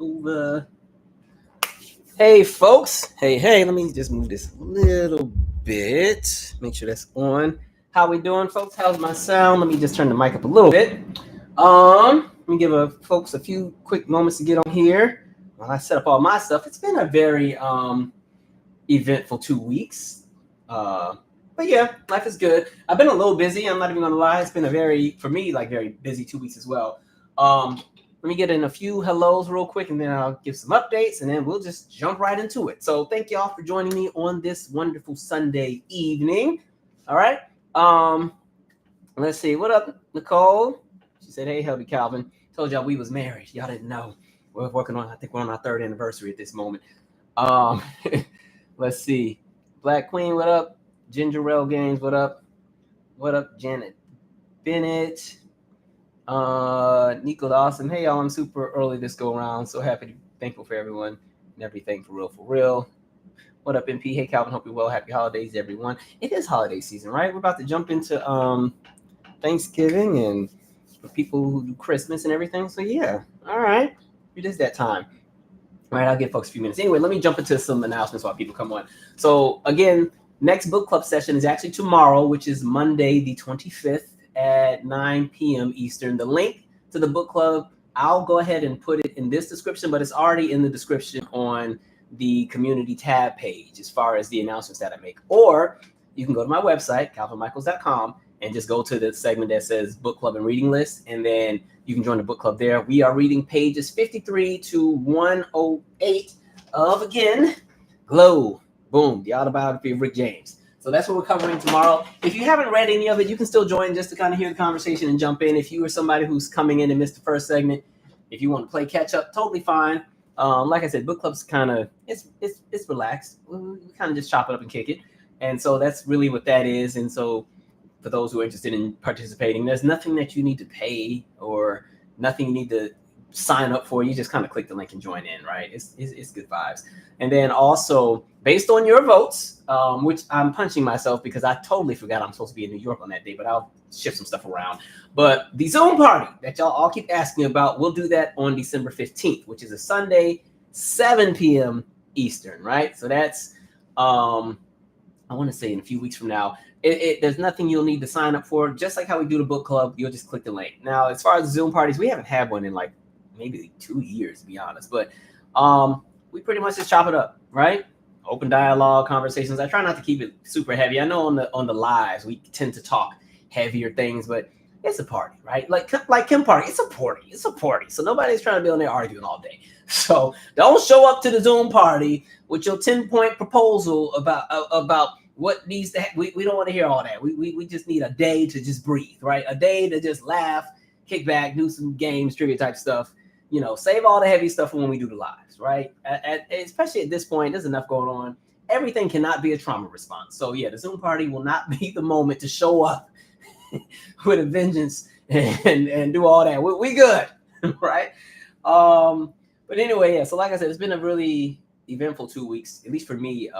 over. Hey, folks. Hey, let me just move this a little bit. Make sure that's on. How we doing, folks? How's my sound? Let me just turn the mic up a little bit. Let me give folks a few quick moments to get on here while I set up all my stuff. It's been a very eventful 2 weeks. But yeah, life is good. I've been a little busy. I'm not even gonna lie. It's been a very busy 2 weeks as well. Let me get in a few hellos real quick, and then I'll give some updates, and then we'll just jump right into it. So thank y'all for joining me on this wonderful Sunday evening. All right. Let's see. What up, Nicole? She said, "Hey, Helby Calvin. Told y'all we was married. Y'all didn't know. We're working on. I think we're on our 3rd anniversary at this moment." Let's see. Black Queen, what up? Ginger Rail Games, what up? What up, Janet Bennett? Nico Dawson, hey y'all, I'm super early this go around. So happy, thankful for everyone and everything for real. What up, MP? Hey Calvin, hope you're well. Happy holidays, everyone. It is holiday season, right? We're about to jump into Thanksgiving and for people who do Christmas and everything. So yeah, all right, it is that time. All right, I'll give folks a few minutes. Anyway, let me jump into some announcements while people come on. So again, next book club session is actually tomorrow, which is Monday the 25th at 9 p.m. Eastern. The link to the book club, I'll go ahead and put it in this description, but it's already in the description on the community tab page as far as the announcements that I make. Or you can go to my website, calvinmichaels.com, and just go to the segment that says book club and reading list, and then you can join the book club there. We are reading pages 53 to 108 of, again, Glow, Boom, the autobiography of Rick James. So that's what we're covering tomorrow. If you haven't read any of it, you can still join just to kind of hear the conversation and jump in. If you are somebody who's coming in and missed the first segment, if you want to play catch up, totally fine. Like I said, book club's kind of it's relaxed. We kind of just chop it up and kick it, and so that's really what that is. And so for those who are interested in participating, there's nothing that you need to pay or nothing you need to sign up for. You just kind of click the link and join in, right? It's good vibes. And then also, based on your votes, which I'm punching myself because I totally forgot I'm supposed to be in New York on that day, but I'll shift some stuff around. But the Zoom party that y'all all keep asking about, we'll do that on December 15th, which is a Sunday, 7 p.m. Eastern, right? So that's, I want to say in a few weeks from now. There's nothing you'll need to sign up for. Just like how we do the book club, you'll just click the link. Now, as far as Zoom parties, we haven't had one in like maybe 2 years, to be honest. But we pretty much just chop it up, right? Open dialogue, conversations. I try not to keep it super heavy. I know on the lives we tend to talk heavier things, but it's a party, right? Like Kim Party, it's a party. It's a party. So nobody's trying to be on there arguing all day. So don't show up to the Zoom party with your 10-point proposal about what needs to we don't want to hear all that. We just need a day to just breathe, right? A day to just laugh, kick back, do some games, trivia type stuff. You know, save all the heavy stuff for when we do the lives, right? Especially at this point, there's enough going on. Everything cannot be a trauma response. So yeah, the Zoom party will not be the moment to show up with a vengeance and do all that. We good, right? But anyway, yeah. So like I said, it's been a really eventful 2 weeks, at least for me.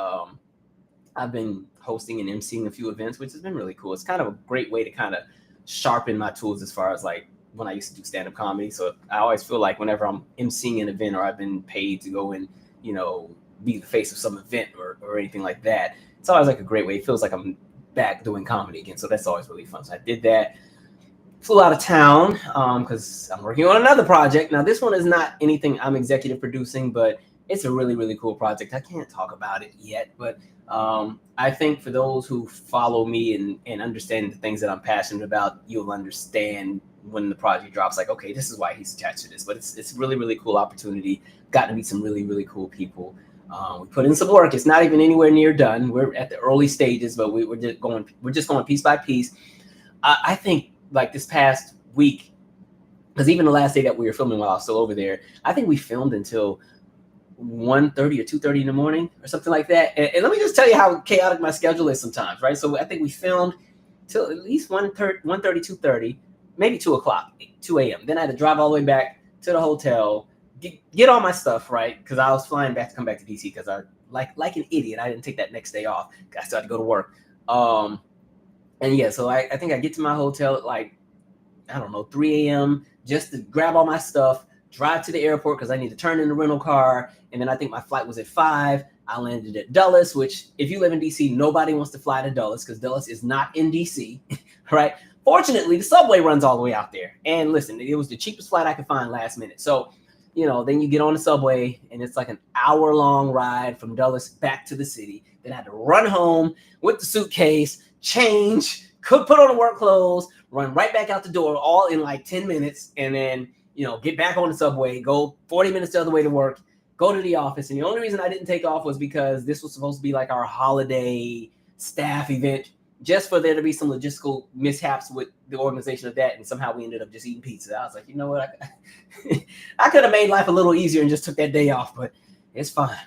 I've been hosting and emceeing a few events, which has been really cool. It's kind of a great way to kind of sharpen my tools as far as like when I used to do stand-up comedy. So I always feel like whenever I'm emceeing an event or I've been paid to go and, you know, be the face of some event or anything like that, it's always like a great way. It feels like I'm back doing comedy again. So that's always really fun. So I did that. Flew out of town because I'm working on another project. Now, this one is not anything I'm executive producing, but it's a really, really cool project. I can't talk about it yet, but I think for those who follow me and understand the things that I'm passionate about, you'll understand when the project drops, like, okay, this is why he's attached to this. But it's a really, really cool opportunity. Got to meet some really, really cool people. We put in some work. It's not even anywhere near done. We're at the early stages, but we're just going piece by piece. I think like this past week, because even the last day that we were filming while I was still over there, I think we filmed until 1:30 or 2:30 in the morning or something like that. And let me just tell you how chaotic my schedule is sometimes, right? So I think we filmed till at least 1:30, 2:30, maybe 2 o'clock, 2 a.m. Then I had to drive all the way back to the hotel, get all my stuff, right? Because I was flying back to come back to DC because I, like an idiot, I didn't take that next day off. I still had to go to work. And yeah, so I think I get to my hotel at like, I don't know, 3 a.m. just to grab all my stuff, drive to the airport because I need to turn in the rental car. And then I think my flight was at 5. I landed at Dulles, which if you live in DC, nobody wants to fly to Dulles because Dulles is not in DC, right? Fortunately, the subway runs all the way out there. And listen, it was the cheapest flight I could find last minute. So, then you get on the subway and it's like an hour-long ride from Dulles back to the city. Then I had to run home with the suitcase, change, put on the work clothes, run right back out the door, all in like 10 minutes, and then, get back on the subway, go 40 minutes the other way to work, go to the office. And the only reason I didn't take off was because this was supposed to be like our holiday staff event, just for there to be some logistical mishaps with the organization of that. And somehow we ended up just eating pizza. I was like, you know what? I could have made life a little easier and just took that day off, but it's fine.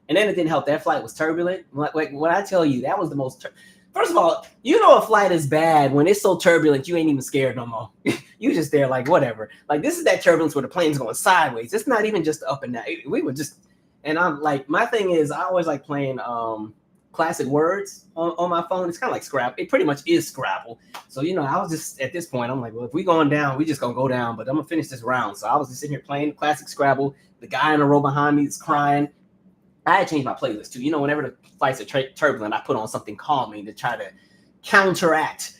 And then it didn't help. That flight was turbulent. Like when I tell you, that was the most first of all, a flight is bad when it's so turbulent, you ain't even scared no more. You just there like, whatever. Like, this is that turbulence where the plane's going sideways. It's not even just up and down. We were just, and I'm like, my thing is, I always like playing classic words on my phone. It's kind of like Scrabble. It pretty much is Scrabble. So, I was just, at this point, I'm like, well, if we going down, we just going to go down, but I'm going to finish this round. So I was just sitting here playing classic Scrabble. The guy in the row behind me is crying. I had changed my playlist too. Whenever the flights are turbulent, I put on something calming to try to counteract,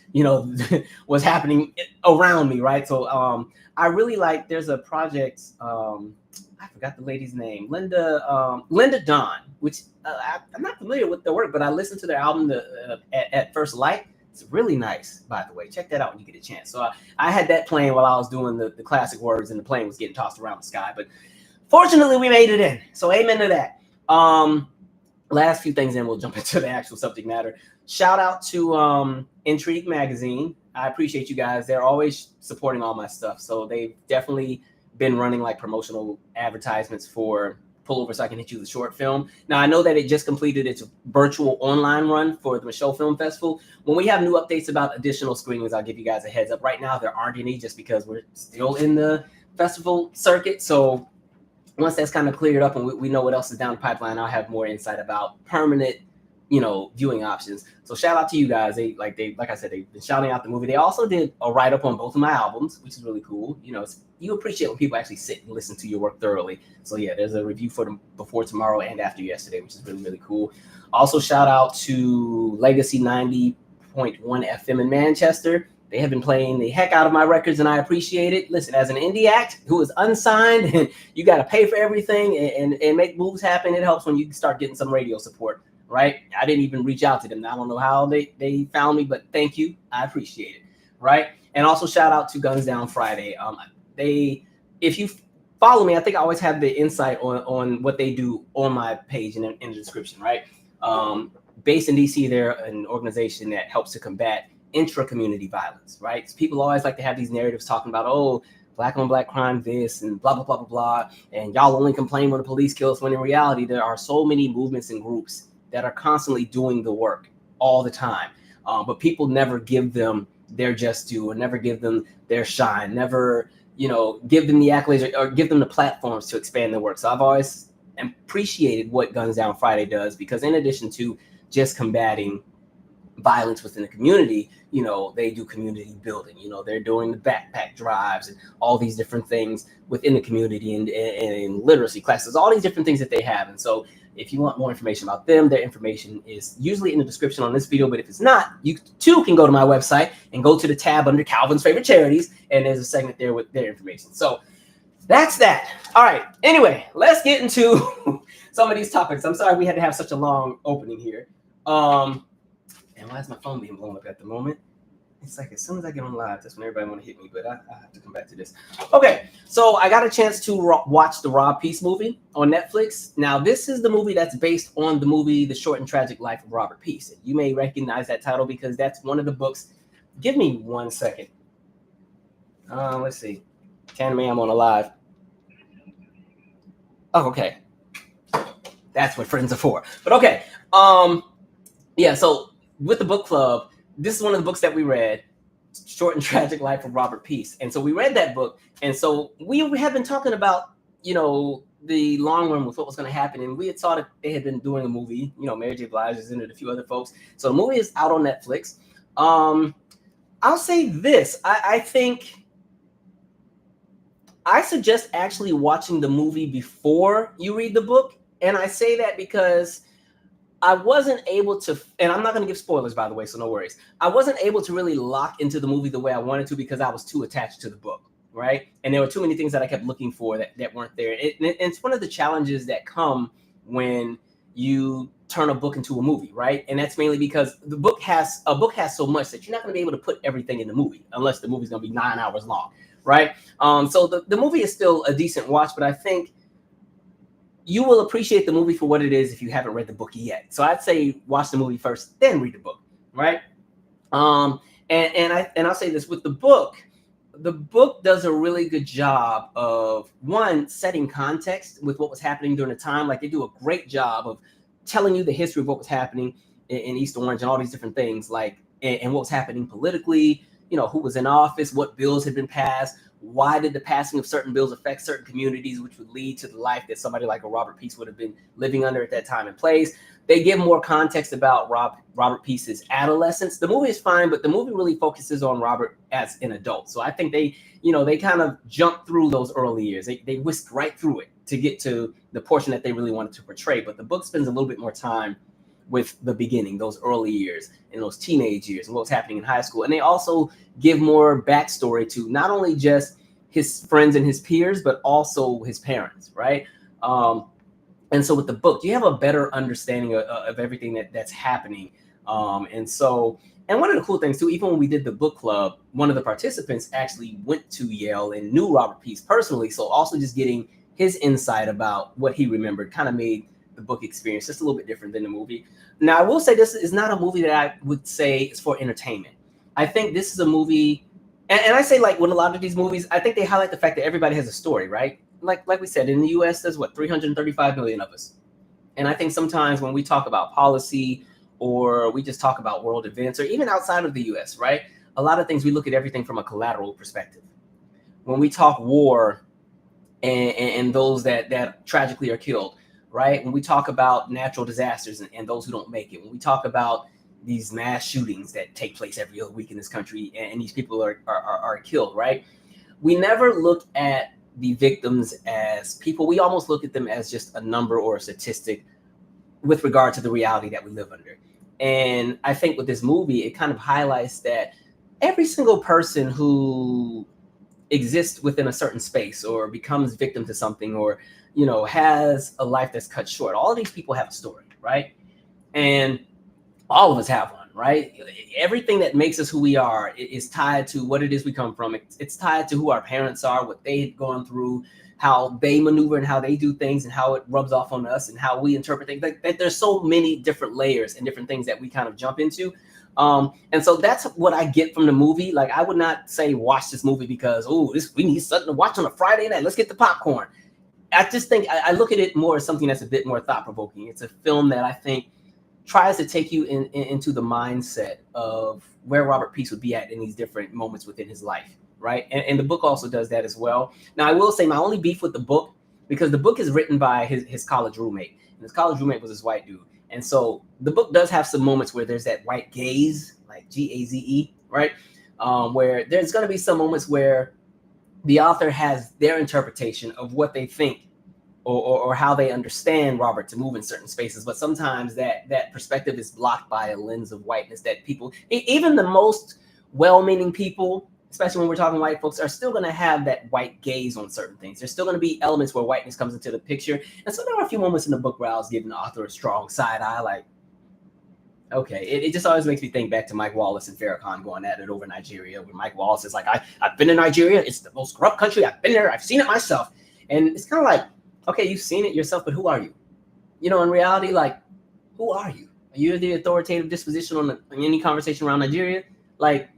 what's happening around me, right? So I really like, there's a project, I forgot the lady's name, Linda Dawn, which I'm not familiar with the work, but I listened to their album at First Light. It's really nice, by the way. Check that out when you get a chance. So I had that playing while I was doing the classic words, and the plane was getting tossed around the sky. But fortunately, we made it in. So amen to that. Last few things, then we'll jump into the actual subject matter. Shout out to Intrigue Magazine. I appreciate you guys. They're always supporting all my stuff. So they've definitely been running like promotional advertisements for Pull Over So I Can Hit You, the short film. Now, I know that it just completed its virtual online run for the Michelle Film Festival. When we have new updates about additional screenings, I'll give you guys a heads up. Right now, there aren't any just because we're still in the festival circuit. So once that's kind of cleared up and we know what else is down the pipeline, I'll have more insight about permanent, viewing options. So shout out to you guys. They like I said, they've been shouting out the movie. They also did a write-up on both of my albums, which is really cool. You appreciate when people actually sit and listen to your work thoroughly. So yeah, there's a review for them before tomorrow and after yesterday, which is really, really cool. Also shout out to Legacy 90.1 FM in Manchester. They have been playing the heck out of my records, and I appreciate it. Listen, as an indie act who is unsigned and you got to pay for everything and make moves happen, it helps when you start getting some radio support, right? I didn't even reach out to them. I don't know how they found me, but thank you. I appreciate it, right? And also shout out to Guns Down Friday. If you follow me, I think I always have the insight on what they do on my page in the description, right? Based in DC, they're an organization that helps to combat intra-community violence, right? So people always like to have these narratives talking about, oh, black on black crime this and blah, blah, blah, blah, blah. And y'all only complain when the police kill us, when in reality, there are so many movements and groups that are constantly doing the work all the time. But people never give them their just due, or never give them their shine, never, give them the accolades or give them the platforms to expand their work. So I've always appreciated what Guns Down Friday does, because in addition to just combating violence within the community, they do community building. They're doing the backpack drives and all these different things within the community and literacy classes, all these different things that they have. And so if you want more information about them, their information is usually in the description on this video. But if it's not, you too can go to my website and go to the tab under Calvin's favorite charities, and there's a segment there with their information. So that's that. All right. Anyway, let's get into some of these topics. I'm sorry we had to have such a long opening here. And why is my phone being blown up at the moment? It's like as soon as I get on live, that's when everybody want to hit me, but I have to come back to this. Okay, so I got a chance to watch the Rob Peace movie on Netflix. Now, this is the movie that's based on the movie The Short and Tragic Life of Robert Peace. You may recognize that title because that's one of the books. Give me 1 second. Let's see. Can't I'm on a live. Oh, okay. That's what friends are for. But okay. Yeah, so with the book club, this is one of the books that we read, Short and Tragic Life of Robert Peace. And so we read that book. And so we have been talking about, the long run with what was going to happen. And we had saw that they had been doing a movie, Mary J. Blige is in it, a few other folks. So the movie is out on Netflix. I'll say this. I think I suggest actually watching the movie before you read the book. And I say that because I wasn't able to, and I'm not going to give spoilers, by the way, so no worries. I wasn't able to really lock into the movie the way I wanted to because I was too attached to the book, right? And there were too many things that I kept looking for that weren't there. It's one of the challenges that come when you turn a book into a movie, right? And that's mainly because a book has so much that you're not going to be able to put everything in the movie unless the movie's going to be 9 hours long, right? So the movie is still a decent watch, but I think you will appreciate the movie for what it is if you haven't read the book yet. So I'd say watch the movie first, then read the book, right? And I'll say this with the book does a really good job of, one, setting context with what was happening during the time. Like, they do a great job of telling you the history of what was happening in East Orange and all these different things, like, and what was happening politically, who was in office, what bills had been passed, why did the passing of certain bills affect certain communities, which would lead to the life that somebody like a Robert Peace would have been living under at that time and place. They give more context about Robert Peace's adolescence. The movie is fine, but the movie really focuses on Robert as an adult. So I think they kind of jump through those early years. They whisked right through it to get to the portion that they really wanted to portray. But the book spends a little bit more time with the beginning, those early years and those teenage years and what's happening in high school. And they also give more backstory to not only just his friends and his peers, but also his parents, right? And so with the book, you have a better understanding of everything that's happening. And one of the cool things too, even when we did the book club, one of the participants actually went to Yale and knew Robert Peace personally. So also just getting his insight about what he remembered kind of made the book experience just a little bit different than the movie. Now, I will say this is not a movie that I would say is for entertainment. I think this is a movie, and I say, like, with a lot of these movies, I think they highlight the fact that everybody has a story, right? Like we said, in the U.S., there's 335 million of us. And I think sometimes when we talk about policy or we just talk about world events or even outside of the U.S., right? A lot of things, we look at everything from a collateral perspective. When we talk war and those that tragically are killed, right? When we talk about natural disasters and those who don't make it, when we talk about these mass shootings that take place every other week in this country and these people are killed, right? We never look at the victims as people. We almost look at them as just a number or a statistic with regard to the reality that we live under. And I think with this movie, it kind of highlights that every single person who exists within a certain space or becomes victim to something or has a life that's cut short, all of these people have a story, right? And all of us have one, right? Everything that makes us who we are is tied to what it is we come from. It's tied to who our parents are, what they've gone through, how they maneuver and how they do things and how it rubs off on us and how we interpret things. Like, there's so many different layers and different things that we kind of jump into. And so that's what I get from the movie. Like, I would not say watch this movie because, we need something to watch on a Friday night. Let's get the popcorn. I just think I look at it more as something that's a bit more thought-provoking. It's a film that I think tries to take you into the mindset of where Robert Peace would be at in these different moments within his life, right? And the book also does that as well. Now, I will say my only beef with the book, because the book is written by his college roommate, and his college roommate was this white dude. And so the book does have some moments where there's that white gaze, like Gaze, right? Where there's going to be some moments where the author has their interpretation of what they think or how they understand Robert to move in certain spaces. But sometimes that perspective is blocked by a lens of whiteness that people, even the most well-meaning people, especially when we're talking white folks, are still going to have that white gaze on certain things. There's still going to be elements where whiteness comes into the picture. And so there are a few moments in the book where I was giving the author a strong side eye, like, okay, it just always makes me think back to Mike Wallace and Farrakhan going at it over Nigeria, where Mike Wallace is like, I've been to Nigeria. It's the most corrupt country. I've been there. I've seen it myself. And it's kind of like, okay, you've seen it yourself, but who are you? In reality, like, who are you? Are you the authoritative disposition on any conversation around Nigeria? Like,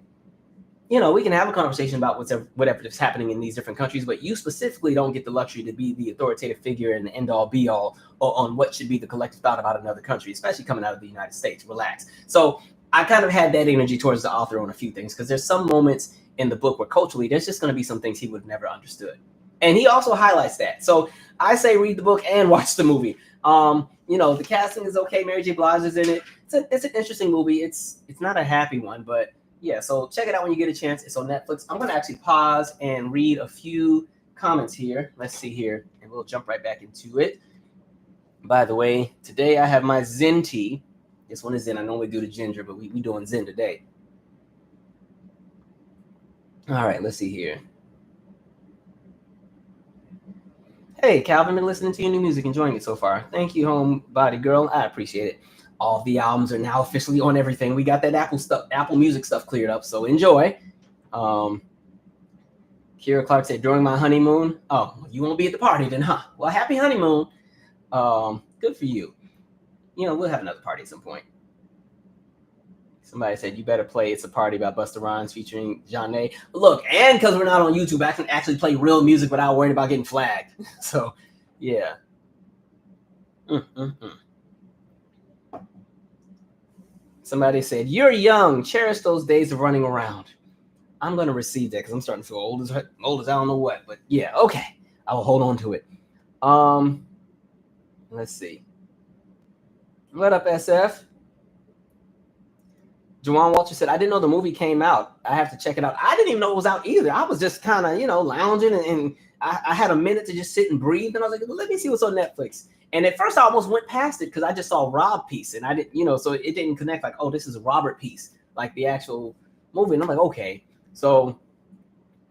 we can have a conversation about whatever is happening in these different countries, but you specifically don't get the luxury to be the authoritative figure and the end-all be-all on what should be the collective thought about another country, especially coming out of the United States. Relax. So I kind of had that energy towards the author on a few things, because there's some moments in the book where culturally there's just going to be some things he would have never understood. And he also highlights that. So I say read the book and watch the movie. The casting is okay. Mary J. Blige is in it. It's an interesting movie. It's not a happy one, but yeah. So check it out when you get a chance. It's on Netflix. I'm going to actually pause and read a few comments here. Let's see here, and we'll jump right back into it. By the way, today I have my Zen tea. This one is Zen. I normally do the ginger, but we doing Zen today. All right, let's see here. Hey, Calvin, been listening to your new music, enjoying it so far. Thank you, homebody girl. I appreciate it. All the albums are now officially on everything. We got that Apple Music stuff cleared up, so enjoy. Kira Clark said, during my honeymoon. Oh, you won't be at the party then, huh? Well, happy honeymoon. Good for you. You know, we'll have another party at some point. Somebody said, you better play It's a Party by Busta Rhymes featuring John A. Look, and because we're not on YouTube, I can actually play real music without worrying about getting flagged. So, yeah. Somebody said, you're young. Cherish those days of running around. I'm going to receive that because I'm starting to feel old as I don't know what. But, yeah, okay. I will hold on to it. Let's see. What up, SF? Juwan Walter said, I didn't know the movie came out. I have to check it out. I didn't even know it was out either. I was just kind of, lounging and I had a minute to just sit and breathe. And I was like, well, let me see what's on Netflix. And at first I almost went past it because I just saw Rob piece and I didn't, so it didn't connect like, oh, this is a Robert piece, like the actual movie. And I'm like, okay. So,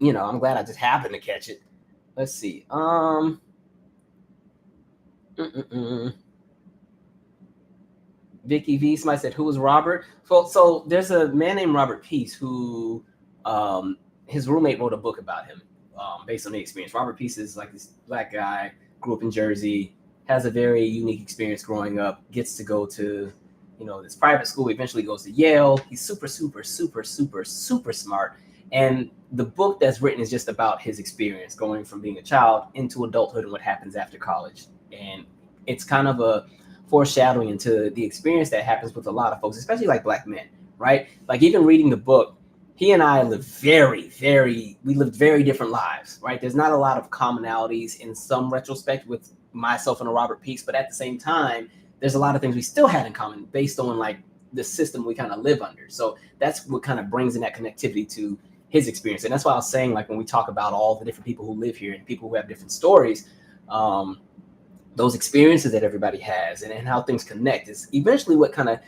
I'm glad I just happened to catch it. Let's see. Vicky V. Somebody said, who was Robert? So there's a man named Robert Peace who his roommate wrote a book about him based on the experience. Robert Peace is like this black guy, grew up in Jersey, has a very unique experience growing up, gets to go to, this private school, eventually goes to Yale. He's super, super, super, super, super smart. And the book that's written is just about his experience going from being a child into adulthood and what happens after college. And it's kind of a foreshadowing into the experience that happens with a lot of folks, especially like black men, right? Like even reading the book, he and I lived very different lives, right? There's not a lot of commonalities in some retrospect with myself and a Robert Peace, but at the same time, there's a lot of things we still had in common based on like the system we kind of live under. So that's what kind of brings in that connectivity to his experience. And that's why I was saying, like, when we talk about all the different people who live here and people who have different stories, those experiences that everybody has and how things connect is eventually what kind of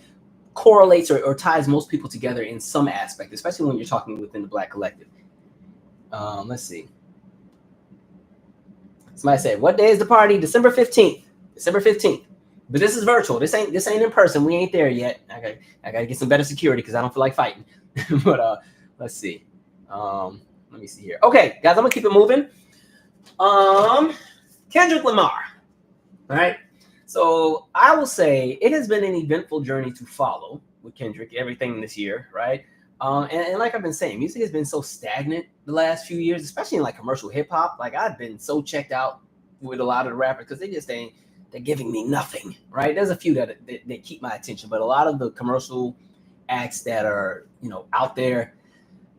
correlates or ties most people together in some aspect, especially when you're talking within the Black collective. Let's see. Somebody said, what day is the party? December 15th. December 15th. But this is virtual. This ain't in person. We ain't there yet. I gotta get some better security because I don't feel like fighting. But let's see. Let me see here. Okay, guys, I'm gonna keep it moving. Kendrick Lamar. All right. So I will say it has been an eventful journey to follow with Kendrick, everything this year, right? And like I've been saying, music has been so stagnant the last few years, especially in like commercial hip hop. Like I've been so checked out with a lot of the rappers because they're giving me nothing, right? There's a few that keep my attention, but a lot of the commercial acts that are, out there,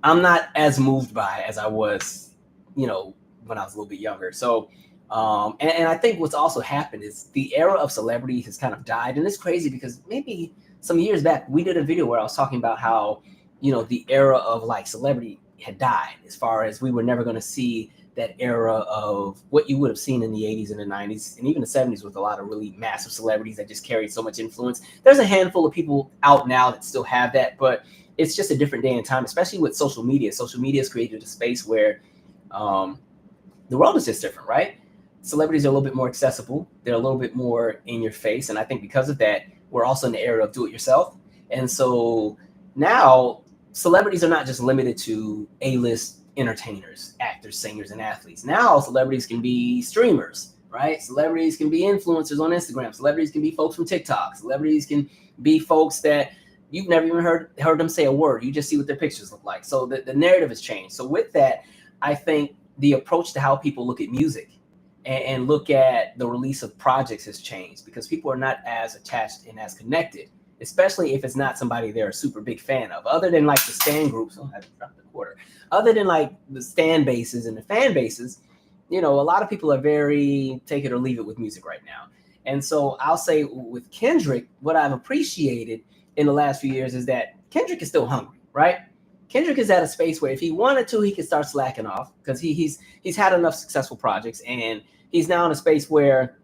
I'm not as moved by as I was, when I was a little bit younger. So, and I think what's also happened is the era of celebrity has kind of died. And it's crazy because maybe some years back, we did a video where I was talking about how, the era of like celebrity had died as far as we were never going to see that era of what you would have seen in the 80s and the 90s and even the 70s with a lot of really massive celebrities that just carried so much influence. There's a handful of people out now that still have that, but it's just a different day and time, especially with social media. Social media has created a space where the world is just different, right? Celebrities are a little bit more accessible. They're a little bit more in your face. And I think because of that, we're also in the era of do-it-yourself. And so now celebrities are not just limited to A-list entertainers, actors, singers, and athletes. Now celebrities can be streamers, right? Celebrities can be influencers on Instagram. Celebrities can be folks from TikTok. Celebrities can be folks that you've never even heard them say a word. You just see what their pictures look like. So the narrative has changed. So with that, I think the approach to how people look at music and look at the release of projects has changed because people are not as attached and as connected, especially if it's not somebody they're a super big fan of. Other than like the stan groups, I had to drop the quarter. Other than like the stan bases and the fan bases, a lot of people are very take it or leave it with music right now. And so I'll say with Kendrick, what I've appreciated in the last few years is that Kendrick is still hungry, right? Kendrick is at a space where if he wanted to, he could start slacking off because he's had enough successful projects, and he's now in a space where,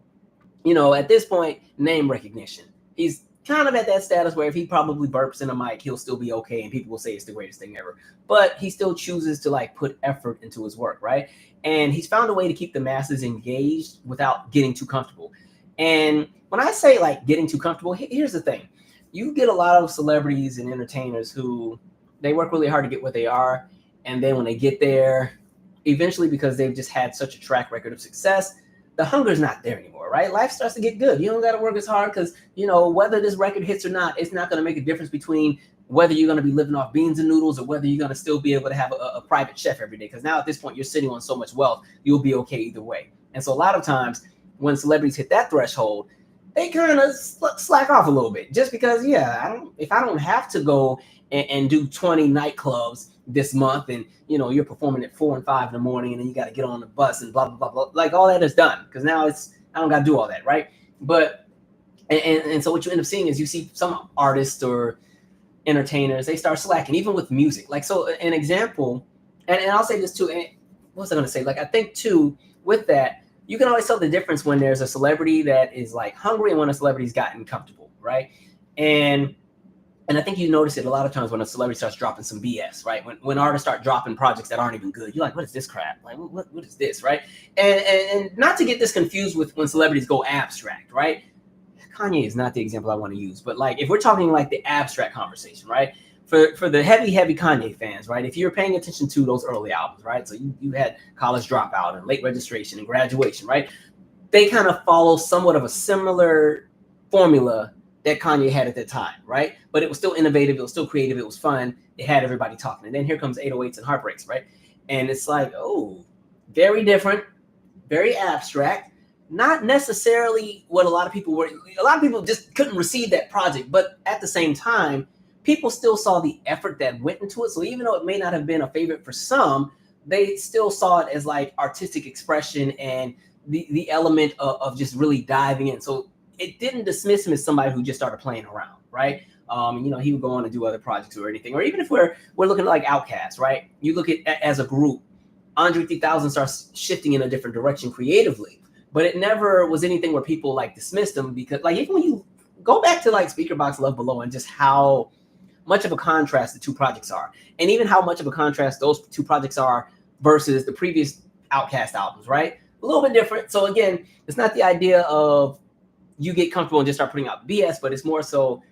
at this point, name recognition. He's kind of at that status where if he probably burps in a mic, he'll still be okay, and people will say it's the greatest thing ever. But he still chooses to put effort into his work, right? And he's found a way to keep the masses engaged without getting too comfortable. And when I say getting too comfortable, here's the thing. You get a lot of celebrities and entertainers who they work really hard to get what they are. And then when they get there, eventually, because they've just had such a track record of success, the hunger's not there anymore, right? Life starts to get good. You don't got to work as hard because, whether this record hits or not, it's not going to make a difference between whether you're going to be living off beans and noodles or whether you're going to still be able to have a private chef every day. Because now at this point, you're sitting on so much wealth, you'll be okay either way. And so a lot of times when celebrities hit that threshold, they kind of slack off a little bit just because, if I don't have to go and do 20 nightclubs this month, and you're performing at 4 and 5 in the morning, and then you got to get on the bus and blah blah blah blah. All that is done because now I don't got to do all that, right? But and so what you end up seeing is you see some artists or entertainers, they start slacking even with music. So an example, and I'll say this too. And what was I going to say? I think too with that, you can always tell the difference when there's a celebrity that is hungry and when a celebrity's gotten comfortable, right? And I think you notice it a lot of times when a celebrity starts dropping some BS, right? When artists start dropping projects that aren't even good, you're like, what is this crap? What is this, right? And not to get this confused with when celebrities go abstract, right? Kanye is not the example I want to use, but if we're talking the abstract conversation, right? For the heavy Kanye fans, right? If you're paying attention to those early albums, right? So you had College Dropout and Late Registration and Graduation, right? They kind of follow somewhat of a similar formula that Kanye had at the time, right? But it was still innovative, it was still creative, it was fun, it had everybody talking. And then here comes 808s and Heartbreaks, right? And it's very different, very abstract, not necessarily what a lot of people just couldn't receive that project, but at the same time, people still saw the effort that went into it. So even though it may not have been a favorite for some, they still saw it as artistic expression and the element of just really diving in. So it didn't dismiss him as somebody who just started playing around, right? He would go on to do other projects or anything. Or even if we're looking at Outkast, right? You look at as a group, Andre 3000 starts shifting in a different direction creatively, but it never was anything where people dismissed him because even when you go back to Speakerboxxx Love Below and just how much of a contrast the two projects are, and even how much of a contrast those two projects are versus the previous Outkast albums, right? A little bit different. So again, it's not the idea of you get comfortable and just start putting out BS, but it's more so,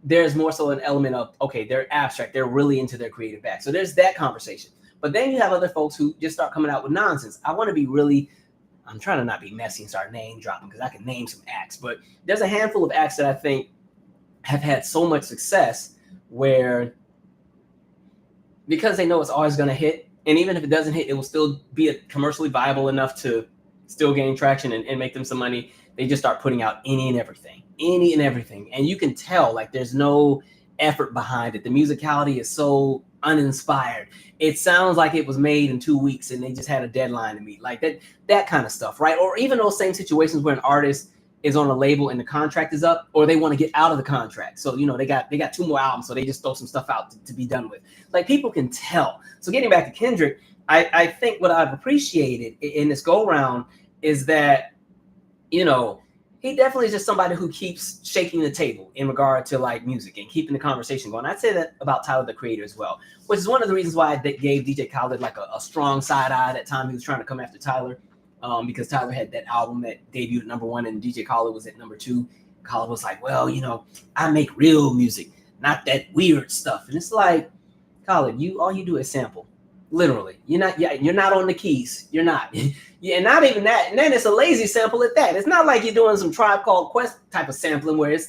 there's more so an element of, okay, they're abstract, they're really into their creative back. So there's that conversation. But then you have other folks who just start coming out with nonsense. I'm trying to not be messy and start name dropping because I can name some acts, but there's a handful of acts that I think have had so much success where, because they know it's always going to hit, and even if it doesn't hit, it will still be commercially viable enough to still gain traction and make them some money. They just start putting out any and everything. And you can tell there's no effort behind it. The musicality is so uninspired. It sounds like it was made in 2 weeks and they just had a deadline to meet. That kind of stuff, right? Or even those same situations where an artist is on a label and the contract is up, or they want to get out of the contract. So, they got 2 more albums, so they just throw some stuff out to be done with. People can tell. So getting back to Kendrick, I think what I've appreciated in this go-round is that, he definitely is just somebody who keeps shaking the table in regard to music and keeping the conversation going. I'd say that about Tyler, the Creator, as well, which is one of the reasons why I gave DJ Khaled a strong side eye that time he was trying to come after Tyler, because Tyler had that album that debuted at #1 and DJ Khaled was at #2. Khaled was like, well, I make real music, not that weird stuff. And it's Khaled, all you do is sample. Literally, you're not on the keys. You're not. And not even that. And then it's a lazy sample at that. It's not like you're doing some Tribe Called Quest type of sampling where it's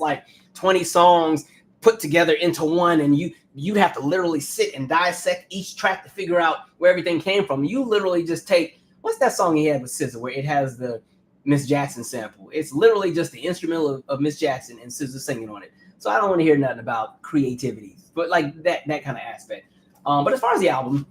20 songs put together into one, and you have to literally sit and dissect each track to figure out where everything came from. You literally just take, what's that song he had with SZA where it has the Miss Jackson sample? It's literally just the instrumental of Miss Jackson and SZA singing on it. So I don't want to hear nothing about creativity, but that kind of aspect. But as far as the album,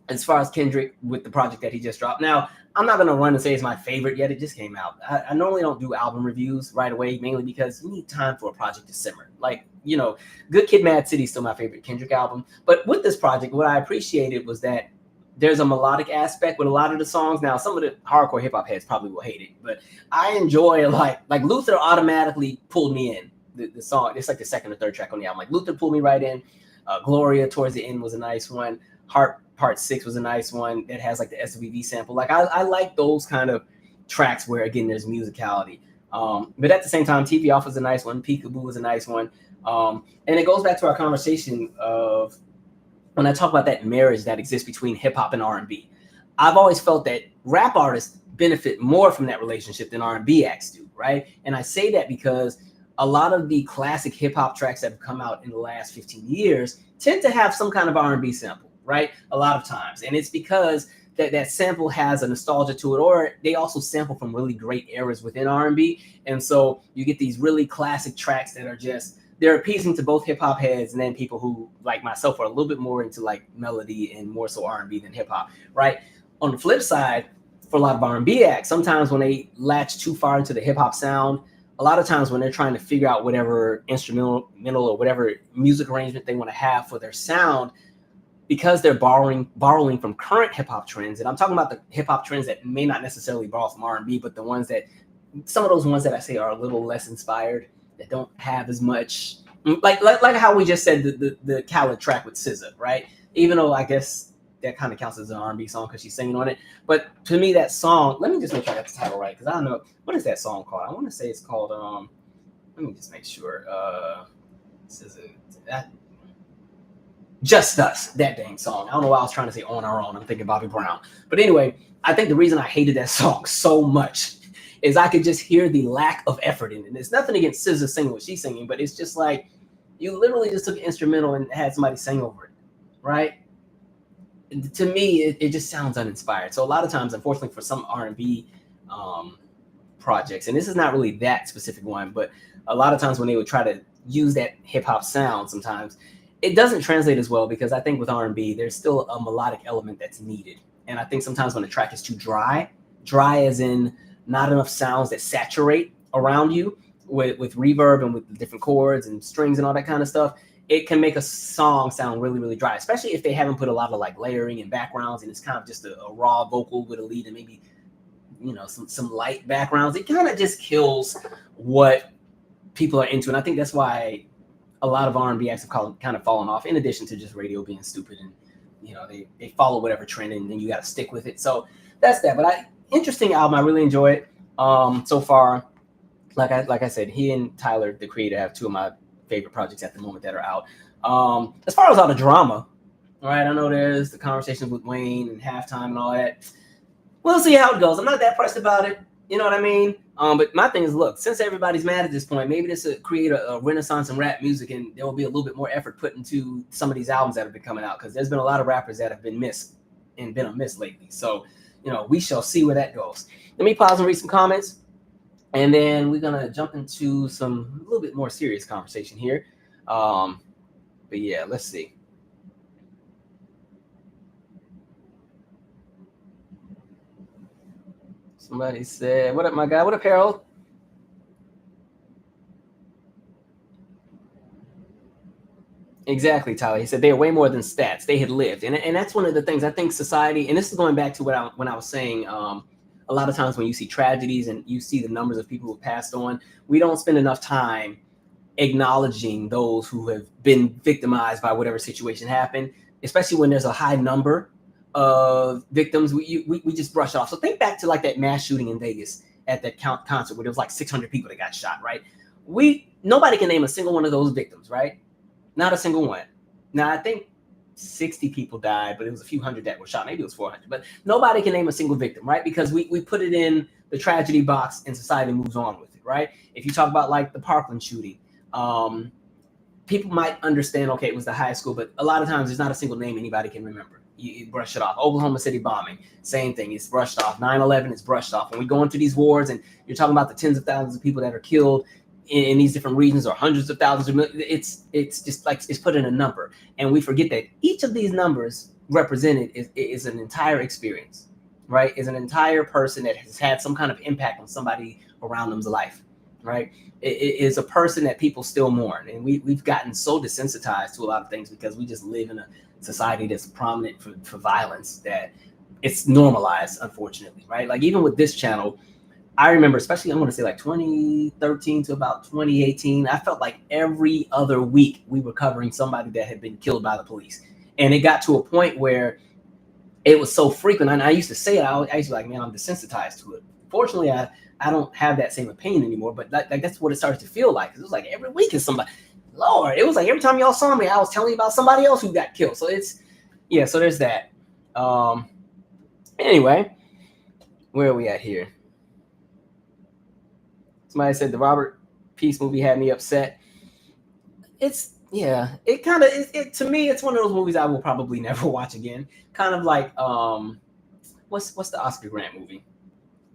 as far as Kendrick with the project that he just dropped. Now, I'm not gonna run and say it's my favorite yet. It just came out. I normally don't do album reviews right away, mainly because you need time for a project to simmer. Like, you know, Good Kid, Mad City is still my favorite Kendrick album. But with this project, what I appreciated was that there's a melodic aspect with a lot of the songs. Now, some of the hardcore hip hop heads probably will hate it, but I enjoy like Luther automatically pulled me in. The song, it's like the second or third track on the album. Like Luther pulled me right in. Gloria towards the end was a nice one. Heart Part 6 was a nice one that has like the SWV sample. Like I like those kind of tracks where again there's musicality. But at the same time, TV Off was a nice one. Peekaboo was a nice one. And it goes back to our conversation of when I talk about that marriage that exists between hip hop and R&B. I've always felt that rap artists benefit more from that relationship than R&B acts do, right? And I say that because a lot of the classic hip hop tracks that have come out in the last 15 years tend to have some kind of R&B sample, right? A lot of times. And it's because that sample has a nostalgia to it, or they also sample from really great eras within R&B. And so you get these really classic tracks that are just, they're appeasing to both hip hop heads and then people who, like myself, are a little bit more into like melody and more so R&B than hip hop, right? On the flip side, for a lot of R&B acts, sometimes when they latch too far into the hip hop sound, a lot of times when they're trying to figure out whatever instrumental or whatever music arrangement they want to have for their sound, because they're borrowing from current hip hop trends, and I'm talking about the hip hop trends that may not necessarily borrow from R&B, but the ones that, some of those ones that I say are a little less inspired, that don't have as much, like how we just said the Khaled track with SZA, right? Even though I guess that kind of counts as an R&B song because she's singing on it, but to me that song, let me just make sure I got the title right because I don't know what is that song called. I want to say it's called let me just make sure SZA that. Just Us, that dang song. I don't know why I was trying to say On Our Own. I'm thinking Bobby Brown. But anyway, I think the reason I hated that song so much is I could just hear the lack of effort in it. And it's nothing against SZA singing what she's singing, but it's just like you literally just took an instrumental and had somebody sing over it, right? To me, it just sounds uninspired. So a lot of times, unfortunately, for some R&B projects, and this is not really that specific one, but a lot of times when they would try to use that hip-hop sound sometimes, it doesn't translate as well because I think with R&B, there's still a melodic element that's needed. And I think sometimes when a track is too dry as in not enough sounds that saturate around you with reverb and with the different chords and strings and all that kind of stuff, it can make a song sound really, really dry, especially if they haven't put a lot of like layering and backgrounds and it's kind of just a raw vocal with a lead and maybe, you know, some light backgrounds. It kind of just kills what people are into. And I think that's why a lot of R&B acts have kind of fallen off, in addition to just radio being stupid and, you know, they follow whatever trend and then you got to stick with it. So that's that. But interesting album. I really enjoy it so far. Like I said, he and Tyler, the creator, have two of my favorite projects at the moment that are out. As far as all the drama, all right, I know there's the conversations with Wayne and Halftime and all that. We'll see how it goes. I'm not that pressed about it. You know what I mean? But my thing is, look, since everybody's mad at this point, maybe this will create a renaissance in rap music and there will be a little bit more effort put into some of these albums that have been coming out because there's been a lot of rappers that have been missed and been a miss lately. So, you know, we shall see where that goes. Let me pause and read some comments, and then we're going to jump into a little bit more serious conversation here. But yeah, let's see. Somebody said, what up, my guy? What up, Harold? Exactly, Tyler. He said they are way more than stats. They had lived. And that's one of the things I think society, and this is going back to when I was saying a lot of times when you see tragedies and you see the numbers of people who have passed on, we don't spend enough time acknowledging those who have been victimized by whatever situation happened, especially when there's a high number of victims. We just brush it off. So think back to like that mass shooting in Vegas at that concert where there was like 600 people that got shot, right? Nobody can name a single one of those victims, right? Not a single one. Now, I think 60 people died, but it was a few hundred that were shot. Maybe it was 400, but nobody can name a single victim, right? Because we put it in the tragedy box and society moves on with it, right? If you talk about like the Parkland shooting, people might understand, okay, it was the high school, but a lot of times there's not a single name anybody can remember. You brush it off. Oklahoma City bombing, same thing. It's brushed off. 9/11 is brushed off. When we go into these wars and you're talking about the tens of thousands of people that are killed in these different regions or hundreds of thousands of millions, it's just like it's put in a number. And we forget that each of these numbers represented is an entire experience. right, is an entire person that has had some kind of impact on somebody around them's life, right? It is a person that people still mourn. And we've gotten so desensitized to a lot of things because we just live in a society that's prominent for violence that it's normalized, unfortunately, right? Like even with this channel, I remember, especially I want to say like 2013 to about 2018, I felt like every other week we were covering somebody that had been killed by the police. And it got to a point where it was so frequent. And I used to say it, I used to be like, man, I'm desensitized to it. Fortunately, I don't have that same opinion anymore, but that's what it started to feel like. It was like every week is somebody, Lord, it was like every time y'all saw me, I was telling you about somebody else who got killed. So it's, yeah, so there's that. Anyway, where are we at here? Somebody said the Robert Peace movie had me upset. It's, yeah, it kind of, it to me, it's one of those movies I will probably never watch again. Kind of like, what's the Oscar Grant movie?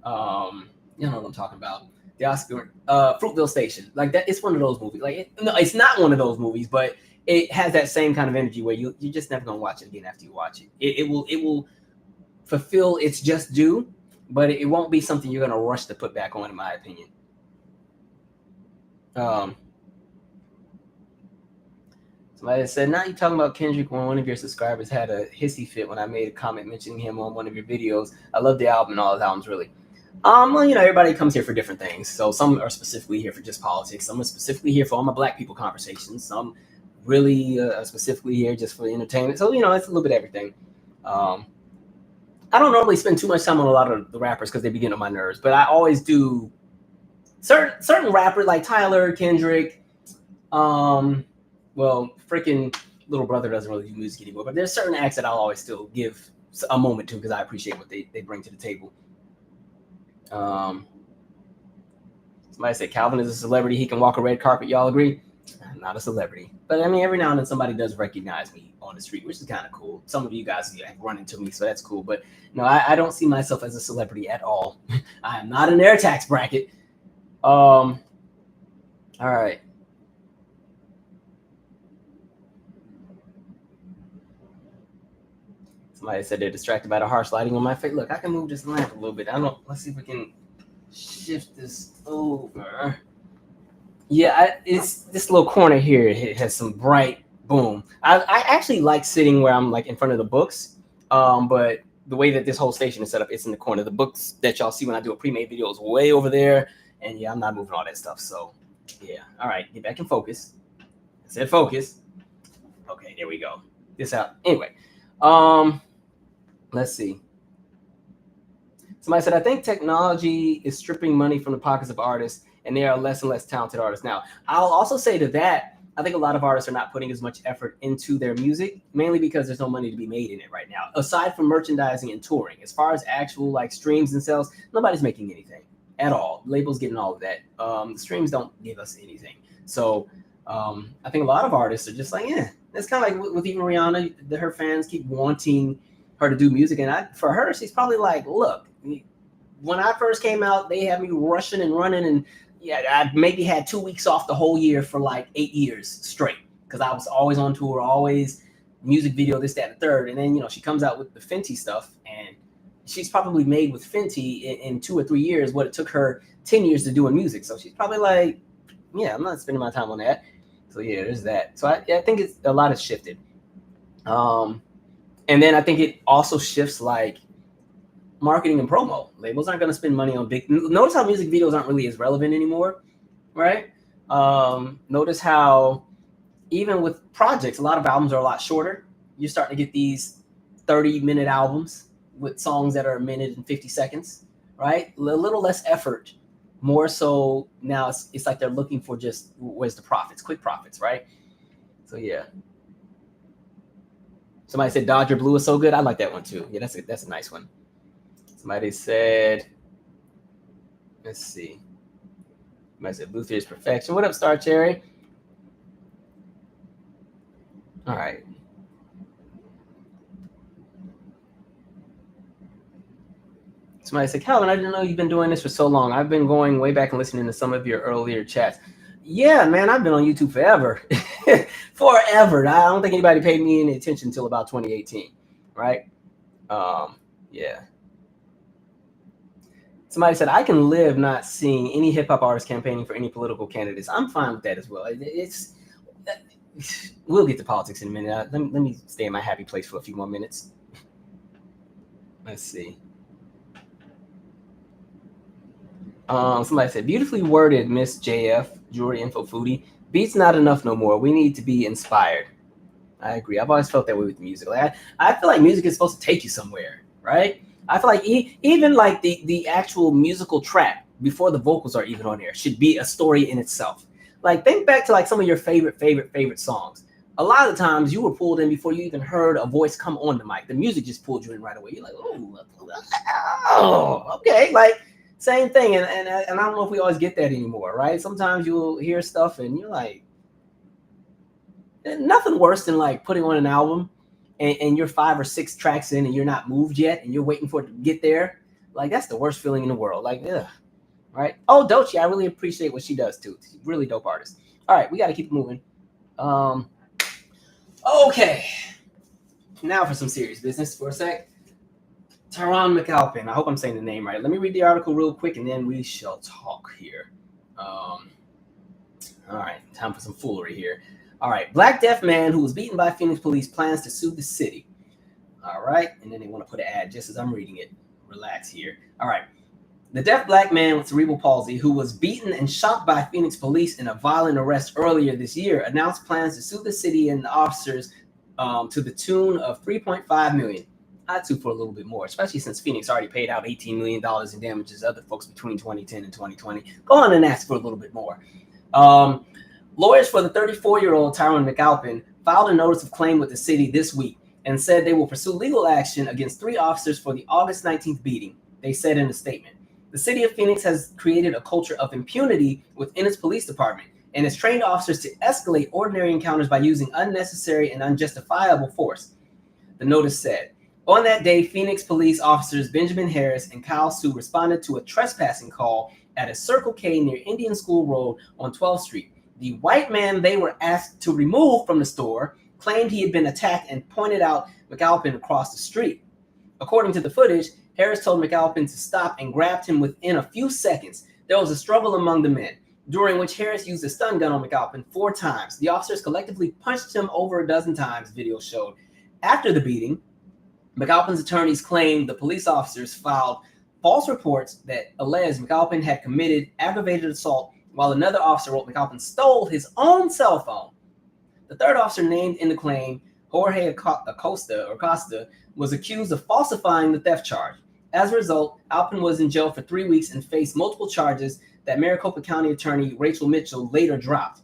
You know what I'm talking about. The Oscar, Fruitvale Station. Like that, it's one of those movies. Like, no, it's not one of those movies, but it has that same kind of energy where you're just never gonna watch it again after you watch it. It will fulfill its just due, but it won't be something you're gonna rush to put back on, in my opinion. Somebody said, now you're talking about Kendrick when one of your subscribers had a hissy fit when I made a comment mentioning him on one of your videos. I love the album and all his albums, really. Well, you know, everybody comes here for different things. So some are specifically here for just politics. Some are specifically here for all my black people conversations. Some really specifically here just for entertainment. So, you know, it's a little bit of everything. I don't normally spend too much time on a lot of the rappers because they begin on my nerves, but I always do certain rappers like Tyler, Kendrick, well, freaking Little Brother doesn't really do music anymore, but there's certain acts that I'll always still give a moment to because I appreciate what they bring to the table. Somebody said Calvin is a celebrity. He can walk a red carpet. Y'all agree? I'm not a celebrity, but I mean, every now and then somebody does recognize me on the street, which is kind of cool. Some of you guys have run into me, so that's cool. But no, I don't see myself as a celebrity at all. I am not in their tax bracket. All right. Somebody said they're distracted by the harsh lighting on my face. Look, I can move this lamp a little bit. Let's see if we can shift this over. Yeah, it's this little corner here. It has some bright boom. I actually like sitting where I'm like in front of the books. But the way that this whole station is set up, it's in the corner. The books that y'all see when I do a pre-made video is way over there. And yeah, I'm not moving all that stuff. So yeah. All right, get back in focus. I said focus. Okay, there we go. This out. Anyway. Let's see. Somebody said, I think technology is stripping money from the pockets of artists, and there are less and less talented artists now. I'll also say to that, I think a lot of artists are not putting as much effort into their music, mainly because there's no money to be made in it right now. Aside from merchandising and touring, as far as actual like streams and sales, nobody's making anything at all. Labels getting all of that. The streams don't give us anything. So I think a lot of artists are just like, yeah. It's kind of like with even Rihanna, her fans keep wanting her to do music. And for her, she's probably like, look, when I first came out, they had me rushing and running. And yeah, I maybe had 2 weeks off the whole year for like 8 years straight because I was always on tour, always music video, this, that, and the third. And then, you know, she comes out with the Fenty stuff and she's probably made with Fenty in 2 or 3 years what it took her 10 years to do in music. So she's probably like, yeah, I'm not spending my time on that. So yeah, there's that. So I think it's a lot has shifted. And then I think it also shifts like marketing and promo. Labels aren't going to spend money on big. Notice how music videos aren't really as relevant anymore, right? Notice how even with projects, a lot of albums are a lot shorter. You're starting to get these 30-minute albums with songs that are a minute and 50 seconds, right? A little less effort. More so now it's like they're looking for just where's the profits, quick profits, right? So yeah. Somebody said Dodger Blue is so good. I like that one too. Yeah, that's a nice one. Somebody said, let's see. Somebody said Luther is perfection. What up, Star Cherry? All right. Somebody said, Calvin, I didn't know you've been doing this for so long. I've been going way back and listening to some of your earlier chats. Yeah, man, I've been on YouTube forever. Forever. I don't think anybody paid me any attention until about 2018, right? Yeah. Somebody said, I can live not seeing any hip hop artists campaigning for any political candidates. I'm fine with that as well. We'll get to politics in a minute. Let me stay in my happy place for a few more minutes. Let's see. Somebody said, beautifully worded, Miss JF, Jewelry Info Foodie. Beats not enough no more. We need to be inspired. I agree. I've always felt that way with music. Like I feel like music is supposed to take you somewhere, right? I feel like even like the actual musical track before the vocals are even on there should be a story in itself. Like think back to like some of your favorite songs. A lot of the times you were pulled in before you even heard a voice come on the mic. The music just pulled you in right away. You're like, oh, okay. Like same thing. And I don't know if we always get that anymore, right? Sometimes you'll hear stuff and you're like, nothing worse than like putting on an album and you're 5 or 6 tracks in and you're not moved yet and you're waiting for it to get there. Like that's the worst feeling in the world. Like, ugh. Right? Oh, Doechii, I really appreciate what she does too. She's a really dope artist. All right, we got to keep moving. Okay. Now for some serious business for a sec. Tyron McAlpin. I hope I'm saying the name right. Let me read the article real quick and then we shall talk here. All right, time for some foolery here. All right, black deaf man who was beaten by Phoenix police plans to sue the city. All right, and then they want to put an ad just as I'm reading it. Relax here. All right. The deaf black man with cerebral palsy who was beaten and shot by Phoenix police in a violent arrest earlier this year announced plans to sue the city and the officers to the tune of $3.5 million. I'd sue for a little bit more, especially since Phoenix already paid out $18 million in damages to other folks between 2010 and 2020. Go on and ask for a little bit more. Lawyers for the 34-year-old Tyron McAlpin filed a notice of claim with the city this week and said they will pursue legal action against 3 officers for the August 19th beating, they said in a statement. The city of Phoenix has created a culture of impunity within its police department and has trained officers to escalate ordinary encounters by using unnecessary and unjustifiable force, the notice said. On that day, Phoenix police officers Benjamin Harris and Kyle Sue responded to a trespassing call at a Circle K near Indian School Road on 12th Street. The white man they were asked to remove from the store claimed he had been attacked and pointed out McAlpin across the street. According to the footage, Harris told McAlpin to stop and grabbed him within a few seconds. There was a struggle among the men, during which Harris used a stun gun on McAlpin 4 times. The officers collectively punched him over a dozen times, video showed. After the beating, McAlpin's attorneys claimed the police officers filed false reports that alleged McAlpin had committed aggravated assault, while another officer wrote McAlpin stole his own cell phone. The third officer named in the claim, Jorge Acosta, was accused of falsifying the theft charge. As a result, Alpin was in jail for 3 weeks and faced multiple charges that Maricopa County Attorney Rachel Mitchell later dropped.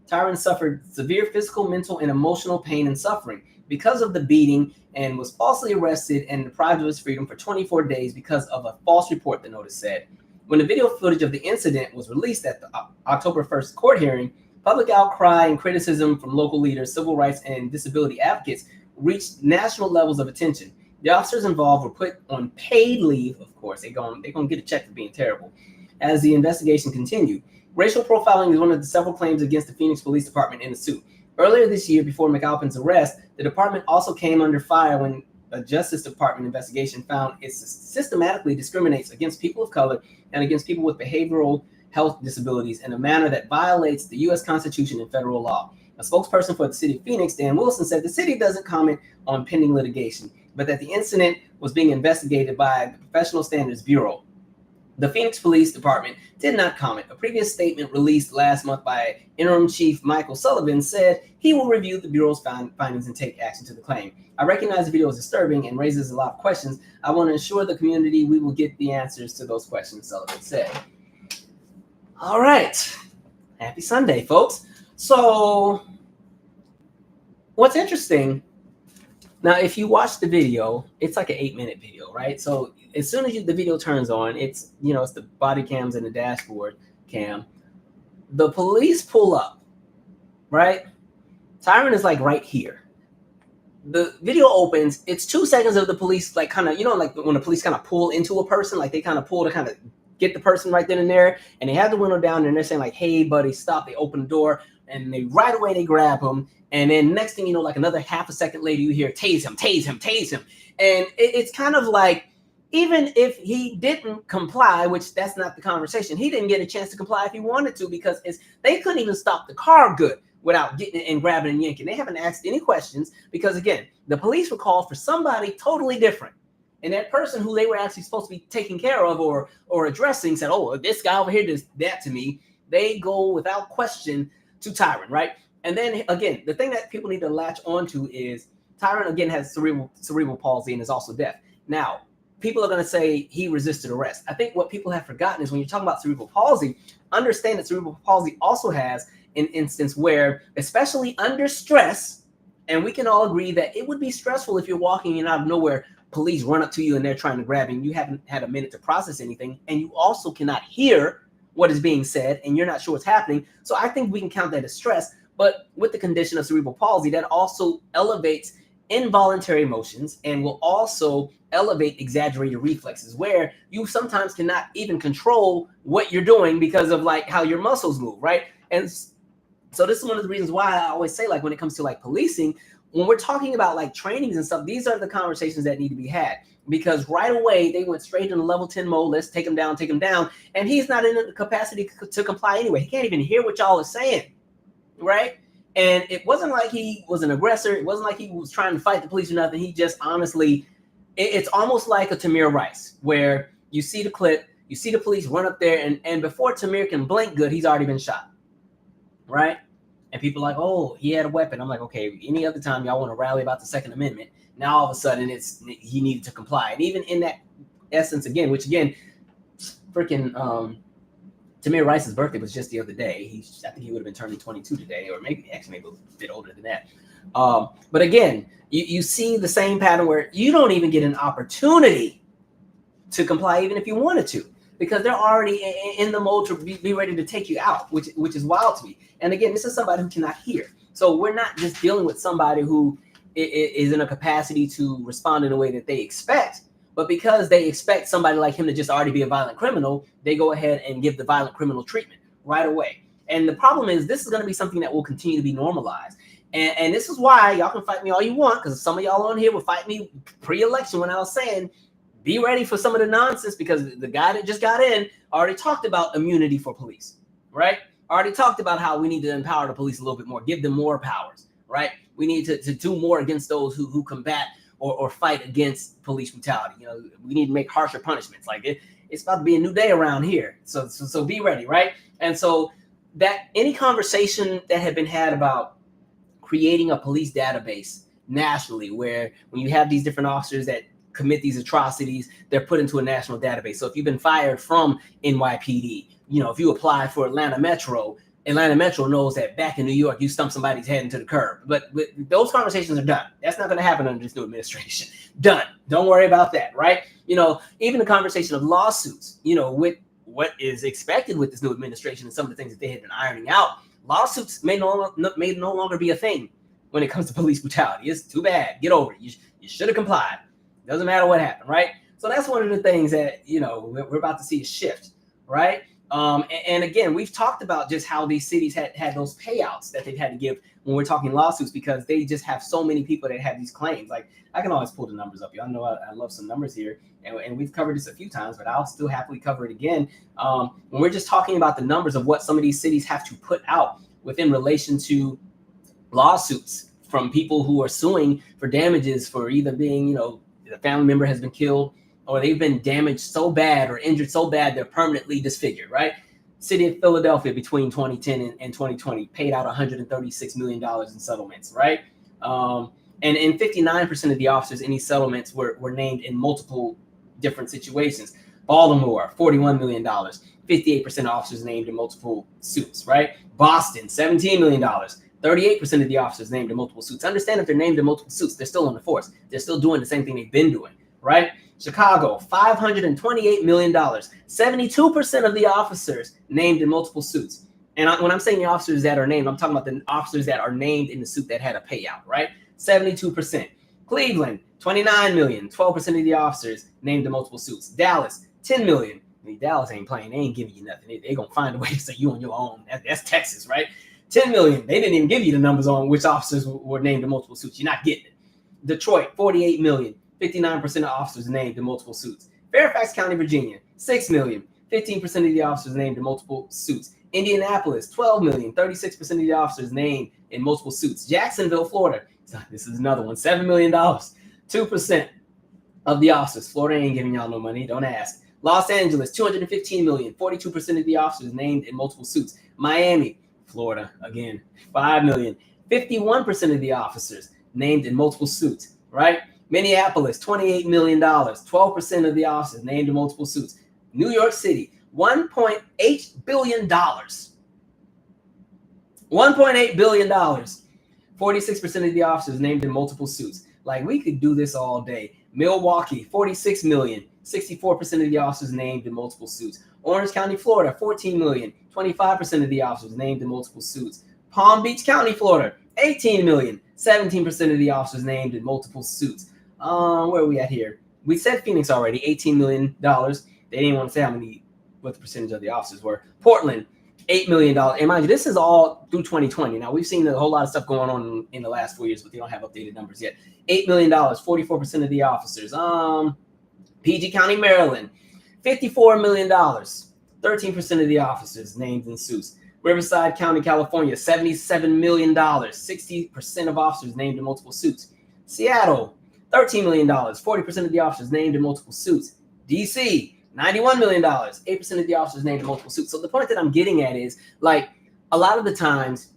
Tyron suffered severe physical, mental, and emotional pain and suffering because of the beating and was falsely arrested and deprived of his freedom for 24 days because of a false report, the notice said. When the video footage of the incident was released at the October 1st court hearing, public outcry and criticism from local leaders, civil rights, and disability advocates reached national levels of attention. The officers involved were put on paid leave, of course. They're going to get a check for being terrible. As the investigation continued, racial profiling is one of the several claims against the Phoenix Police Department in the suit. Earlier this year, before McAlpin's arrest, the department also came under fire when a Justice Department investigation found it systematically discriminates against people of color and against people with behavioral health disabilities in a manner that violates the U.S. Constitution and federal law. A spokesperson for the city of Phoenix, Dan Wilson, said the city doesn't comment on pending litigation, but that the incident was being investigated by the Professional Standards Bureau. The Phoenix Police Department did not comment. A previous statement released last month by Interim Chief Michael Sullivan said he will review the Bureau's findings and take action to the claim. I recognize the video is disturbing and raises a lot of questions. I want to assure the community we will get the answers to those questions, Sullivan said. All right. Happy Sunday, folks. So what's interesting, now if you watch the video, it's like an 8-minute video, right? So as soon as the video turns on, it's the body cams and the dashboard cam. The police pull up, right? Tyron is like right here. The video opens. It's 2 seconds of the police like kind of, like when the police kind of pull into a person, like they kind of pull to kind of get the person right then and there. And they have the window down and they're saying like, hey, buddy, stop. They open the door and right away they grab him. And then next thing you know, like another half a second later, you hear tase him, tase him, tase him. And it's kind of like, even if he didn't comply, which that's not the conversation, he didn't get a chance to comply if he wanted to, because they couldn't even stop the car good without getting it and grabbing and yanking. They haven't asked any questions because, again, the police were called for somebody totally different. And that person who they were actually supposed to be taking care of or addressing said, oh, this guy over here does that to me. They go without question to Tyron, right? And then, again, the thing that people need to latch onto is Tyron, again, has cerebral palsy and is also deaf. Now, people are going to say he resisted arrest. I think what people have forgotten is when you're talking about cerebral palsy, understand that cerebral palsy also has an instance where, especially under stress, and we can all agree that it would be stressful if you're walking and out of nowhere, police run up to you and they're trying to grab you and you haven't had a minute to process anything, and you also cannot hear what is being said and you're not sure what's happening. So I think we can count that as stress. But with the condition of cerebral palsy, that also elevates involuntary motions and will also elevate exaggerated reflexes, where you sometimes cannot even control what you're doing because of like how your muscles move, right? And so this is one of the reasons why I always say, like, when it comes to like policing, when we're talking about like trainings and stuff, these are the conversations that need to be had, because right away they went straight into level 10 mode. Let's take him down, and he's not in the capacity to comply anyway. He can't even hear what y'all are saying, right? And it wasn't like he was an aggressor. It wasn't like he was trying to fight the police or nothing. He just honestly, it's almost like a Tamir Rice, where you see the clip, you see the police run up there, and before Tamir can blink good, he's already been shot, right? And people are like, oh, he had a weapon. I'm like, okay, any other time y'all want to rally about the Second Amendment, now all of a sudden he needed to comply. And even in that essence, again, which again, freaking Tamir Rice's birthday was just the other day. I think he would have been turning 22 today, or maybe a bit older than that. But again, you see the same pattern where you don't even get an opportunity to comply, even if you wanted to, because they're already in the mode to be ready to take you out, which is wild to me. And again, this is somebody who cannot hear. So we're not just dealing with somebody who is in a capacity to respond in a way that they expect, but because they expect somebody like him to just already be a violent criminal, they go ahead and give the violent criminal treatment right away. And the problem is, this is going to be something that will continue to be normalized. And this is why y'all can fight me all you want, because some of y'all on here will fight me pre-election when I was saying, be ready for some of the nonsense, because the guy that just got in already talked about immunity for police, right? Already talked about how we need to empower the police a little bit more, give them more powers, right? We need to do more against those who combat or fight against police brutality. You know, we need to make harsher punishments. Like it's about to be a new day around here. So be ready, right? And so that any conversation that had been had about creating a police database nationally, where when you have these different officers that commit these atrocities, they're put into a national database. So if you've been fired from NYPD, you know, if you apply for Atlanta Metro knows that back in New York, you stumped somebody's head into the curb. But those conversations are done. That's not going to happen under this new administration. Done. Don't worry about that, right? You know, even the conversation of lawsuits, you know, with what is expected with this new administration and some of the things that they had been ironing out, lawsuits may no longer be a thing when it comes to police brutality. It's too bad. Get over it. You should have complied. Doesn't matter what happened, right? So that's one of the things that, you know, we're about to see a shift, right? And again, we've talked about just how these cities had those payouts that they've had to give when we're talking lawsuits, because they just have so many people that have these claims. Like, I can always pull the numbers up. Y'all know I love some numbers here, and we've covered this a few times, but I'll still happily cover it again. When we're just talking about the numbers of what some of these cities have to put out within relation to lawsuits from people who are suing for damages for either being, you know, a family member has been killed, or they've been damaged so bad or injured so bad they're permanently disfigured, right? City of Philadelphia between 2010 and 2020 paid out $136 million in settlements, right? And 59% of the officers in these settlements were named in multiple different situations. Baltimore, $41 million, 58% of officers named in multiple suits, right? Boston, $17 million. 38% of the officers named in multiple suits. Understand, if they're named in multiple suits, they're still on the force. They're still doing the same thing they've been doing, right? Chicago, $528 million. 72% of the officers named in multiple suits. And when I'm saying the officers that are named, I'm talking about the officers that are named in the suit that had a payout, right? 72%. Cleveland, $29 million. 12% of the officers named in multiple suits. Dallas, $10 million. I mean, Dallas ain't playing. They ain't giving you nothing. They're going to find a way to say you on your own. That's Texas, right? $10 million. They didn't even give you the numbers on which officers were named in multiple suits. You're not getting it. Detroit, $48 million. 59% of officers named in multiple suits. Fairfax County, Virginia, 6 million. 15% of the officers named in multiple suits. Indianapolis, 12 million. 36% of the officers named in multiple suits. Jacksonville, Florida. This is another one. $7 million. 2% of the officers. Florida ain't giving y'all no money. Don't ask. Los Angeles, 215 million. 42% of the officers named in multiple suits. Miami, Florida, again, 5 million. 51% of the officers named in multiple suits, right? Minneapolis, $28 million. 12% of the officers named in multiple suits. New York City, $1.8 billion. $1.8 billion. 46% of the officers named in multiple suits. Like, we could do this all day. Milwaukee, 46 million. 64% of the officers named in multiple suits. Orange County, Florida, 14 million. 25% of the officers named in multiple suits. Palm Beach County, Florida, 18 million. 17% of the officers named in multiple suits. Where are we at here? We said Phoenix already, $18 million. They didn't want to say what the percentage of the officers were. Portland, $8 million. And mind you, this is all through 2020. Now, we've seen a whole lot of stuff going on in the last 4 years, but they don't have updated numbers yet. $8 million, 44% of the officers. PG County, Maryland, $54 million. 13% of the officers named in suits. Riverside County, California, $77 million. 60% of officers named in multiple suits. Seattle, $13 million. 40% of the officers named in multiple suits. DC, $91 million. 8% of the officers named in multiple suits. So the point that I'm getting at is, like, a lot of the times,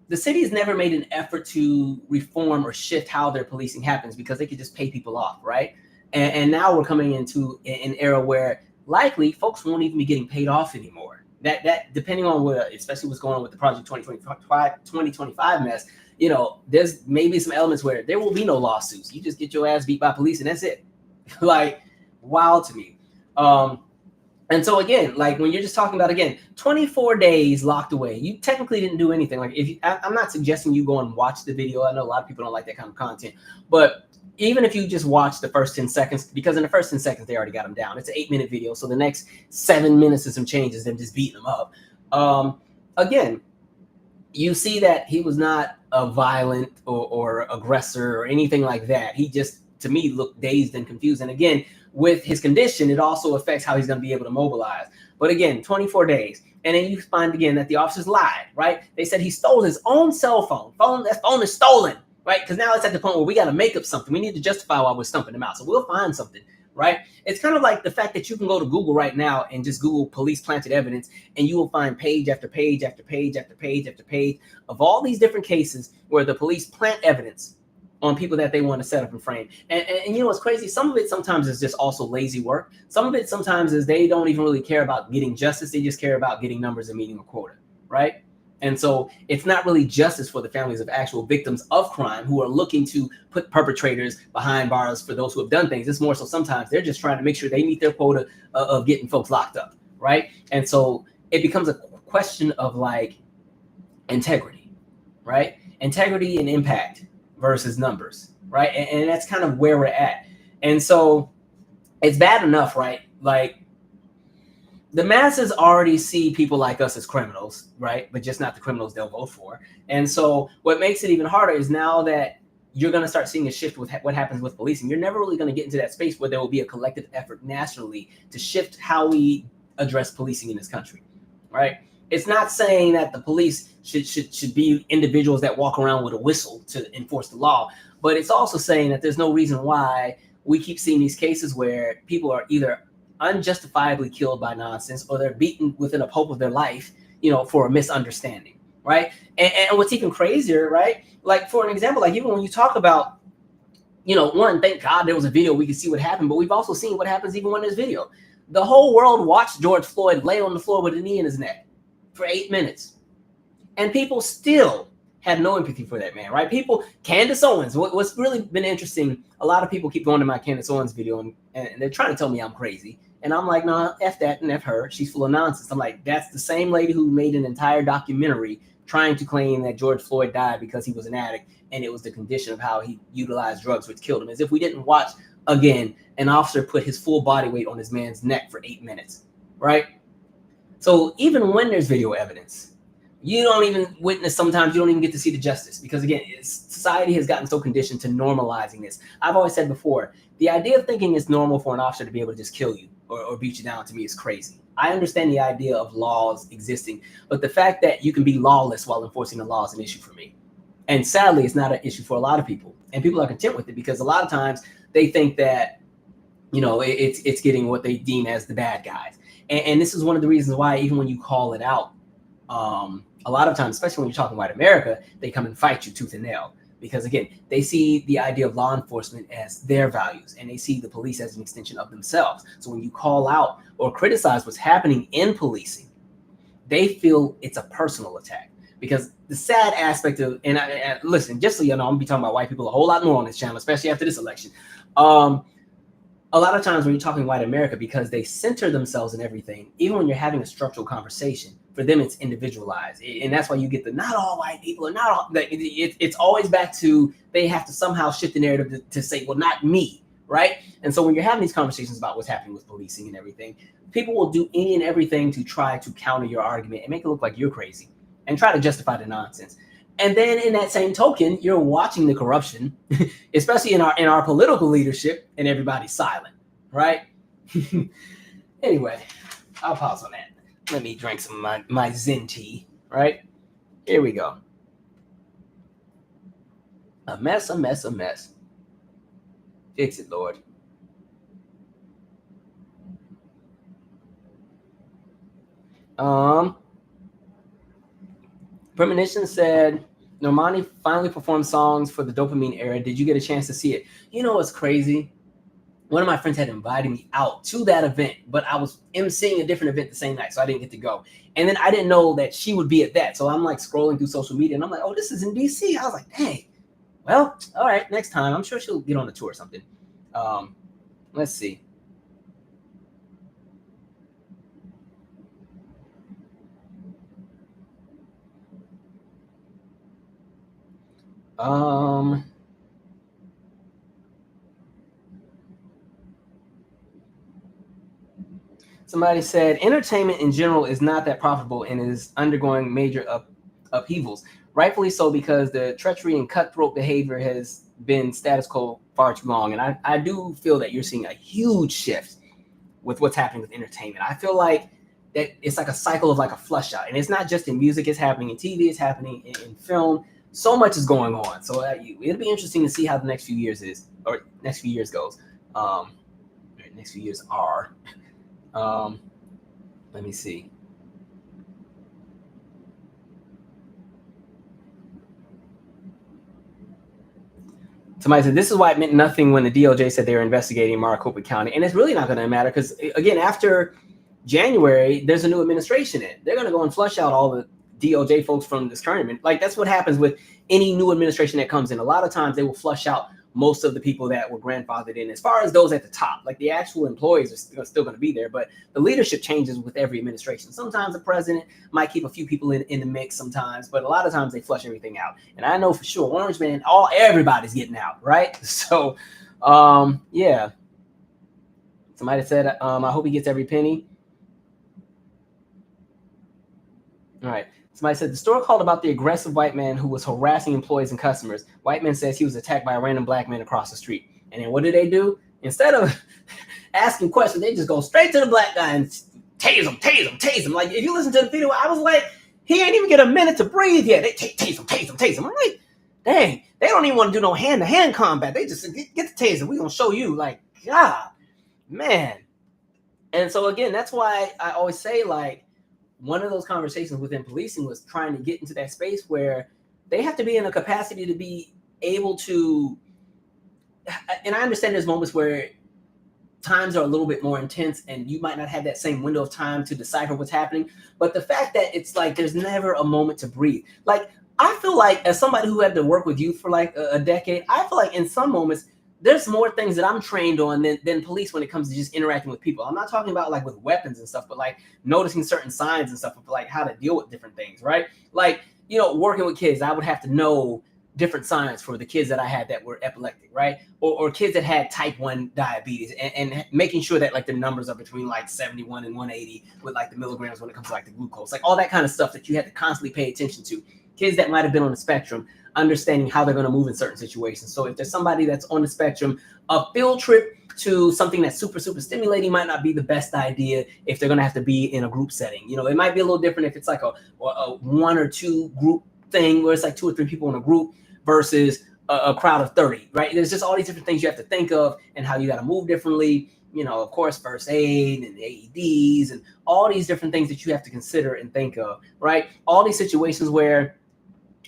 the city has never made an effort to reform or shift how their policing happens because they could just pay people off, right? And now we're coming into an era where likely folks won't even be getting paid off anymore. That depending on what, especially what's going on with the Project 2025 mess, you know, there's maybe some elements where there will be no lawsuits. You just get your ass beat by police and that's it. Like, wild to me. And so again, like when you're just talking about, again, 24 days locked away, you technically didn't do anything. Like I'm not suggesting you go and watch the video. I know a lot of people don't like that kind of content, but even if you just watch the first 10 seconds, because in the first 10 seconds, they already got him down. It's an 8-minute video. So the next 7 minutes and some changes, them just beating him up. Again, you see that he was not a violent or aggressor or anything like that. He just, to me, looked dazed and confused. And again, with his condition, it also affects how he's going to be able to mobilize. But again, 24 days. And then you find again that the officers lied, right? They said he stole his own cell phone. That phone is stolen, right? Because now it's at the point where we got to make up something. We need to justify why we're stumping him out. So we'll find something, right? It's kind of like the fact that you can go to Google right now and just Google police planted evidence, and you will find page after page after page after page after page of all these different cases where the police plant evidence on people that they want to set up and frame. And you know what's crazy? Some of it sometimes is just also lazy work. Some of it sometimes is they don't even really care about getting justice. They just care about getting numbers and meeting a quota, right? And so it's not really justice for the families of actual victims of crime who are looking to put perpetrators behind bars for those who have done things. It's more so sometimes they're just trying to make sure they meet their quota of getting folks locked up, right? And so it becomes a question of like integrity, right? Integrity and impact versus numbers, right? And that's kind of where we're at. And so it's bad enough, right? Like the masses already see people like us as criminals, right? But just not the criminals they'll vote for. And so what makes it even harder is now that you're going to start seeing a shift with what happens with policing. You're never really going to get into that space where there will be a collective effort nationally to shift how we address policing in this country, right? It's not saying that the police should be individuals that walk around with a whistle to enforce the law, but it's also saying that there's no reason why we keep seeing these cases where people are either unjustifiably killed by nonsense or they're beaten within a hope of their life, you know, for a misunderstanding, right? And what's even crazier, right? Like for an example, like even when you talk about, you know, one, thank God there was a video, we could see what happened, but we've also seen what happens even when there's video. The whole world watched George Floyd lay on the floor with a knee in his neck for 8 minutes. And people still had no empathy for that man, right? People, Candace Owens, what's really been interesting, a lot of people keep going to my Candace Owens video and they're trying to tell me I'm crazy. And I'm like, nah, F that and F her. She's full of nonsense. I'm like, that's the same lady who made an entire documentary trying to claim that George Floyd died because he was an addict and it was the condition of how he utilized drugs which killed him. As if we didn't watch, again, an officer put his full body weight on this man's neck for 8 minutes, right? So even when there's video evidence, You don't even witness, sometimes you don't even get to see the justice, because again, society has gotten so conditioned to normalizing this. I've always said before, the idea of thinking it's normal for an officer to be able to just kill you or beat you down, to me, is crazy. I understand the idea of laws existing, but the fact that you can be lawless while enforcing the law is an issue for me. And sadly, it's not an issue for a lot of people. And people are content with it because a lot of times they think that, it's getting what they deem as the bad guys. And this is one of the reasons why, even when you call it out, a lot of times, especially when you're talking white America, they come and fight you tooth and nail. Because again, they see the idea of law enforcement as their values, and they see the police as an extension of themselves. So when you call out or criticize what's happening in policing, they feel it's a personal attack. Because the sad aspect of, and listen, just so you know, I'm gonna be talking about white people a whole lot more on this channel, especially after this election. A lot of times when you're talking white America, because they center themselves in everything, even when you're having a structural conversation, for them it's individualized. And that's why you get the not all white people are not all, it's always back to, they have to somehow shift the narrative to say, well, not me, right? And so when you're having these conversations about what's happening with policing and everything, people will do any and everything to try to counter your argument and make it look like you're crazy and try to justify the nonsense. And then in that same token, you're watching the corruption, especially in our political leadership, and everybody's silent, right? Anyway, I'll pause on that. Let me drink some of my Zen tea, right? Here we go. A mess, a mess, a mess. Fix it, Lord. Premonition said, Normani finally performed songs for the Dopamine era. Did you get a chance to see it? You know what's crazy? One of my friends had invited me out to that event, but I was emceeing a different event the same night, so I didn't get to go. And then I didn't know that she would be at that. So I'm like scrolling through social media, and I'm like, oh, this is in DC. I was like, dang. Well, all right, next time. I'm sure she'll get on the tour or something. Let's see. Somebody said entertainment in general is not that profitable and is undergoing major upheavals. Rightfully so, because the treachery and cutthroat behavior has been status quo far too long. And I do feel that you're seeing a huge shift with what's happening with entertainment. I feel like that it's like a cycle of like a flush out. And it's not just in music, it's happening in TV, it's happening in film. So much is going on. So it'll be interesting to see how the next few years goes. Next few years are. Let me see. Somebody said, this is why it meant nothing when the DOJ said they were investigating Maricopa County. And it's really not going to matter because, again, after January, there's a new administration in. They're going to go and flush out all the DOJ folks from this tournament. Like, that's what happens with any new administration that comes in. A lot of times they will flush out most of the people that were grandfathered in, as far as those at the top. Like, the actual employees are still going to be there, but the leadership changes with every administration. Sometimes the president might keep a few people in the mix sometimes, but a lot of times they flush everything out. And I know for sure, Orange Man, everybody's getting out, right? So, yeah. Somebody said, I hope he gets every penny. All right. Somebody said, the store called about the aggressive white man who was harassing employees and customers. White man says he was attacked by a random black man across the street. And then what do? Instead of asking questions, they just go straight to the black guy and tase him. Like, if you listen to the video, I was like, he ain't even get a minute to breathe yet. They tase him. I'm like, dang, they don't even want to do no hand-to-hand combat. They just get the taser. We're going to show you. Like, God, man. And so, again, that's why I always say, like, one of those conversations within policing was trying to get into that space where they have to be in a capacity to be able to, and I understand there's moments where times are a little bit more intense and you might not have that same window of time to decipher what's happening. But the fact that it's like there's never a moment to breathe. Like, I feel like as somebody who had to work with youth for like a decade, I feel like in some moments, there's more things that I'm trained on than police when it comes to just interacting with people. I'm not talking about like with weapons and stuff, but like noticing certain signs and stuff of like how to deal with different things, right? Like, working with kids, I would have to know different signs for the kids that I had that were epileptic, right? Or kids that had type 1 diabetes, and making sure that like the numbers are between like 71 and 180 with like the milligrams when it comes to like the glucose, like all that kind of stuff that you had to constantly pay attention to. Kids that might have been on the spectrum, understanding how they're going to move in certain situations. So if there's somebody that's on the spectrum, a field trip to something that's super stimulating might not be the best idea if they're going to have to be in a group setting. You know, it might be a little different if it's like a 1 or 2 group thing where it's like 2 or 3 people in a group versus a crowd of 30, right? There's just all these different things you have to think of and how you got to move differently. You know, of course, first aid and AEDs and all these different things that you have to consider and think of, right? All these situations where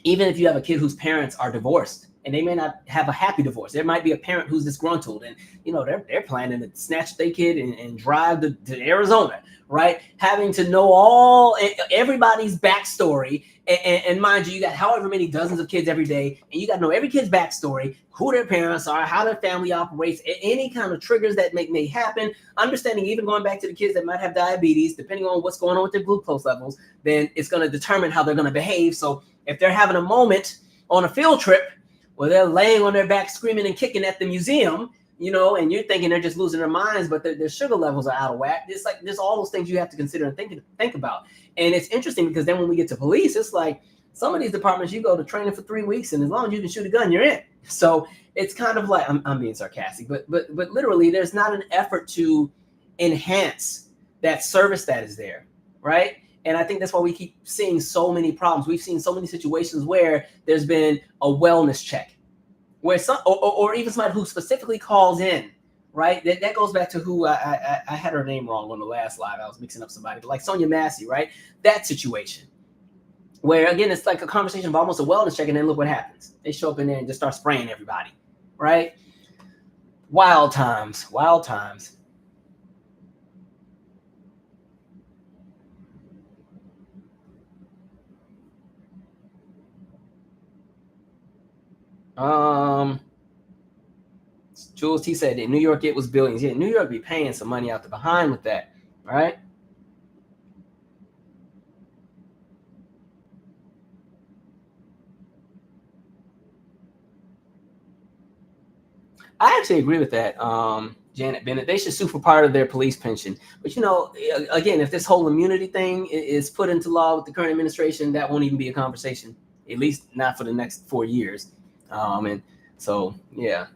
even if you have a kid whose parents are divorced and they may not have a happy divorce, there might be a parent who's disgruntled and, you know, they're planning to snatch their kid and drive to Arizona, right? Having to know everybody's backstory. And mind you, you got however many dozens of kids every day, and you got to know every kid's backstory, who their parents are, how their family operates, any kind of triggers that may happen. Understanding, even going back to the kids that might have diabetes, depending on what's going on with their glucose levels, then it's going to determine how they're going to behave. So if they're having a moment on a field trip where they're laying on their back screaming and kicking at the museum, you know, and you're thinking they're just losing their minds, but their sugar levels are out of whack. It's like there's all those things you have to consider and think about. And it's interesting because then when we get to police, it's like some of these departments you go to training for 3 weeks, and as long as you can shoot a gun, you're in. So it's kind of like, I'm being sarcastic, but literally there's not an effort to enhance that service that is there, right? And I think that's why we keep seeing so many problems. We've seen so many situations where there's been a wellness check, where some or even somebody who specifically calls in, right? That goes back to who I had her name wrong on the last live. I was mixing up somebody, but like Sonia Massey, right? That situation where, again, it's like a conversation of almost a wellness check, and then look what happens. They show up in there and just start spraying everybody, right? Wild times. Jules T said in New York it was billions. Yeah, New York be paying some money out the behind with that, right? I actually agree with that, Janet Bennett. They should sue for part of their police pension. But, you know, again, if this whole immunity thing is put into law with the current administration, that won't even be a conversation, at least not for the next 4 years. And so, yeah.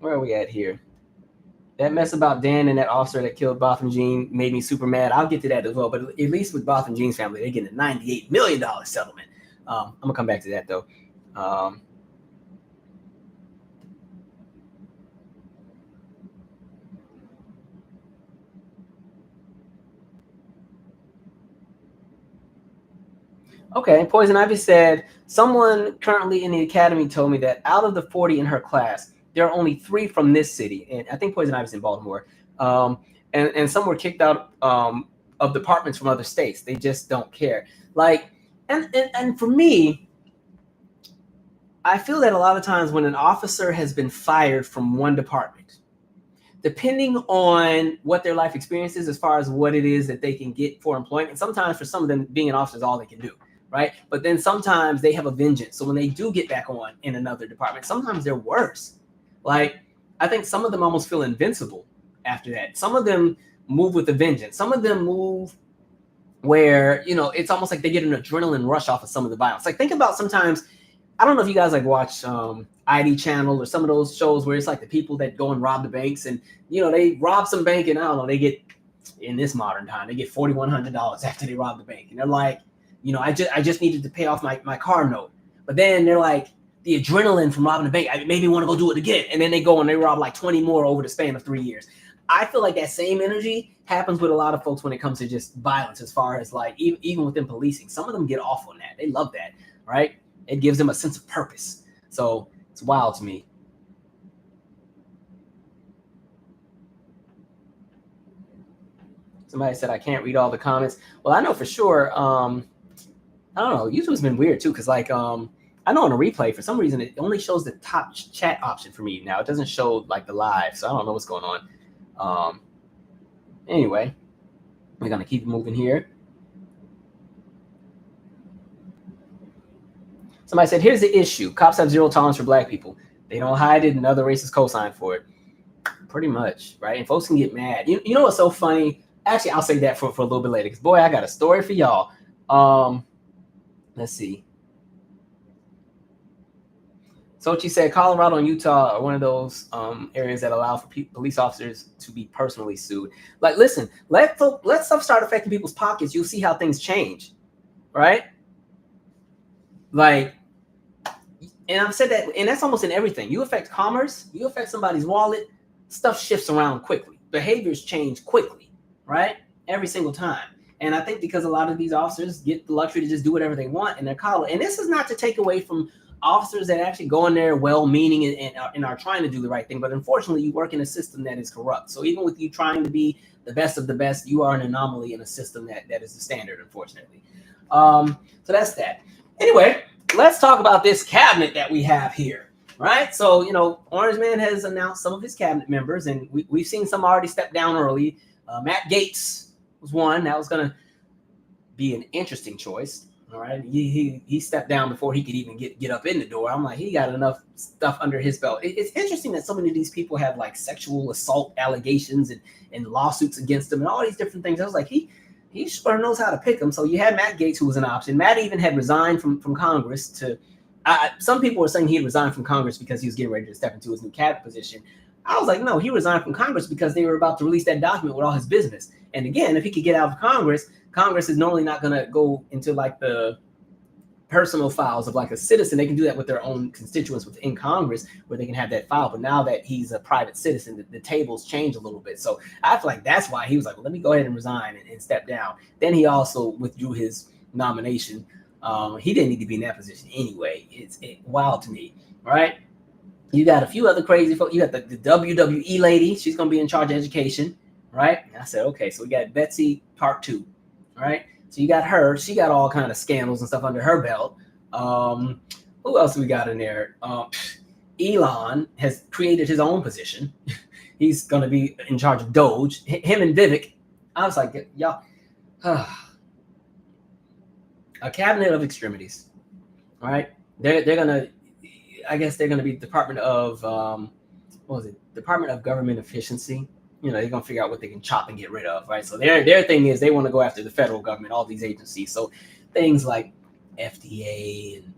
Where are we at here? That mess about Dan and that officer that killed Botham Jean made me super mad. I'll get to that as well. But at least with Botham Jean's family, they're getting a $98 million settlement. I'm going to come back to that, though. Okay, Poison Ivy said, someone currently in the academy told me that out of the 40 in her class, there are only 3 from this city. And I think Poison Ivy's in Baltimore. And some were kicked out of departments from other states. They just don't care. Like, and for me, I feel that a lot of times when an officer has been fired from one department, depending on what their life experience is as far as what it is that they can get for employment, sometimes for some of them, being an officer is all they can do, right? But then sometimes they have a vengeance. So when they do get back on in another department, sometimes they're worse. Like, I think some of them almost feel invincible after that. Some of them move with a vengeance. Some of them move where, you know, it's almost like they get an adrenaline rush off of some of the violence. Like, think about sometimes, I don't know if you guys like watch ID Channel or some of those shows where it's like the people that go and rob the banks, and, you know, they rob some bank and I don't know, they get, in this modern time, they get $4,100 after they rob the bank. And they're like, you know, I just needed to pay off my car note. But then they're like, the adrenaline from robbing the bank, I maybe want to go do it again. And then they go and they rob like 20 more over the span of 3 years. I feel like that same energy happens with a lot of folks when it comes to just violence, as far as like, even within policing. Some of them get off on that. They love that, right? It gives them a sense of purpose. So it's wild to me. Somebody said I can't read all the comments. Well, I know for sure. I don't know. YouTube's been weird too, because like I know on a replay for some reason it only shows the top chat option for me now. It doesn't show like the live, so I don't know what's going on. Anyway, we're gonna keep moving here. Somebody said, "Here's the issue: cops have zero tolerance for black people. They don't hide it, and other races co-sign for it." Pretty much, right? And folks can get mad. You know what's so funny? Actually, I'll say that for a little bit later, because boy, I got a story for y'all. Let's see. So what you said, Colorado and Utah are one of those areas that allow for police officers to be personally sued. Like, listen, let stuff start affecting people's pockets. You'll see how things change, right? Like, and I've said that, and that's almost in everything. You affect commerce, you affect somebody's wallet, stuff shifts around quickly. Behaviors change quickly, right? Every single time. And I think because a lot of these officers get the luxury to just do whatever they want in their collar. And this is not to take away from officers that actually go in there well-meaning and are trying to do the right thing. But unfortunately, you work in a system that is corrupt. So even with you trying to be the best of the best, you are an anomaly in a system that is the standard, unfortunately. So that's that. Anyway, let's talk about this cabinet that we have here, right? So, Orange Man has announced some of his cabinet members, and we've seen some already step down early. Matt Gaetz was one. That was going to be an interesting choice. All right. He stepped down before he could even get up in the door. I'm like, he got enough stuff under his belt. It's interesting that so many of these people have like sexual assault allegations and lawsuits against them and all these different things. I was like, he sure knows how to pick them. So you had Matt Gaetz, who was an option. Matt even had resigned from Congress to some people were saying he had resigned from Congress because he was getting ready to step into his new cabinet position. I was like, no, he resigned from Congress because they were about to release that document with all his business. And again, if he could get out of Congress is normally not going to go into like the personal files of like a citizen. They can do that with their own constituents within Congress where they can have that file. But now that he's a private citizen, the tables change a little bit. So I feel like that's why he was like, well, let me go ahead and resign and step down. Then he also withdrew his nomination. He didn't need to be in that position anyway. It's wild to me, right? You got a few other crazy folks. You got the WWE lady. She's going to be in charge of education, right? And I said, okay, so we got Betsy Part 2, right? So you got her. She got all kind of scandals and stuff under her belt. Who else we got in there? Elon has created his own position. He's going to be in charge of Doge. Him and Vivek. I was like, y'all, a cabinet of extremities, right? They're going to, I guess they're going to be Department of, Department of Government Efficiency. They're going to figure out what they can chop and get rid of, right? So their thing is they want to go after the federal government, all these agencies. So things like FDA and,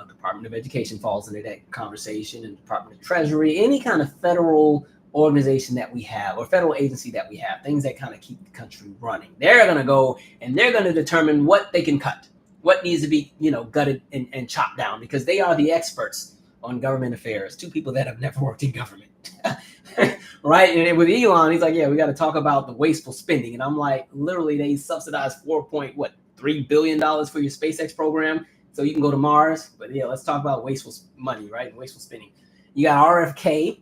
Department of Education falls into that conversation, and Department of Treasury, any kind of federal organization that we have or federal agency that we have, things that kind of keep the country running. They're going to go and they're going to determine what they can cut, what needs to be, gutted and chopped down, because they are the experts on government affairs. Two people that have never worked in government. Right? And with Elon, he's like, yeah, we got to talk about the wasteful spending. And I'm like, literally, they subsidized $4.3 billion for your SpaceX program so you can go to Mars. But yeah, let's talk about wasteful money, right? Wasteful spending. You got RFK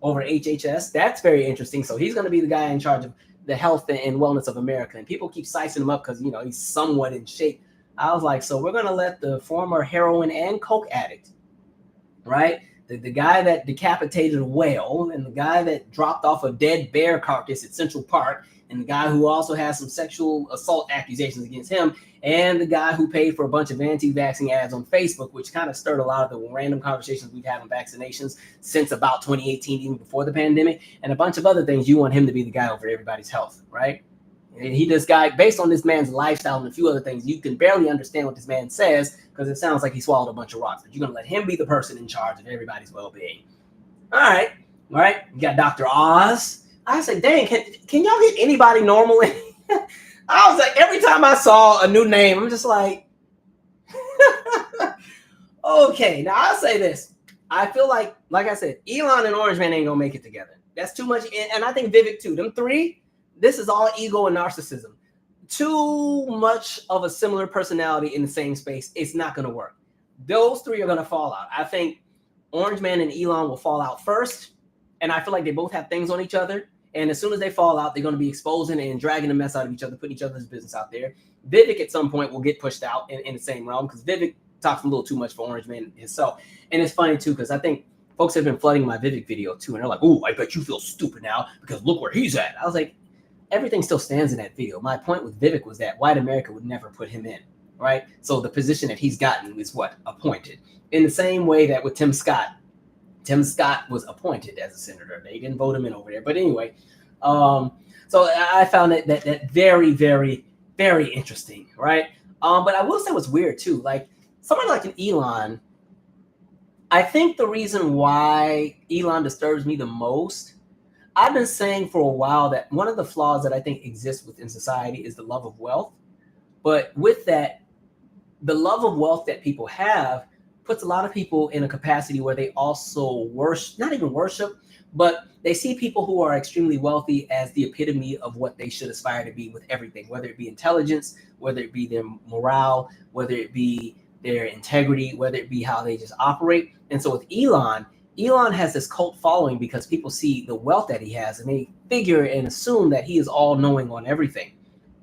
over HHS. That's very interesting. So he's going to be the guy in charge of the health and wellness of America. And people keep sizing him up because, he's somewhat in shape. I was like, so we're going to let the former heroin and coke addict, right? The guy that decapitated a whale, and the guy that dropped off a dead bear carcass at Central Park, and the guy who also has some sexual assault accusations against him, and the guy who paid for a bunch of anti-vaccine ads on Facebook, which kind of stirred a lot of the random conversations we've had on vaccinations since about 2018, even before the pandemic, and a bunch of other things. You want him to be the guy over everybody's health, right? And this guy, based on this man's lifestyle and a few other things, you can barely understand what this man says because it sounds like he swallowed a bunch of rocks. But you're going to let him be the person in charge of everybody's well-being. All right. You got Dr. Oz. I said, dang, can y'all get anybody normal in? I was like, every time I saw a new name, I'm just like, okay. Now, I'll say this. I feel like I said, Elon and Orange Man ain't going to make it together. That's too much. And I think Vivek, too. Them three, this is all ego and narcissism. Too much of a similar personality in the same space. It's not going to work. Those three are going to fall out. I think Orange Man and Elon will fall out first. And I feel like they both have things on each other. And as soon as they fall out, they're going to be exposing and dragging the mess out of each other, putting each other's business out there. Vivek at some point will get pushed out in the same realm because Vivek talks a little too much for Orange Man himself. And it's funny too, because I think folks have been flooding my Vivek video too. And they're like, oh, I bet you feel stupid now because look where he's at. I was like, everything still stands in that video. My point with Vivek was that white America would never put him in, right? So the position that he's gotten is what? Appointed. In the same way that with Tim Scott was appointed as a senator. They didn't vote him in over there. But anyway, so I found that very, very, very interesting, right? But I will say what's weird too. Like someone like an Elon, I think the reason why Elon disturbs me the most, I've been saying for a while that one of the flaws that I think exists within society is the love of wealth. But with that, the love of wealth that people have puts a lot of people in a capacity where they also worship, not even worship, but they see people who are extremely wealthy as the epitome of what they should aspire to be with everything, whether it be intelligence, whether it be their morale, whether it be their integrity, whether it be how they just operate. And so with Elon has this cult following because people see the wealth that he has and they figure and assume that he is all knowing on everything.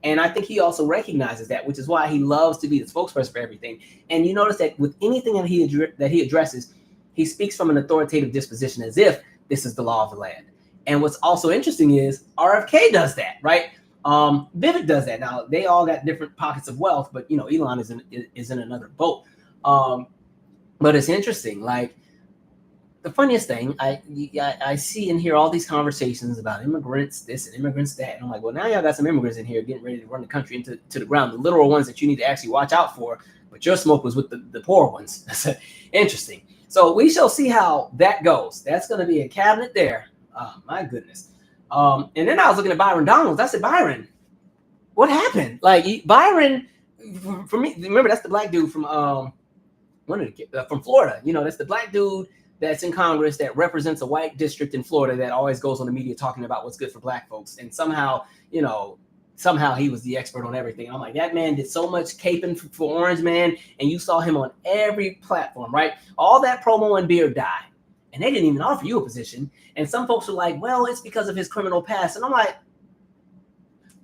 And I think he also recognizes that, which is why he loves to be the spokesperson for everything. And you notice that with anything that he addresses, he speaks from an authoritative disposition as if this is the law of the land. And what's also interesting is RFK does that, right? Vivek does that. Now they all got different pockets of wealth, but you know, Elon is in another boat. But it's interesting. Like the funniest thing, I see and hear all these conversations about immigrants this and immigrants that, and I'm like, well, now y'all got some immigrants in here getting ready to run the country into the ground, the literal ones that you need to actually watch out for. But your smoke was with the poor ones. That's interesting. So we shall see how that goes. That's going to be a cabinet there. Oh, my goodness. And then I was looking at Byron Donalds. I said, Byron, what happened? Like Byron, for me, remember that's the black dude from Florida. You know, that's the black dude that's in Congress that represents a white district in Florida that always goes on the media talking about what's good for black folks. And somehow he was the expert on everything. I'm like, that man did so much caping for Orange Man, and you saw him on every platform, right? All that promo and beard died. And they didn't even offer you a position. And some folks were like, well, it's because of his criminal past. And I'm like,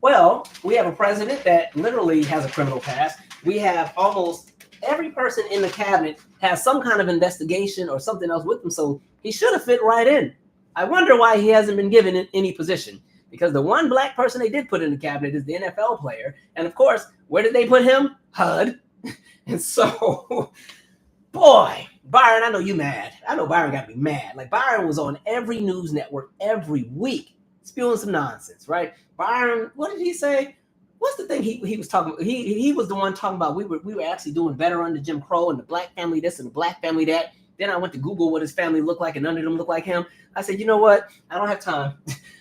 well, we have a president that literally has a criminal past. We have almost every person in the cabinet has some kind of investigation or something else with them. So he should have fit right in. I wonder why he hasn't been given any position. Because the one black person they did put in the cabinet is the NFL player. And of course, where did they put him? HUD. And so, boy, Byron, I know you mad. I know Byron got to be mad. Like Byron was on every news network every week spewing some nonsense, right? Byron, what did he say? What's the thing he was talking about? He was the one talking about we were actually doing better under Jim Crow and the black family this and the black family that. Then I went to Google what his family looked like and none of them looked like him. I said, you know what? I don't have time.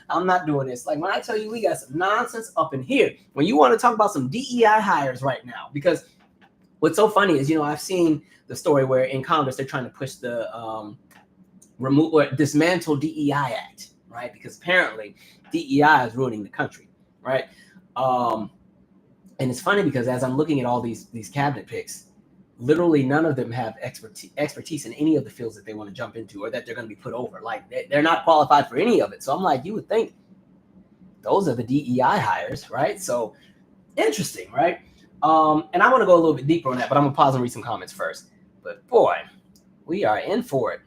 I'm not doing this. Like when I tell you we got some nonsense up in here, when you want to talk about some DEI hires right now, because what's so funny is, I've seen the story where in Congress they're trying to push the remove or dismantle DEI Act, right? Because apparently DEI is ruining the country, right? And it's funny because as I'm looking at all these cabinet picks, literally none of them have expertise in any of the fields that they want to jump into or that they're going to be put over. Like they're not qualified for any of it. So I'm like, you would think those are the DEI hires, right? So interesting, right? And I want to go a little bit deeper on that, but I'm going to pause and read some comments first. But boy, we are in for it.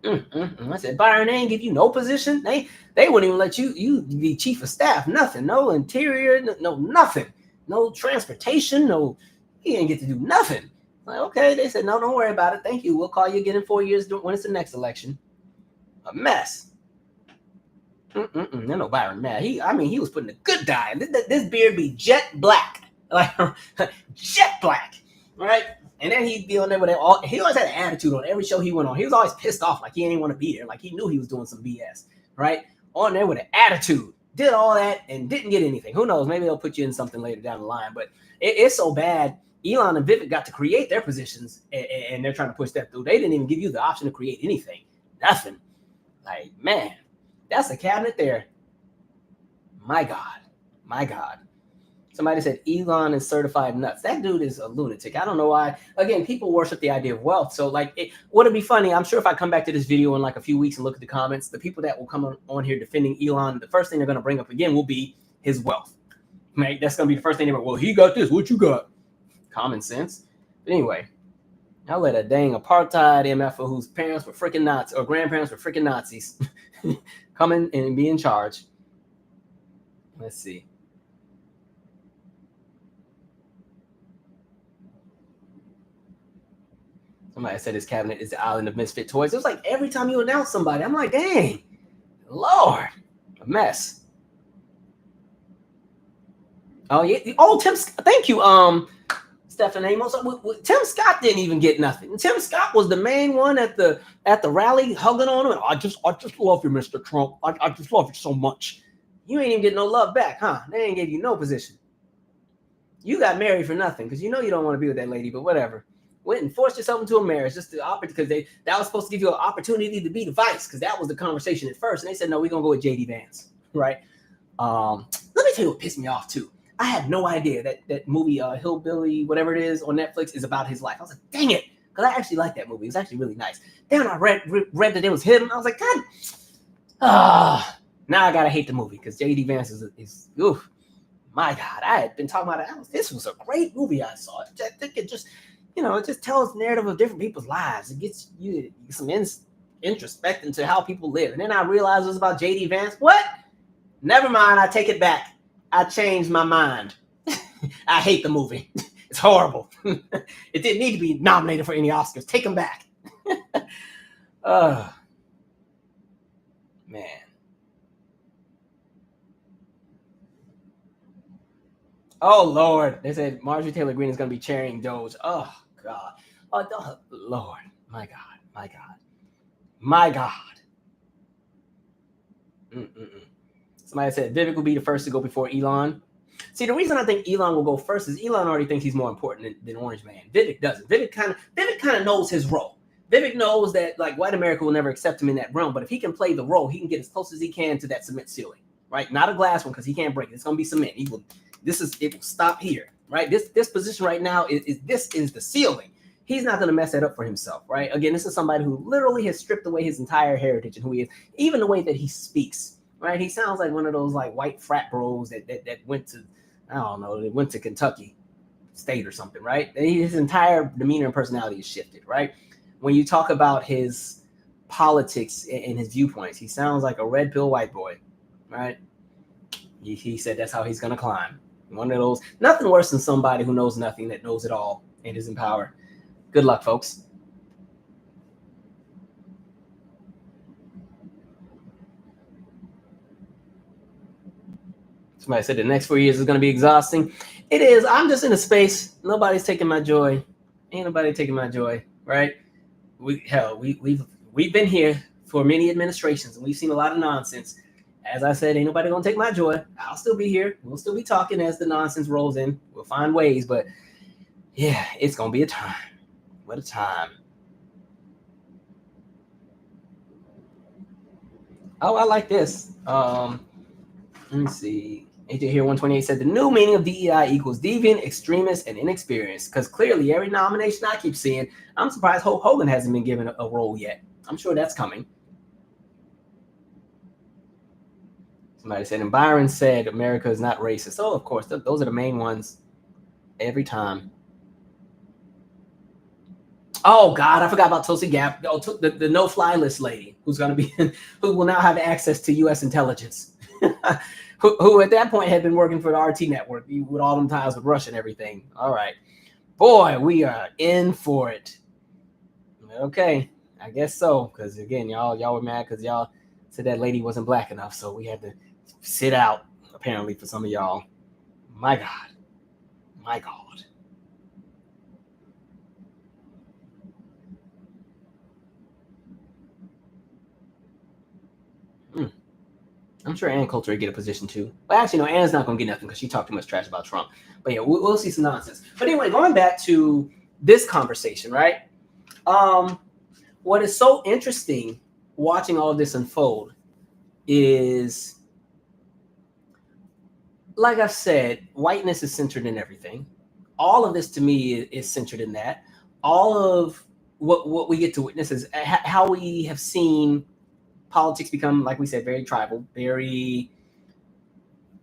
I said, Byron, they ain't give you no position. They wouldn't even let you be chief of staff. Nothing. No interior. No nothing. No transportation. No. He didn't get to do nothing. Like, okay, they said, no, don't worry about it. Thank you. We'll call you again in 4 years when it's the next election. A mess. No, Byron, man. He was putting a good dye. This beard be jet black. Like, jet black. Right? And then he'd be on there he always had an attitude on every show he went on. He was always pissed off, like he didn't want to be there. Like he knew he was doing some BS. Right? On there with an attitude. Did all that and didn't get anything. Who knows? Maybe they'll put you in something later down the line. But it's so bad. Elon and Vivek got to create their positions and they're trying to push that through. They didn't even give you the option to create anything. Nothing. Like, man, that's a cabinet there. My God. Somebody said Elon is certified nuts. That dude is a lunatic. I don't know why. Again, people worship the idea of wealth. So, like, would it be funny? I'm sure if I come back to this video in like a few weeks and look at the comments, the people that will come on here defending Elon, the first thing they're going to bring up again will be his wealth. Right? That's going to be the first thing they're like, well, he got this. What you got? Common sense. But anyway, I'll let a dang apartheid MF whose parents were freaking Nazis or grandparents were freaking Nazis come in and be in charge. Let's see. Somebody said his cabinet is the island of misfit toys. It was like every time you announce somebody, I'm like, dang, Lord, a mess. Oh, yeah. Oh, Tim, thank you, Stephen Amos. Tim Scott didn't even get nothing. Tim Scott was the main one at the rally hugging on him. I just love you, Mr. Trump. I just love you so much. You ain't even getting no love back, huh? They ain't gave you no position. You got married for nothing because you know you don't want to be with that lady, but whatever. Went and forced yourself into a marriage just to because that was supposed to give you an opportunity to be the vice, because that was the conversation at first. And they said, no, we're gonna go with JD Vance, right? Let me tell you what pissed me off too. I had no idea that movie Hillbilly, whatever it is on Netflix, is about his life. I was like, dang it, because I actually liked that movie. It was actually really nice. Then I read that it was him. I was like, God, now I gotta hate the movie because JD Vance is oof. My God, I had been talking about it. This was a great movie I saw. I think it just, it just tells the narrative of different people's lives. It gets you some introspect into how people live. And then I realized it was about JD Vance. What? Never mind. I take it back. I changed my mind. I hate the movie. It's horrible. It didn't need to be nominated for any Oscars. Take them back. Man. Oh, Lord. They said Marjorie Taylor Greene is going to be chairing Doge. Oh, God. Oh, Lord. My God. My God. My God. Somebody said Vivek will be the first to go before Elon. See, the reason I think Elon will go first is Elon already thinks he's more important than Orange Man. Vivek doesn't. Vivek kind of knows his role. Vivek knows that like white America will never accept him in that realm, but if he can play the role, he can get as close as he can to that cement ceiling, right? Not a glass one because he can't break it. It's going to be cement. It will stop here, right? This position right now is the ceiling. He's not going to mess that up for himself, right? Again, this is somebody who literally has stripped away his entire heritage and who he is, even the way that he speaks, right? He sounds like one of those like white frat bros that went to, I don't know, they went to Kentucky State or something, right? His entire demeanor and personality is shifted, right? When you talk about his politics and his viewpoints, he sounds like a red pill white boy, right? He said that's how he's going to climb. One of those, nothing worse than somebody who knows nothing that knows it all and is in power. Good luck, folks. Somebody said the next 4 years is going to be exhausting. It is. I'm just in a space. Nobody's taking my joy. Ain't nobody taking my joy, right? We've been here for many administrations, and we've seen a lot of nonsense. As I said, ain't nobody going to take my joy. I'll still be here. We'll still be talking as the nonsense rolls in. We'll find ways, but yeah, it's going to be a time. What a time. Oh, I like this. Let me see. AJ here 128 said the new meaning of DEI equals deviant, extremist, and inexperienced. Because clearly every nomination I keep seeing, I'm surprised Hulk Hogan hasn't been given a role yet. I'm sure that's coming. Somebody said, and Byron said America is not racist. Oh, of course, those are the main ones every time. Oh God, I forgot about Tulsi Gabbard, the no-fly list lady, who's going to be, who will now have access to U.S. intelligence, who at that point had been working for the RT network with all them ties with Russia and everything. All right, boy, we are in for it. Okay, I guess so, because again, y'all were mad because y'all said that lady wasn't black enough, so we had to sit out apparently for some of y'all. My God, my God. I'm sure Ann Coulter would get a position too. But actually, no, Ann's not going to get nothing because she talked too much trash about Trump. But yeah, we'll see some nonsense. But anyway, going back to this conversation, right? What is so interesting watching all of this unfold is like I've said, whiteness is centered in everything. All of this to me is centered in that. All of what we get to witness is how we have seen politics become, like we said, very tribal, very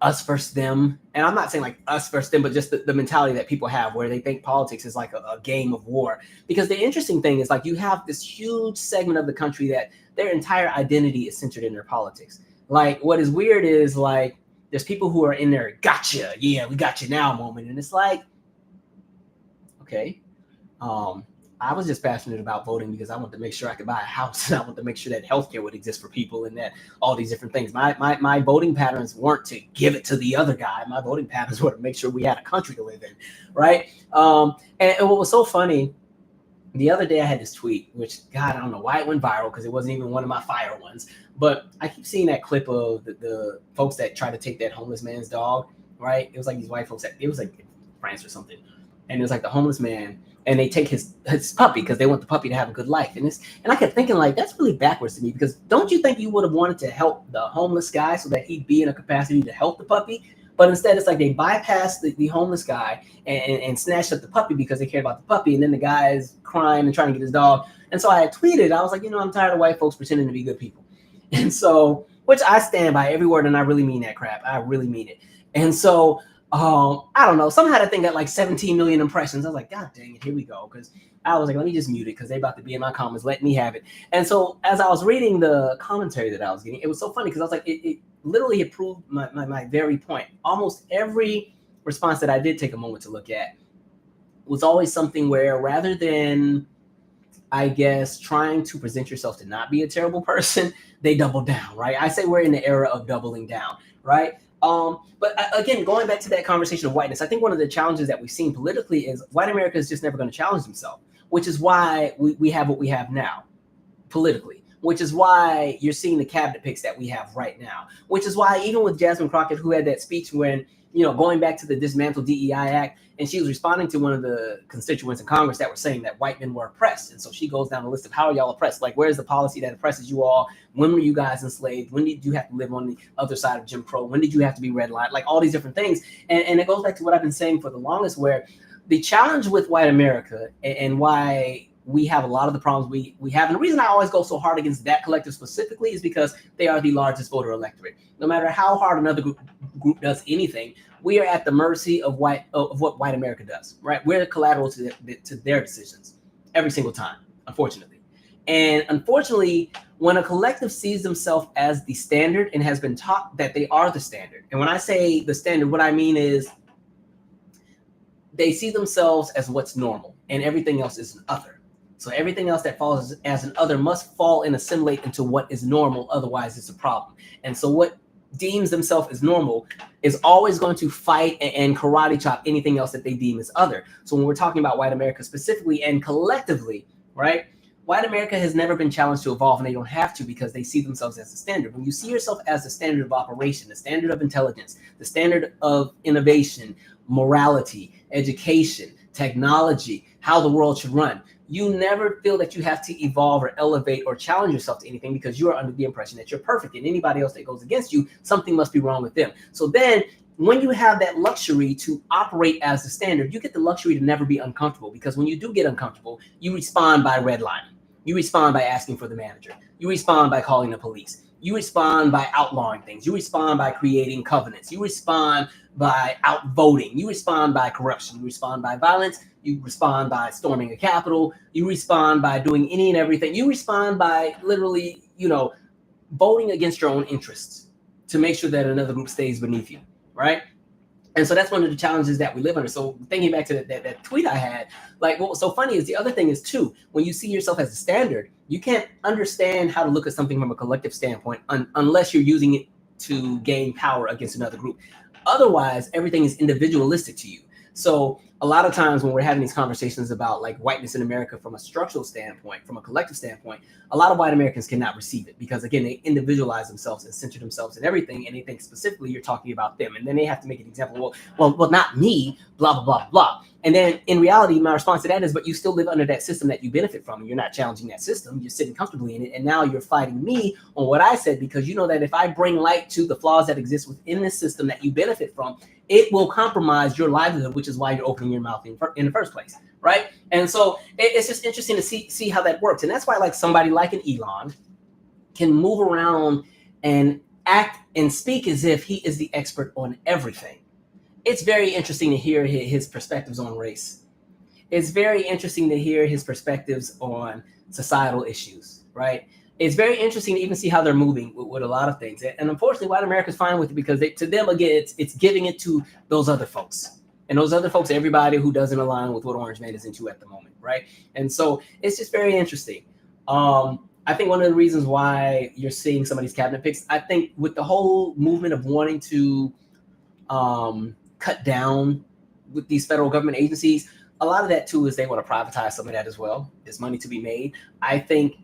us versus them. And I'm not saying like us versus them, but just the mentality that people have where they think politics is like a game of war. Because the interesting thing is like you have this huge segment of the country that their entire identity is centered in their politics. Like what is weird is like there's people who are in there, gotcha, yeah, we got you now moment. And it's like, okay. I was just passionate about voting because I wanted to make sure I could buy a house and I wanted to make sure that healthcare would exist for people and that all these different things. My voting patterns weren't to give it to the other guy. My voting patterns were to make sure we had a country to live in, right? And what was so funny, the other day I had this tweet, which, God, I don't know why it went viral because it wasn't even one of my fire ones. But I keep seeing that clip of the folks that try to take that homeless man's dog, right? It was like these white folks, it was like France or something. And it was like the homeless man, and they take his puppy because they want the puppy to have a good life. And I kept thinking like, that's really backwards to me because don't you think you would have wanted to help the homeless guy so that he'd be in a capacity to help the puppy? But instead, it's like they bypassed the homeless guy and snatched up the puppy because they cared about the puppy. And then the guy is crying and trying to get his dog. And so I had tweeted, I was like, I'm tired of white folks pretending to be good people. And so, which I stand by every word, and I really mean that crap. I really mean it. And so, I don't know. Somehow I think that like 17 million impressions. I was like, God dang it, here we go. Because I was like, let me just mute it because they're about to be in my comments. Let me have it. And so as I was reading the commentary that I was getting, it was so funny because I was like, it literally had proved my very point. Almost every response that I did take a moment to look at was always something where rather than, I guess, trying to present yourself to not be a terrible person, they double down, right? I say we're in the era of doubling down, right? But again, going back to that conversation of whiteness, I think one of the challenges that we've seen politically is white America is just never going to challenge themselves, which is why we have what we have now politically, which is why you're seeing the cabinet picks that we have right now, which is why even with Jasmine Crockett, who had that speech when, going back to the Dismantle DEI Act, and she was responding to one of the constituents in Congress that were saying that white men were oppressed. And so she goes down the list of how are y'all oppressed? Like, where's the policy that oppresses you all? When were you guys enslaved? When did you have to live on the other side of Jim Crow? When did you have to be redlined? Like all these different things. And it goes back to what I've been saying for the longest, where the challenge with white America and why we have a lot of the problems we have. And the reason I always go so hard against that collective specifically is because they are the largest voter electorate. No matter how hard another group does anything, we are at the mercy of what white America does, right? We're the collateral to their decisions every single time, unfortunately. And unfortunately, when a collective sees themselves as the standard and has been taught that they are the standard, and when I say the standard, what I mean is they see themselves as what's normal and everything else is an other. So everything else that falls as an other must fall and assimilate into what is normal. Otherwise, it's a problem. And so what deems themselves as normal is always going to fight and karate chop anything else that they deem as other. So when we're talking about white America specifically and collectively, right? White America has never been challenged to evolve, and they don't have to because they see themselves as the standard. When you see yourself as the standard of operation, the standard of intelligence, the standard of innovation, morality, education, technology, how the world should run, you never feel that you have to evolve or elevate or challenge yourself to anything because you are under the impression that you're perfect, and anybody else that goes against you, something must be wrong with them. So then when you have that luxury to operate as the standard, you get the luxury to never be uncomfortable, because when you do get uncomfortable, you respond by redlining. You respond by asking for the manager. You respond by calling the police. You respond by outlawing things. You respond by creating covenants. You respond by outvoting. You respond by corruption. You respond by violence. You respond by storming a Capitol. You respond by doing any and everything. You respond by literally, voting against your own interests to make sure that another group stays beneath you, right? And so that's one of the challenges that we live under. So thinking back to that tweet I had, like what was so funny is the other thing is too, when you see yourself as a standard, you can't understand how to look at something from a collective standpoint unless you're using it to gain power against another group. Otherwise, everything is individualistic to you. So a lot of times when we're having these conversations about like whiteness in America from a structural standpoint, from a collective standpoint, a lot of white Americans cannot receive it because, again, they individualize themselves and center themselves in everything, and they think specifically you're talking about them. And then they have to make an example, well, not me, blah, blah, blah, blah. And then in reality, my response to that is, but you still live under that system that you benefit from. And you're not challenging that system. You're sitting comfortably in it. And now you're fighting me on what I said, because you know that if I bring light to the flaws that exist within this system that you benefit from, it will compromise your livelihood, which is why you're opening your mouth in the first place, right? And so it's just interesting to see how that works. And that's why like somebody like an Elon can move around and act and speak as if he is the expert on everything. It's very interesting to hear his perspectives on race. It's very interesting to hear his perspectives on societal issues, right? It's very interesting to even see how they're moving with a lot of things. And unfortunately, white America's fine with it, because to them, again, it's giving it to those other folks. And those other folks, everybody who doesn't align with what Orange Man is into at the moment, right? And so it's just very interesting. I think one of the reasons why you're seeing some of these cabinet picks, I think with the whole movement of wanting to cut down with these federal government agencies, a lot of that too is they want to privatize some of that as well. There's money to be made. I think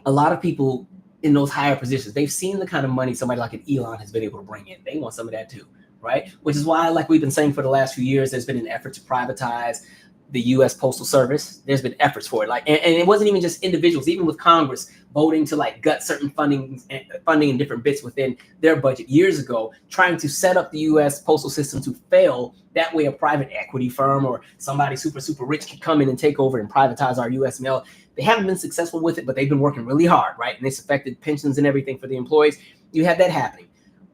a lot of people in those higher positions, they've seen the kind of money somebody like an Elon has been able to bring in. They want some of that too, right? Which is why, like we've been saying for the last few years, there's been an effort to privatize the U.S. Postal Service. There's been efforts for it, and it wasn't even just individuals, even with Congress voting to like gut certain funding in different bits within their budget years ago, trying to set up the U.S. postal system to fail. That way, a private equity firm or somebody super rich could come in and take over and privatize our U.S. mail. They haven't been successful with it, but they've been working really hard, right? And it's affected pensions and everything for the employees. You have that happening.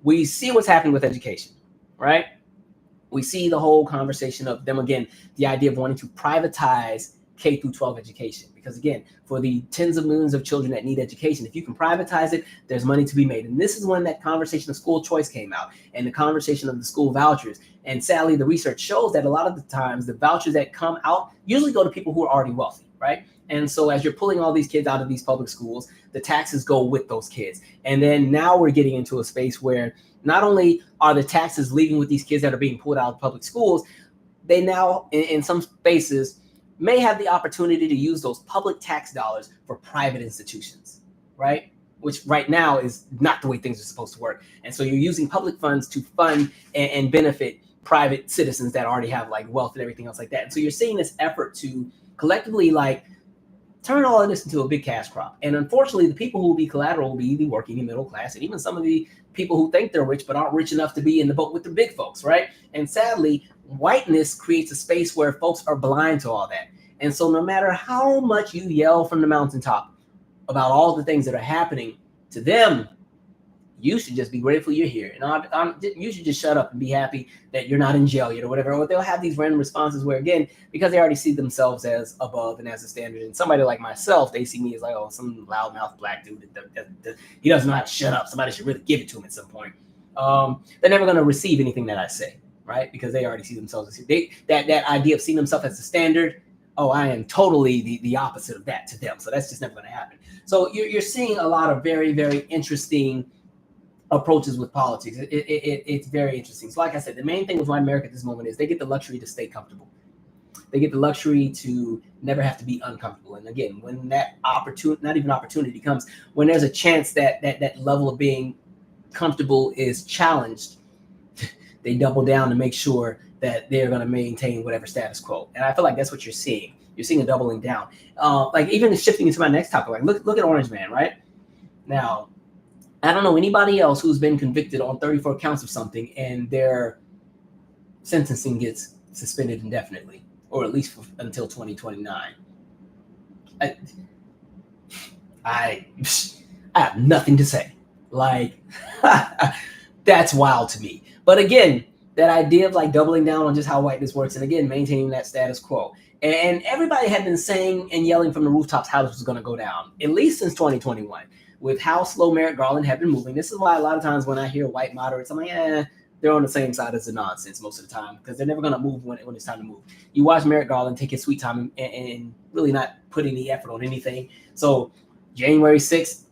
We see what's happening with education, right? We see the whole conversation of them, again, the idea of wanting to privatize K through 12 education. Because again, for the tens of millions of children that need education, if you can privatize it, there's money to be made. And this is when that conversation of school choice came out, and the conversation of the school vouchers. And sadly, the research shows that a lot of the times the vouchers that come out usually go to people who are already wealthy, right? And so as you're pulling all these kids out of these public schools, the taxes go with those kids. And then now we're getting into a space where not only are the taxes leaving with these kids that are being pulled out of public schools, they now, in some spaces, may have the opportunity to use those public tax dollars for private institutions, right? Which right now is not the way things are supposed to work. And so you're using public funds to fund and benefit private citizens that already have like wealth and everything else like that. And so you're seeing this effort to collectively like turn all of this into a big cash crop. And unfortunately, the people who will be collateral will be the working and middle class, and even some of the people who think they're rich but aren't rich enough to be in the boat with the big folks, right? And sadly, whiteness creates a space where folks are blind to all that. And so no matter how much you yell from the mountaintop about all the things that are happening to them, you should just be grateful you're here. And you should just shut up and be happy that you're not in jail yet or whatever. Or they'll have these random responses where, again, because they already see themselves as above and as a standard. And somebody like myself, they see me as like, oh, some loudmouth black dude. He doesn't know how to shut up. Somebody should really give it to him at some point. They're never going to receive anything that I say, right? Because they already see themselves as that idea of seeing themselves as a standard. Oh, I am totally the opposite of that to them. So that's just never going to happen. So you're seeing a lot of very, very interesting approaches with politics. It's very interesting. So like I said, the main thing with white America at this moment is they get the luxury to stay comfortable. They get the luxury to never have to be uncomfortable. And again, when that opportunity, not even opportunity comes, when there's a chance that level of being comfortable is challenged, they double down to make sure that they're going to maintain whatever status quo. And I feel like that's what you're seeing. You're seeing a doubling down. Like even shifting into my next topic, like look at Orange Man, right? Now, I don't know anybody else who's been convicted on 34 counts of something and their sentencing gets suspended indefinitely, or at least until 2029. I have nothing to say. Like, that's wild to me. But again, that idea of like doubling down on just how whiteness works, and again, maintaining that status quo. And everybody had been saying and yelling from the rooftops how this was going to go down, at least since 2021. With how slow Merrick Garland had been moving. This is why a lot of times when I hear white moderates, I'm like, they're on the same side as the nonsense most of the time, because they're never going to move when it's time to move. You watch Merrick Garland take his sweet time and really not put any effort on anything. So January 6th,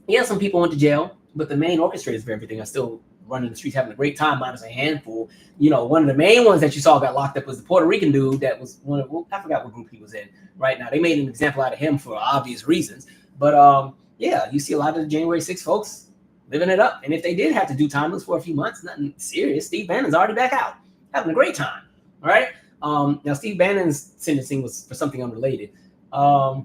yeah, some people went to jail, but the main orchestrators of everything are still running the streets, having a great time, minus a handful. You know, one of the main ones that you saw got locked up was the Puerto Rican dude that was one of, I forgot what group he was in right now. They made an example out of him for obvious reasons. But yeah, you see a lot of the January 6 folks living it up. And if they did have to do time, it was for a few months, nothing serious. Steve Bannon's already back out, having a great time. All right. Now, Steve Bannon's sentencing was for something unrelated. But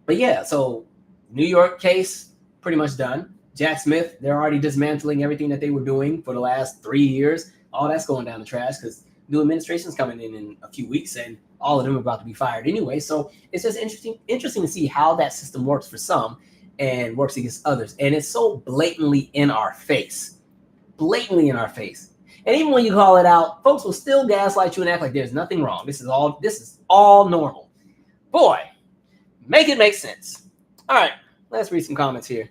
yeah, so New York case, pretty much done. Jack Smith, they're already dismantling everything that they were doing for the last 3 years. All that's going down the trash because new administration's coming in a few weeks, and all of them are about to be fired anyway. So it's just interesting to see how that system works for some and works against others. And it's so blatantly in our face. Blatantly in our face. And even when you call it out, folks will still gaslight you and act like there's nothing wrong. This is all normal. Boy, make it make sense. All right, let's read some comments here.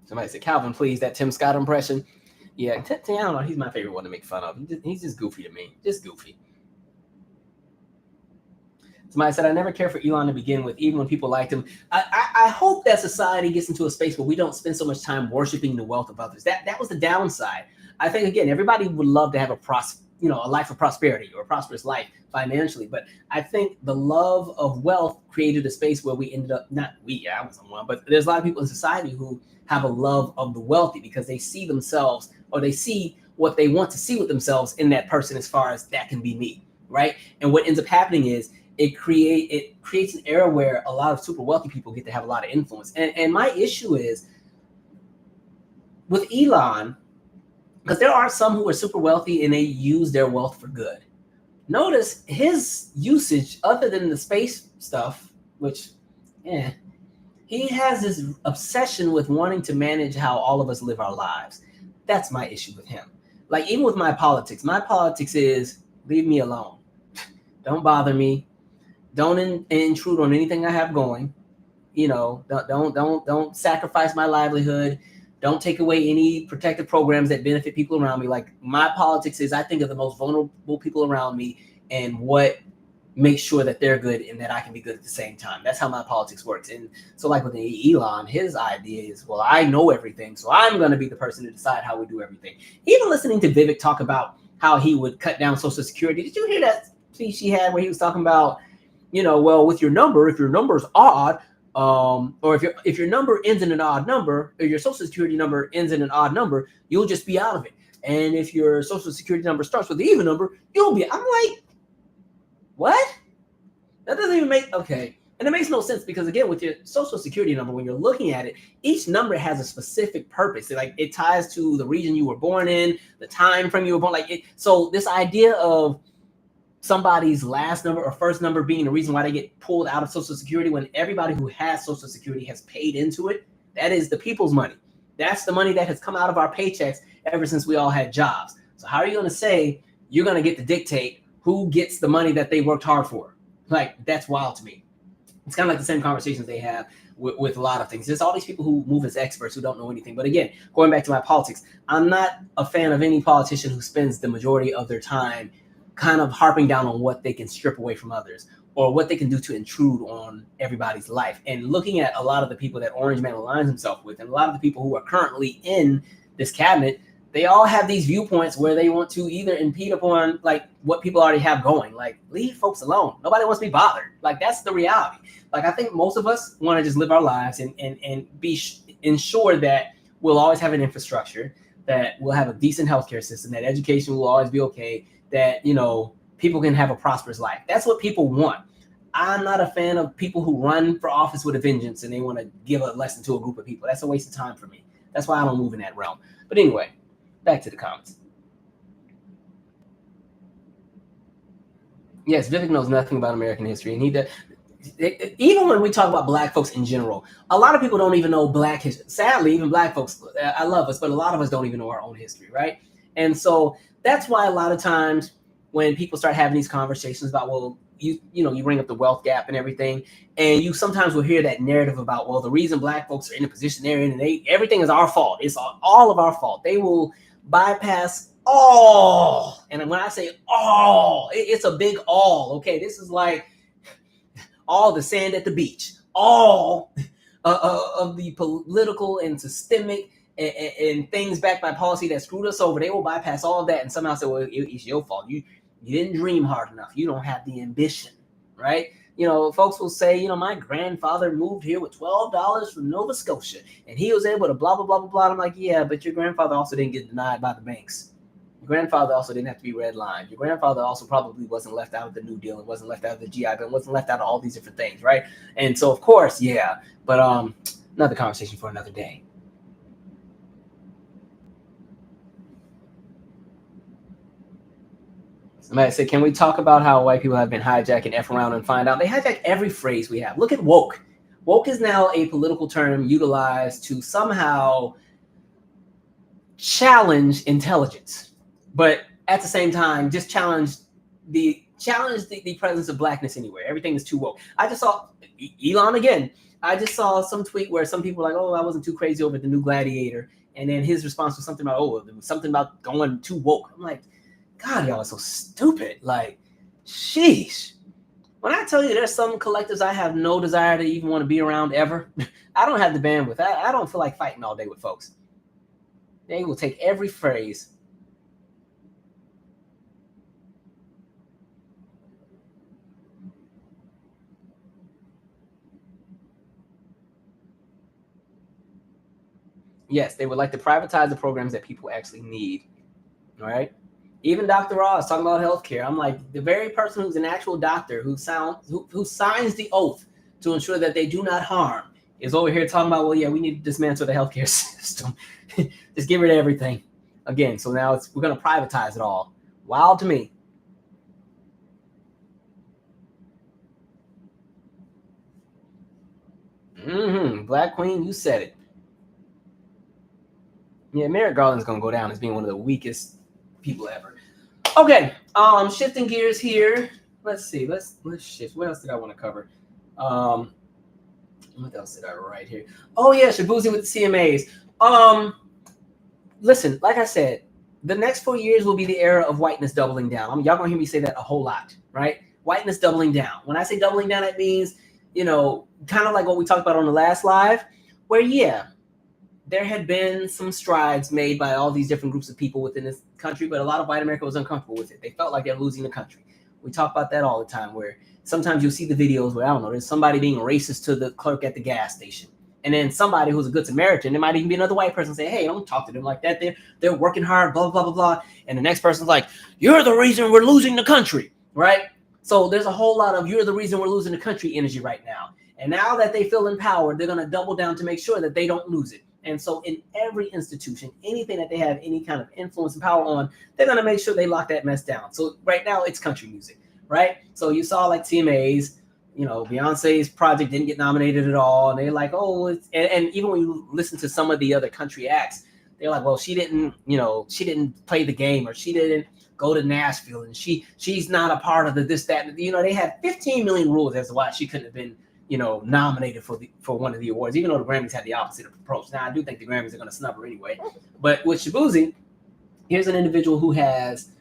Somebody said, Calvin, please, that Tim Scott impression. Yeah, I don't know. He's my favorite one to make fun of. He's just goofy to me. Just goofy. Somebody said, I never cared for Elon to begin with, even when people liked him. I hope that society gets into a space where we don't spend so much time worshiping the wealth of others. That was the downside. I think, again, everybody would love to have a life of prosperity or a prosperous life financially. But I think the love of wealth created a space where we ended up, I wasn't one, but there's a lot of people in society who have a love of the wealthy because they see themselves, or they see what they want to see with themselves in that person, as far as that can be me, right? And what ends up happening is it creates an era where a lot of super wealthy people get to have a lot of influence. And my issue is with Elon, because there are some who are super wealthy and they use their wealth for good. Notice his usage, other than the space stuff, which, he has this obsession with wanting to manage how all of us live our lives. That's my issue with him. Like, even with my politics is leave me alone. Don't bother me. Don't intrude on anything I have going. Don't sacrifice my livelihood. Don't take away any protective programs that benefit people around me. Like, my politics is I think of the most vulnerable people around me and what makes sure that they're good and that I can be good at the same time. That's how my politics works. And so, like with Elon, his idea is, well, I know everything, so I'm going to be the person to decide how we do everything. Even listening to Vivek talk about how he would cut down Social Security. Did you hear that speech he had where he was talking about, well, with your number, if your number is odd, or if your number ends in an odd number, or your Social Security number ends in an odd number, you'll just be out of it. And if your Social Security number starts with an even number, you'll be. I'm like, what? That doesn't even make, okay. And it makes no sense because, again, with your Social Security number, when you're looking at it, each number has a specific purpose. It ties to the region you were born in, the time frame you were born. So this idea of somebody's last number or first number being the reason why they get pulled out of Social Security, when everybody who has Social Security has paid into it, that is the people's money. That's the money that has come out of our paychecks ever since we all had jobs. So how are you going to say you're going to get to dictate who gets the money that they worked hard for? Like, that's wild to me. It's kind of like the same conversations they have with a lot of things. There's all these people who move as experts who don't know anything. But again, going back to my politics, I'm not a fan of any politician who spends the majority of their time kind of harping down on what they can strip away from others or what they can do to intrude on everybody's life. And looking at a lot of the people that Orange Man aligns himself with, and a lot of the people who are currently in this cabinet, they all have these viewpoints where they want to either impede upon like what people already have going. Like, leave folks alone. Nobody wants to be bothered. Like, that's the reality. Like, I think most of us want to just live our lives and ensure that we'll always have an infrastructure, that we'll have a decent healthcare system, that education will always be okay, that, people can have a prosperous life. That's what people want. I'm not a fan of people who run for office with a vengeance and they want to give a lesson to a group of people. That's a waste of time for me. That's why I don't move in that realm. But anyway, back to the comments. Yes, Vivek knows nothing about American history, and he does. Even when we talk about Black folks in general, a lot of people don't even know Black history. Sadly, even Black folks, I love us, but a lot of us don't even know our own history, right? And so that's why a lot of times when people start having these conversations about, well, you bring up the wealth gap and everything, and you sometimes will hear that narrative about, well, the reason Black folks are in the position they're in, and everything is our fault. It's all of our fault. They will bypass all, and when I say all, it's a big all. Okay, this is like all the sand at the beach, all of the political and systemic and things backed by policy that screwed us over. They will bypass all of that and somehow say, well, it's your fault. You didn't dream hard enough. You don't have the ambition, right? folks will say, my grandfather moved here with $12 from Nova Scotia, and he was able to blah, blah, blah, blah, blah. I'm like, yeah, but your grandfather also didn't get denied by the banks. Your grandfather also didn't have to be redlined. Your grandfather also probably wasn't left out of the New Deal, and wasn't left out of the GI Bill, wasn't left out of all these different things, right? And so, of course, yeah, but another conversation for another day. Somebody said, can we talk about how white people have been hijacking F around and find out? They hijack every phrase we have. Look at woke. Woke is now a political term utilized to somehow challenge intelligence, but at the same time, just challenge the presence of blackness anywhere. Everything is too woke. I just saw Elon again. I just saw some tweet where some people were like, oh, I wasn't too crazy over the new Gladiator. And then his response was something about, oh, there was something about going too woke. I'm like, God, y'all are so stupid. Like, sheesh. When I tell you there's some collectives I have no desire to even want to be around ever, I don't have the bandwidth. I don't feel like fighting all day with folks. They will take every phrase. Yes, they would like to privatize the programs that people actually need. All right. Even Dr. Ross talking about healthcare. I'm like, the very person who's an actual doctor who signs the oath to ensure that they do not harm is over here talking about, well, yeah, we need to dismantle the healthcare system. Just get rid of everything. Again, so now we're going to privatize it all. Wild to me. Black Queen, you said it. Yeah, Merrick Garland's going to go down as being one of the weakest people ever. Okay, shifting gears here. Let's see. Let's shift. What else did I want to cover? What else did I write here? Oh yeah, Shaboozey with the CMAs. Listen, like I said, the next 4 years will be the era of whiteness doubling down. Y'all gonna hear me say that a whole lot, right? Whiteness doubling down. When I say doubling down, that means, kind of like what we talked about on the last live, where there had been some strides made by all these different groups of people within this country, but a lot of white America was uncomfortable with it. They felt like they're losing the country. We talk about that all the time, where sometimes you'll see the videos where, I don't know, there's somebody being racist to the clerk at the gas station. And then somebody who's a good Samaritan, there might even be another white person say, hey, don't talk to them like that. They're working hard, blah, blah, blah, blah. And the next person's like, you're the reason we're losing the country, right? So there's a whole lot of you're the reason we're losing the country energy right now. And now that they feel empowered, they're going to double down to make sure that they don't lose it. And so in every institution, anything that they have any kind of influence and power on, they're going to make sure they lock that mess down. So right now it's country music, right? So you saw like CMAs, Beyonce's project didn't get nominated at all. And they're like, oh, and even when you listen to some of the other country acts, they're like, well, she didn't play the game, or she didn't go to Nashville, and she's not a part of the this, that. They had 15 million rules as to why she couldn't have been nominated for one of the awards, even though the Grammys had the opposite approach. Now, I do think the Grammys are going to snub her anyway. But with Shaboozey, here's an individual who has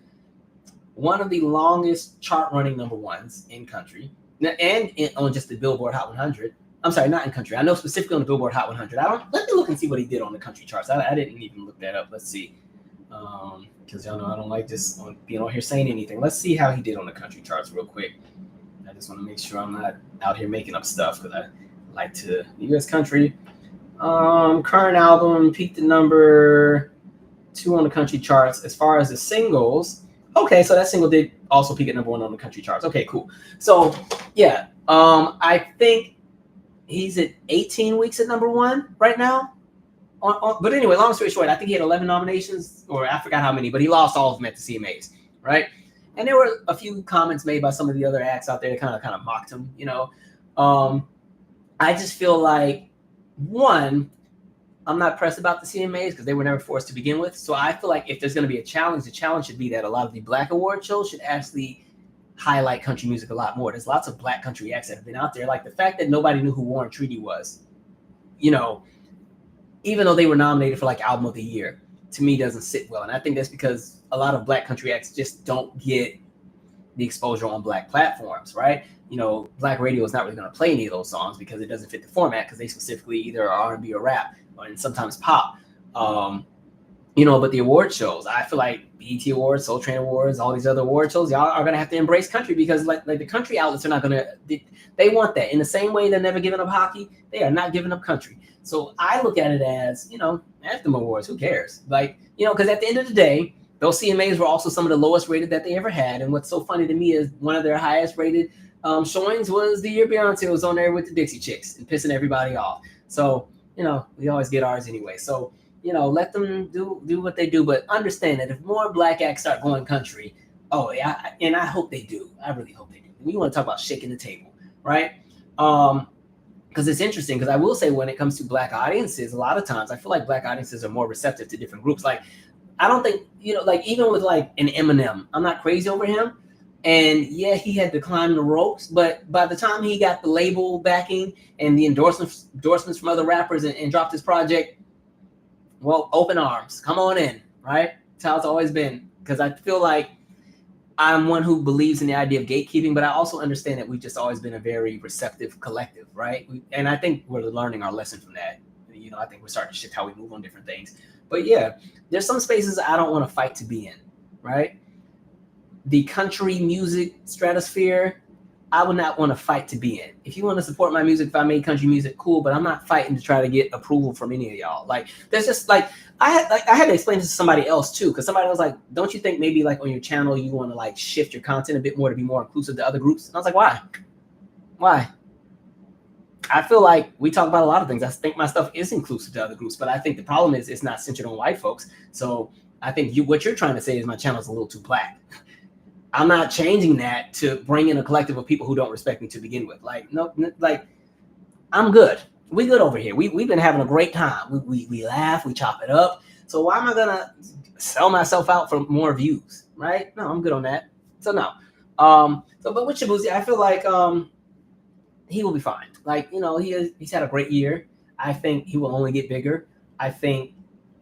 one of the longest chart-running number ones in country, and on just the Billboard Hot 100. I'm sorry, not in country. I know specifically on the Billboard Hot 100. Let me look and see what he did on the country charts. I didn't even look that up. Let's see. Because y'all know I don't like just being on here saying anything. Let's see how he did on the country charts real quick. I just want to make sure I'm not out here making up stuff, because I like to U.S. country. Current album peaked at number 2 on the country charts. As far as the singles, okay, so that single did also peak at number 1 on the country charts. Okay, cool. So yeah, I think he's at 18 weeks at number 1 right now. But anyway, long story short, I think he had 11 nominations, or I forgot how many, but he lost all of them at the CMAs, right? And there were a few comments made by some of the other acts out there that kind of mocked him, I just feel like, one, I'm not pressed about the CMAs because they were never forced to begin with. So I feel like if there's going to be a challenge, the challenge should be that a lot of the Black award shows should actually highlight country music a lot more. There's lots of Black country acts that have been out there. Like the fact that nobody knew who Warren Treaty was, even though they were nominated for like Album of the Year, to me doesn't sit well. And I think that's because a lot of Black country acts just don't get the exposure on Black platforms, right? Black radio is not really going to play any of those songs because it doesn't fit the format, because they specifically either are R&B or rap, and sometimes pop. But the award shows, I feel like BET Awards, Soul Train Awards, all these other award shows, y'all are gonna have to embrace country because like the country outlets are not gonna. They want that in the same way they're never giving up hockey. They are not giving up country. So I look at it as anthem awards. Who cares? Like because at the end of the day, those CMAs were also some of the lowest rated that they ever had. And what's so funny to me is one of their highest rated showings was the year Beyonce was on there with the Dixie Chicks and pissing everybody off. So we always get ours anyway. So let them do what they do, but understand that if more black acts start going country, and I hope they do. I really hope they do. We want to talk about shaking the table, right? Because it's interesting. Because I will say, when it comes to black audiences, a lot of times I feel like black audiences are more receptive to different groups. Like I don't think like even with like an Eminem, I'm not crazy over him. And yeah, he had to climb the ropes, but by the time he got the label backing and the endorsements from other rappers and dropped his project, well, open arms, come on in, right? That's how it's always been. Because I feel like I'm one who believes in the idea of gatekeeping, but I also understand that we've just always been a very receptive collective, right? And I think we're learning our lesson from that. I think we're starting to shift how we move on different things. But yeah, there's some spaces I don't want to fight to be in, right? The country music stratosphere, I would not want to fight to be in. If you want to support my music, if I made country music, cool, but I'm not fighting to try to get approval from any of y'all. Like, there's just like I had to explain this to somebody else too, because somebody was like, don't you think maybe like on your channel you want to like shift your content a bit more to be more inclusive to other groups? And I was like, why? Why? I feel like we talk about a lot of things. I think my stuff is inclusive to other groups, but I think the problem is it's not centered on white folks. So I think what you're trying to say is my channel is a little too black. I'm not changing that to bring in a collective of people who don't respect me to begin with. Like, no, like I'm good. We good over here. We've been having a great time. We laugh, we chop it up. So why am I gonna sell myself out for more views? Right? No, I'm good on that. So no. But with Shaboozey, I feel like he will be fine. Like, he's had a great year. I think he will only get bigger. I think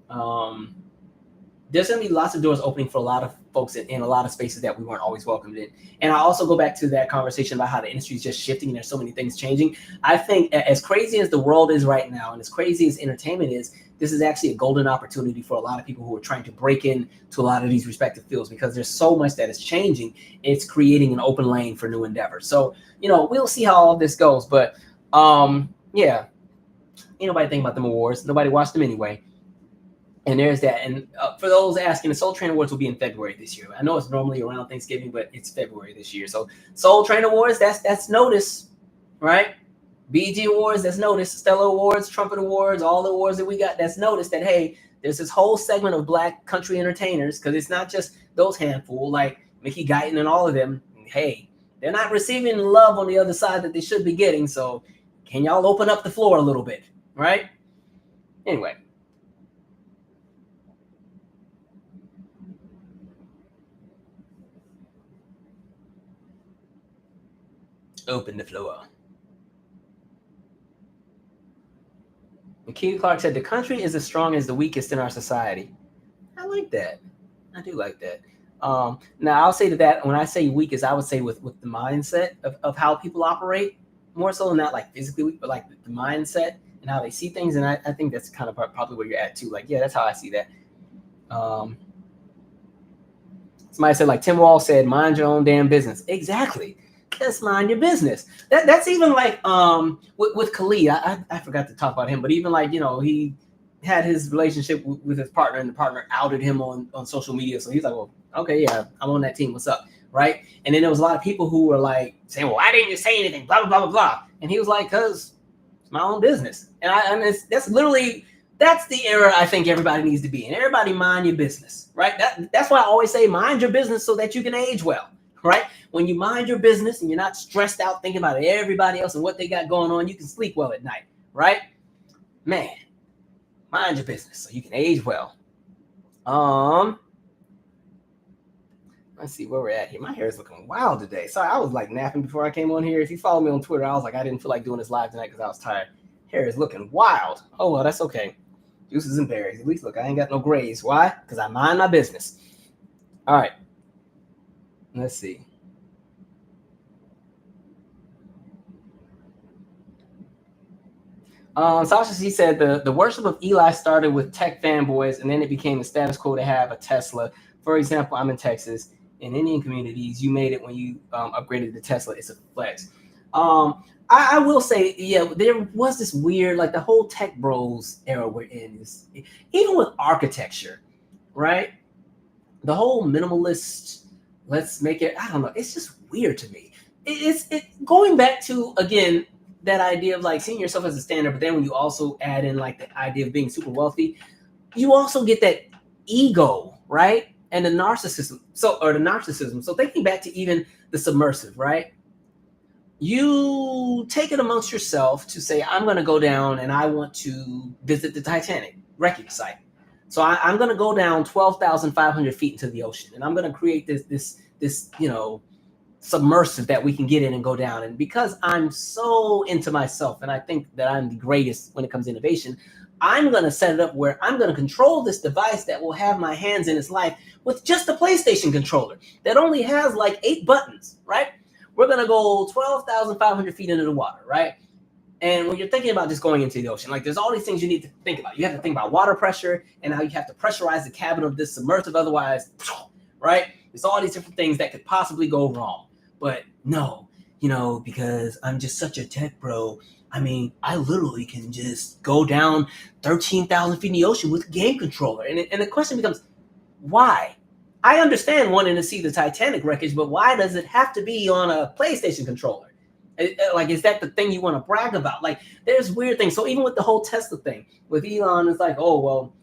there's going to be lots of doors opening for a lot of folks in a lot of spaces that we weren't always welcomed in. And I also go back to that conversation about how the industry is just shifting and there's so many things changing. I think as crazy as the world is right now and as crazy as entertainment is, this is actually a golden opportunity for a lot of people who are trying to break into a lot of these respective fields because there's so much that is changing. It's creating an open lane for new endeavors. So, we'll see how all this goes. But yeah, ain't nobody thinking about them awards. Nobody watched them anyway. And there's that. And for those asking, the Soul Train Awards will be in February this year. I know it's normally around Thanksgiving, but it's February this year. So Soul Train Awards, that's notice, right? BG Awards, that's notice. Stellar Awards, Trumpet Awards, all the awards that we got, that's notice that, hey, there's this whole segment of black country entertainers, because it's not just those handful, like Mickey Guyton and all of them. Hey, they're not receiving love on the other side that they should be getting. So can y'all open up the floor a little bit, right? Anyway. Open the floor. McKee Clark said, the country is as strong as the weakest in our society. I like that. I do like that. Now, I'll say to that, when I say weakest, I would say with the mindset of how people operate, more so not like physically weak, but like the mindset and how they see things. And I think that's kind of probably where you're at too. Like, yeah, that's how I see that. Somebody said, like Tim Wall said, mind your own damn business. Exactly. Just mind your business. That's even like with Khalid. I forgot to talk about him, but even like he had his relationship with his partner, and the partner outed him on social media. So he's like, well, okay, yeah, I'm on that team. What's up, right? And then there was a lot of people who were like saying, well, why didn't you say anything? Blah blah blah blah blah. And he was like, because it's my own business. And that's literally. That's the era I think everybody needs to be in. Everybody mind your business, right? That's why I always say mind your business so that you can age well, right? When you mind your business and you're not stressed out thinking about everybody else and what they got going on, you can sleep well at night, right? Man, mind your business so you can age well. Let's see where we're at here. My hair is looking wild today. Sorry, I was like napping before I came on here. If you follow me on Twitter, I was like, I didn't feel like doing this live tonight because I was tired. Hair is looking wild. Oh, well, that's okay. Juices and berries. At least, look, I ain't got no grays. Why? Because I mind my business. All right. Let's see. Sasha, he said the worship of Eli started with tech fanboys, and then it became the status quo to have a Tesla. For example, I'm in Texas. In Indian communities, you made it when you upgraded to Tesla. It's a flex. I will say, yeah, there was this weird, like the whole tech bros era we're in is even with architecture, right? The whole minimalist, let's make it, I don't know, it's just weird to me. It's going back to again that idea of like seeing yourself as a standard, but then when you also add in like the idea of being super wealthy, you also get that ego, right? And the narcissism. So thinking back to even the submersive, right? You take it amongst yourself to say, I'm going to go down and I want to visit the Titanic wreckage site. So I'm going to go down 12,500 feet into the ocean, and I'm going to create this submersive that we can get in and go down. And because I'm so into myself, and I think that I'm the greatest when it comes to innovation, I'm going to set it up where I'm going to control this device that will have my hands in its life with just a PlayStation controller that only has like 8 buttons, right? We're going to go 12,500 feet into the water, right? And when you're thinking about just going into the ocean, like there's all these things you need to think about. You have to think about water pressure and how you have to pressurize the cabin of this submersive. Otherwise, right? There's all these different things that could possibly go wrong. But no, because I'm just such a tech bro. I mean, I literally can just go down 13,000 feet in the ocean with a game controller. And the question becomes, why? I understand wanting to see the Titanic wreckage, but why does it have to be on a PlayStation controller? Like, is that the thing you want to brag about? Like, there's weird things. So even with the whole Tesla thing with Elon, it's like, oh, well,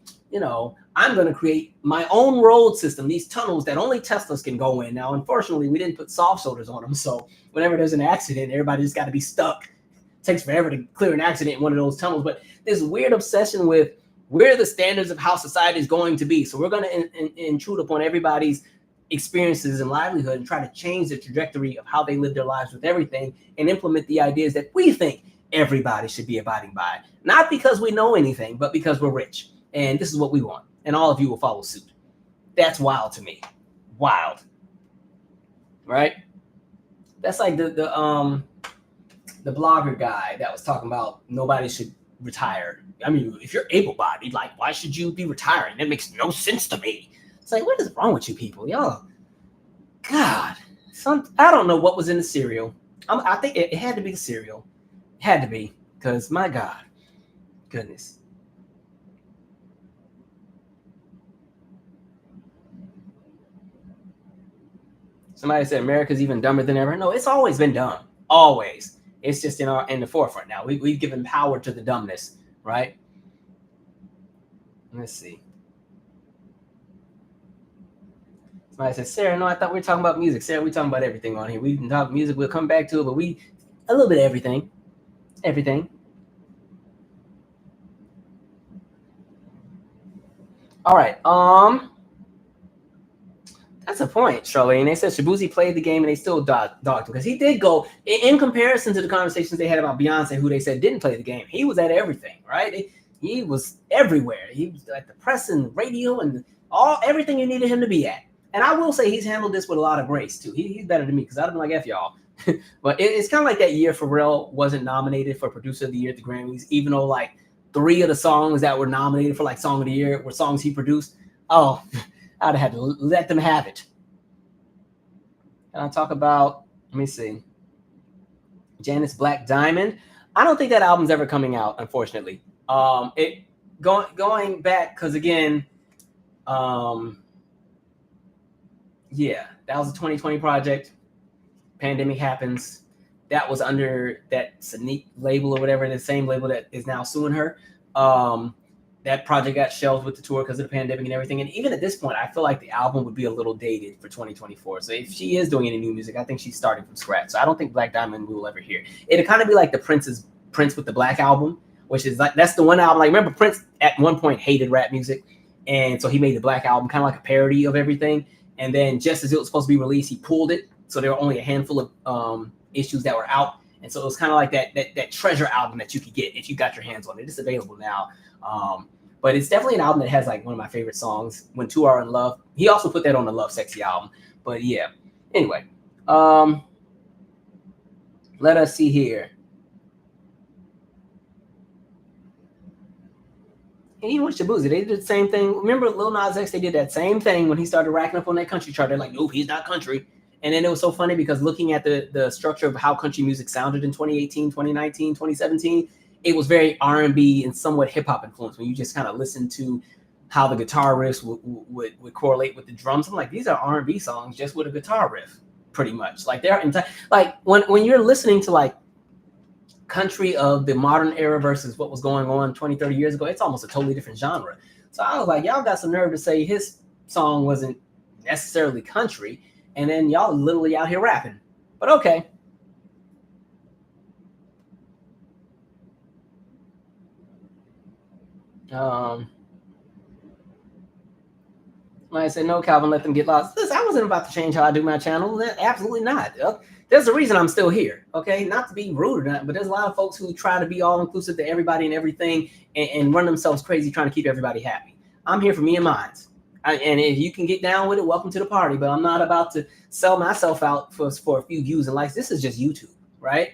I'm going to create my own road system, these tunnels that only Teslas can go in. Now, unfortunately, we didn't put soft shoulders on them. So whenever there's an accident, everybody just got to be stuck. It takes forever to clear an accident in one of those tunnels. But this weird obsession with where the standards of how society is going to be. So we're going to intrude upon everybody's experiences and livelihood and try to change the trajectory of how they live their lives with everything and implement the ideas that we think everybody should be abiding by. Not because we know anything, but because we're rich. And this is what we want. And all of you will follow suit. That's wild to me. Wild. Right? That's like the blogger guy that was talking about nobody should retire. I mean, if you're able-bodied, like, why should you be retiring? That makes no sense to me. It's like, what is wrong with you people? Y'all, God, I don't know what was in the cereal. I think it had to be the cereal. It had to be, because my God, goodness. Somebody said America's even dumber than ever. No, it's always been dumb. Always. It's just in the forefront now. We've given power to the dumbness, right? Let's see. Somebody said, Sarah, no, I thought we were talking about music. Sarah, we're talking about everything on here. We can talk music. We'll come back to it, but a little bit of everything. Everything. All right. That's a point, Charlene. They said Shaboozey played the game and they still dogged him because he did go in comparison to the conversations they had about Beyonce, who they said didn't play the game. He was at everything, right? He was everywhere. He was at the press and radio and everything you needed him to be at. And I will say he's handled this with a lot of grace too. He's better than me because I'd have been like, F y'all. But it's kind of like that year Pharrell wasn't nominated for Producer of the Year at the Grammys, even though like 3 of the songs that were nominated for like Song of the Year were songs he produced. Oh, I'd have had to let them have it. And I'll talk about, let me see, Janet's Black Diamond. I don't think that album's ever coming out, unfortunately. It going back, because again, yeah, that was a 2020 project. Pandemic happens. That was under that Sonique label or whatever, the same label that is now suing her. That project got shelved with the tour because of the pandemic and everything. And even at this point, I feel like the album would be a little dated for 2024. So if she is doing any new music, I think she's starting from scratch. So I don't think Black Diamond we will ever hear. It'll kind of be like the Prince with the Black Album, which is like, that's the one album. Like, remember Prince at one point hated rap music. And so he made the Black Album kind of like a parody of everything. And then just as it was supposed to be released, he pulled it. So there were only a handful of issues that were out. And so it was kind of like that treasure album that you could get if you got your hands on it. It's available now. But it's definitely an album that has like one of my favorite songs, When Two Are in Love. He also put that on the Love Sexy album. But yeah, anyway, let us see here. And even with Shaboozey, they did the same thing. Remember Lil Nas X, they did that same thing when he started racking up on that country chart. They're like, nope, he's not country. And then it was so funny because looking at the structure of how country music sounded in 2018, 2019, 2017, it was very R&B and somewhat hip-hop influenced when you just kind of listen to how the guitar riffs would correlate with the drums. I'm like, these are R&B songs just with a guitar riff, pretty much. Like they're like when you're listening to like country of the modern era versus what was going on 20, 30 years ago, it's almost a totally different genre. So I was like, y'all got some nerve to say his song wasn't necessarily country, and then y'all literally out here rapping. But okay. I said, no, Calvin, let them get lost. Listen, I wasn't about to change how I do my channel. Absolutely not. There's a reason I'm still here, okay? Not to be rude or not, but there's a lot of folks who try to be all inclusive to everybody and everything and run themselves crazy trying to keep everybody happy. I'm here for me and mine. And if you can get down with it, welcome to the party. But I'm not about to sell myself out for a few views and likes. This is just YouTube, right?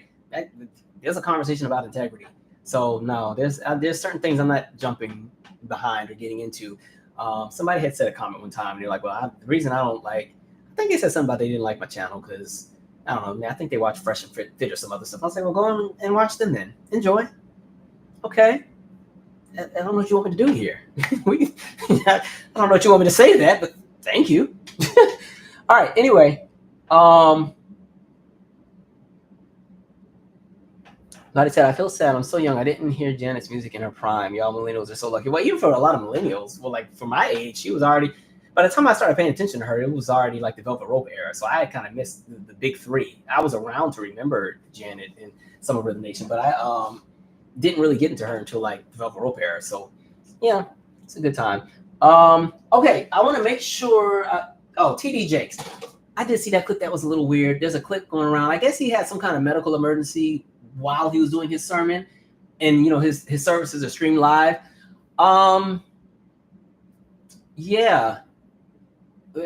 There's a conversation about integrity. So no, there's certain things I'm not jumping behind or getting into. Somebody had said a comment one time, and they're like, well, the reason I don't like, I think they said something about they didn't like my channel because, I don't know, man, I think they watch Fresh and Fit or some other stuff. I was like, well, go on and watch them then. Enjoy. Okay. I don't know what you want me to do here. I don't know what you want me to say to that, but thank you. All right. Anyway, like I said, I feel sad. I'm so young. I didn't hear Janet's music in her prime. Y'all millennials are so lucky. Well, even for a lot of millennials, well, like for my age, she was already, by the time I started paying attention to her, it was already like the Velvet Rope era. So I kind of missed the big three. I was around to remember Janet and some of Rhythm Nation, but I didn't really get into her until like the Velvet Rope era. So yeah, it's a good time. Okay, I want to make sure. TD Jakes. I did see that clip. That was a little weird. There's a clip going around. I guess he had some kind of medical emergency while he was doing his sermon, and you know his services are streamed live. Yeah,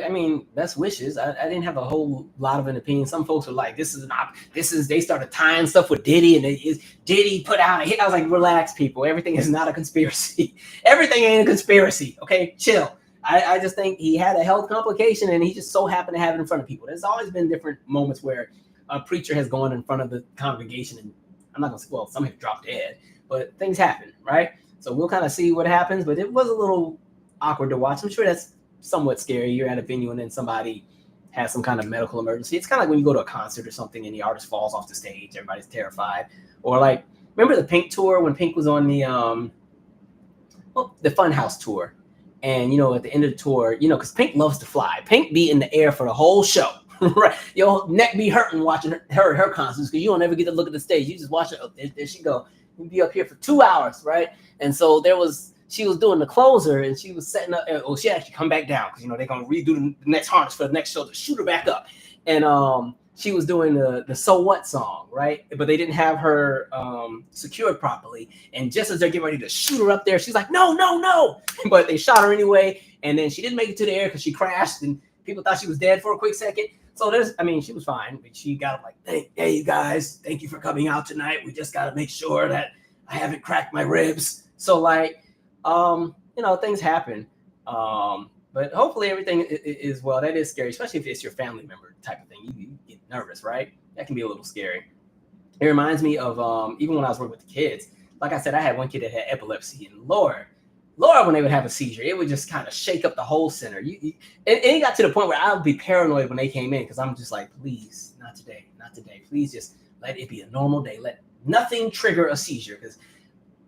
I mean, best wishes. I didn't have a whole lot of an opinion. Some folks are like, they started tying stuff with Diddy, and Diddy put out a hit. I was like, relax, people. Everything is not a conspiracy. Everything ain't a conspiracy. Okay, chill. I just think he had a health complication, and he just so happened to have it in front of people. There's always been different moments where a preacher has gone in front of the congregation, and I'm not gonna say, well, some have dropped dead, but things happen, right? So we'll kind of see what happens. But it was a little awkward to watch. I'm sure that's somewhat scary. You're at a venue and then somebody has some kind of medical emergency. It's kind of like when you go to a concert or something and the artist falls off the stage, everybody's terrified. Or like, remember the Pink tour when Pink was on the Funhouse tour, and you know at the end of the tour, you know, because Pink loves to fly. Pink be in the air for the whole show. Right, your neck be hurting watching her concerts because you don't ever get to look at the stage. You just watch it. Oh, there she go. You be up here for 2 hours, right? And so she was doing the closer, and she was setting up. Oh, she actually come back down because you know they're gonna redo the next harness for the next show to shoot her back up. And she was doing the So What song, right? But they didn't have her secured properly. And just as they're getting ready to shoot her up there, she's like, no. But they shot her anyway, and then she didn't make it to the air because she crashed, and people thought she was dead for a quick second. So she was fine, but she got like, hey, you guys, thank you for coming out tonight. We just got to make sure that I haven't cracked my ribs. So like, things happen. But hopefully everything is well. That is scary, especially if it's your family member type of thing. You get nervous, right? That can be a little scary. It reminds me of even when I was working with the kids. Like I said, I had one kid that had epilepsy, and Lord, when they would have a seizure, it would just kind of shake up the whole center. And it got to the point where I would be paranoid when they came in because I'm just like, please, not today. Please just let it be a normal day. Let nothing trigger a seizure, because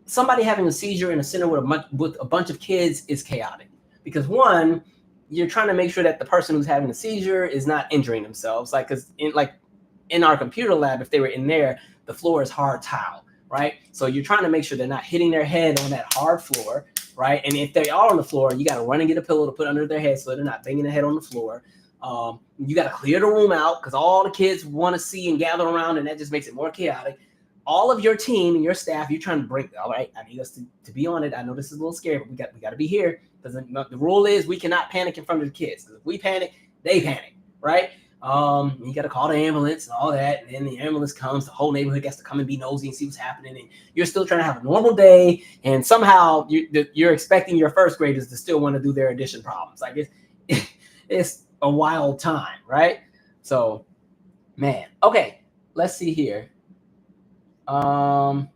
somebody having a seizure in a center with a bunch of kids is chaotic. Because one, you're trying to make sure that the person who's having a seizure is not injuring themselves. Like, because in our computer lab, if they were in there, the floor is hard tile, right? So you're trying to make sure they're not hitting their head on that hard floor, right? And if they are on the floor, you got to run and get a pillow to put under their head so they're not banging their head on the floor. You got to clear the room out because all the kids want to see and gather around, and that just makes it more chaotic. All of your team and your staff, you're trying to break. All right, I need us to be on it. I know this is a little scary, but we got to be here because the rule is we cannot panic in front of the kids. Because if we panic, they panic, right? You got to call the ambulance and all that. And then the ambulance comes, the whole neighborhood gets to come and be nosy and see what's happening. And you're still trying to have a normal day. And somehow you're expecting your first graders to still want to do their addition problems. Like it's a wild time, right? So, man. Okay, let's see here. Somebody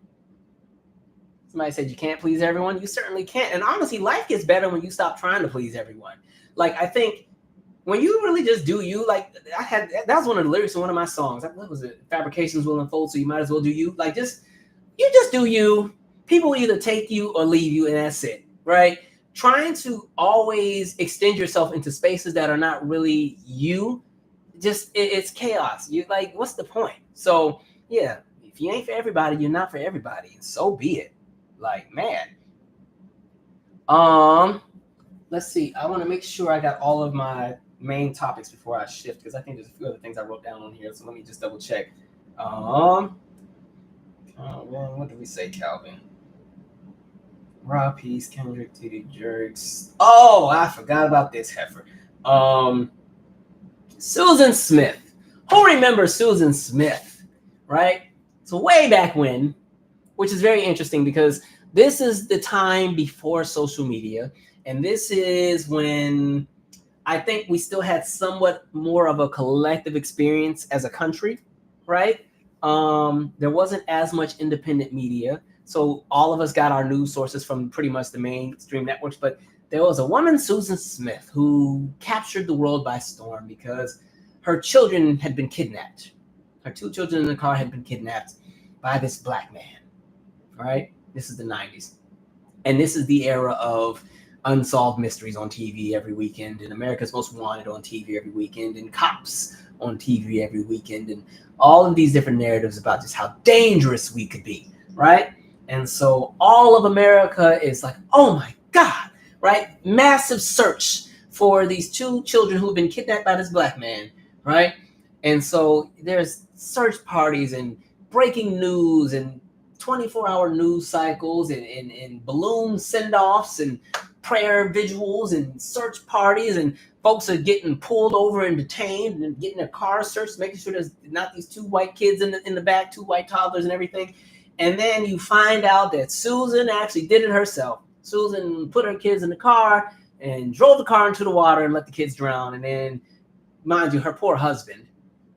said you can't please everyone. You certainly can't. And honestly, life gets better when you stop trying to please everyone. Like, I think when you really just do you, like that was one of the lyrics in one of my songs. What was it? Fabrications will unfold, so you might as well do you. Like, you just do you. People either take you or leave you, and that's it, right? Trying to always extend yourself into spaces that are not really you, it's chaos. You like, what's the point? So yeah, if you ain't for everybody, you're not for everybody, and so be it. Like, man. Let's see. I want to make sure I got all of my main topics before I shift, because I think there's a few other things I wrote down on here. So let me just double check. Oh man, what did we say, Calvin? Raw Peace, Kendrick, Titty Jerks. Oh, I forgot about this heifer. Susan Smith. Who remembers Susan Smith? Right? So way back when, which is very interesting because this is the time before social media. And this is when I think we still had somewhat more of a collective experience as a country, right? There wasn't as much independent media. So all of us got our news sources from pretty much the mainstream networks. But there was a woman, Susan Smith, who captured the world by storm because her children had been kidnapped. Her 2 children in the car had been kidnapped by this black man, right? This is the 90s. And this is the era of unsolved mysteries on TV every weekend, and America's Most Wanted on TV every weekend, and cops on TV every weekend, and all of these different narratives about just how dangerous we could be, right? And so all of America is like, oh my God, right? Massive search for these 2 children who've been kidnapped by this black man, right? And so there's search parties and breaking news and 24-hour news cycles and balloon send-offs and prayer vigils and search parties, and folks are getting pulled over and detained and getting their cars searched, making sure there's not these 2 white kids in the back, 2 white toddlers and everything. And then you find out that Susan actually did it herself. Susan put her kids in the car and drove the car into the water and let the kids drown. And then, mind you, her poor husband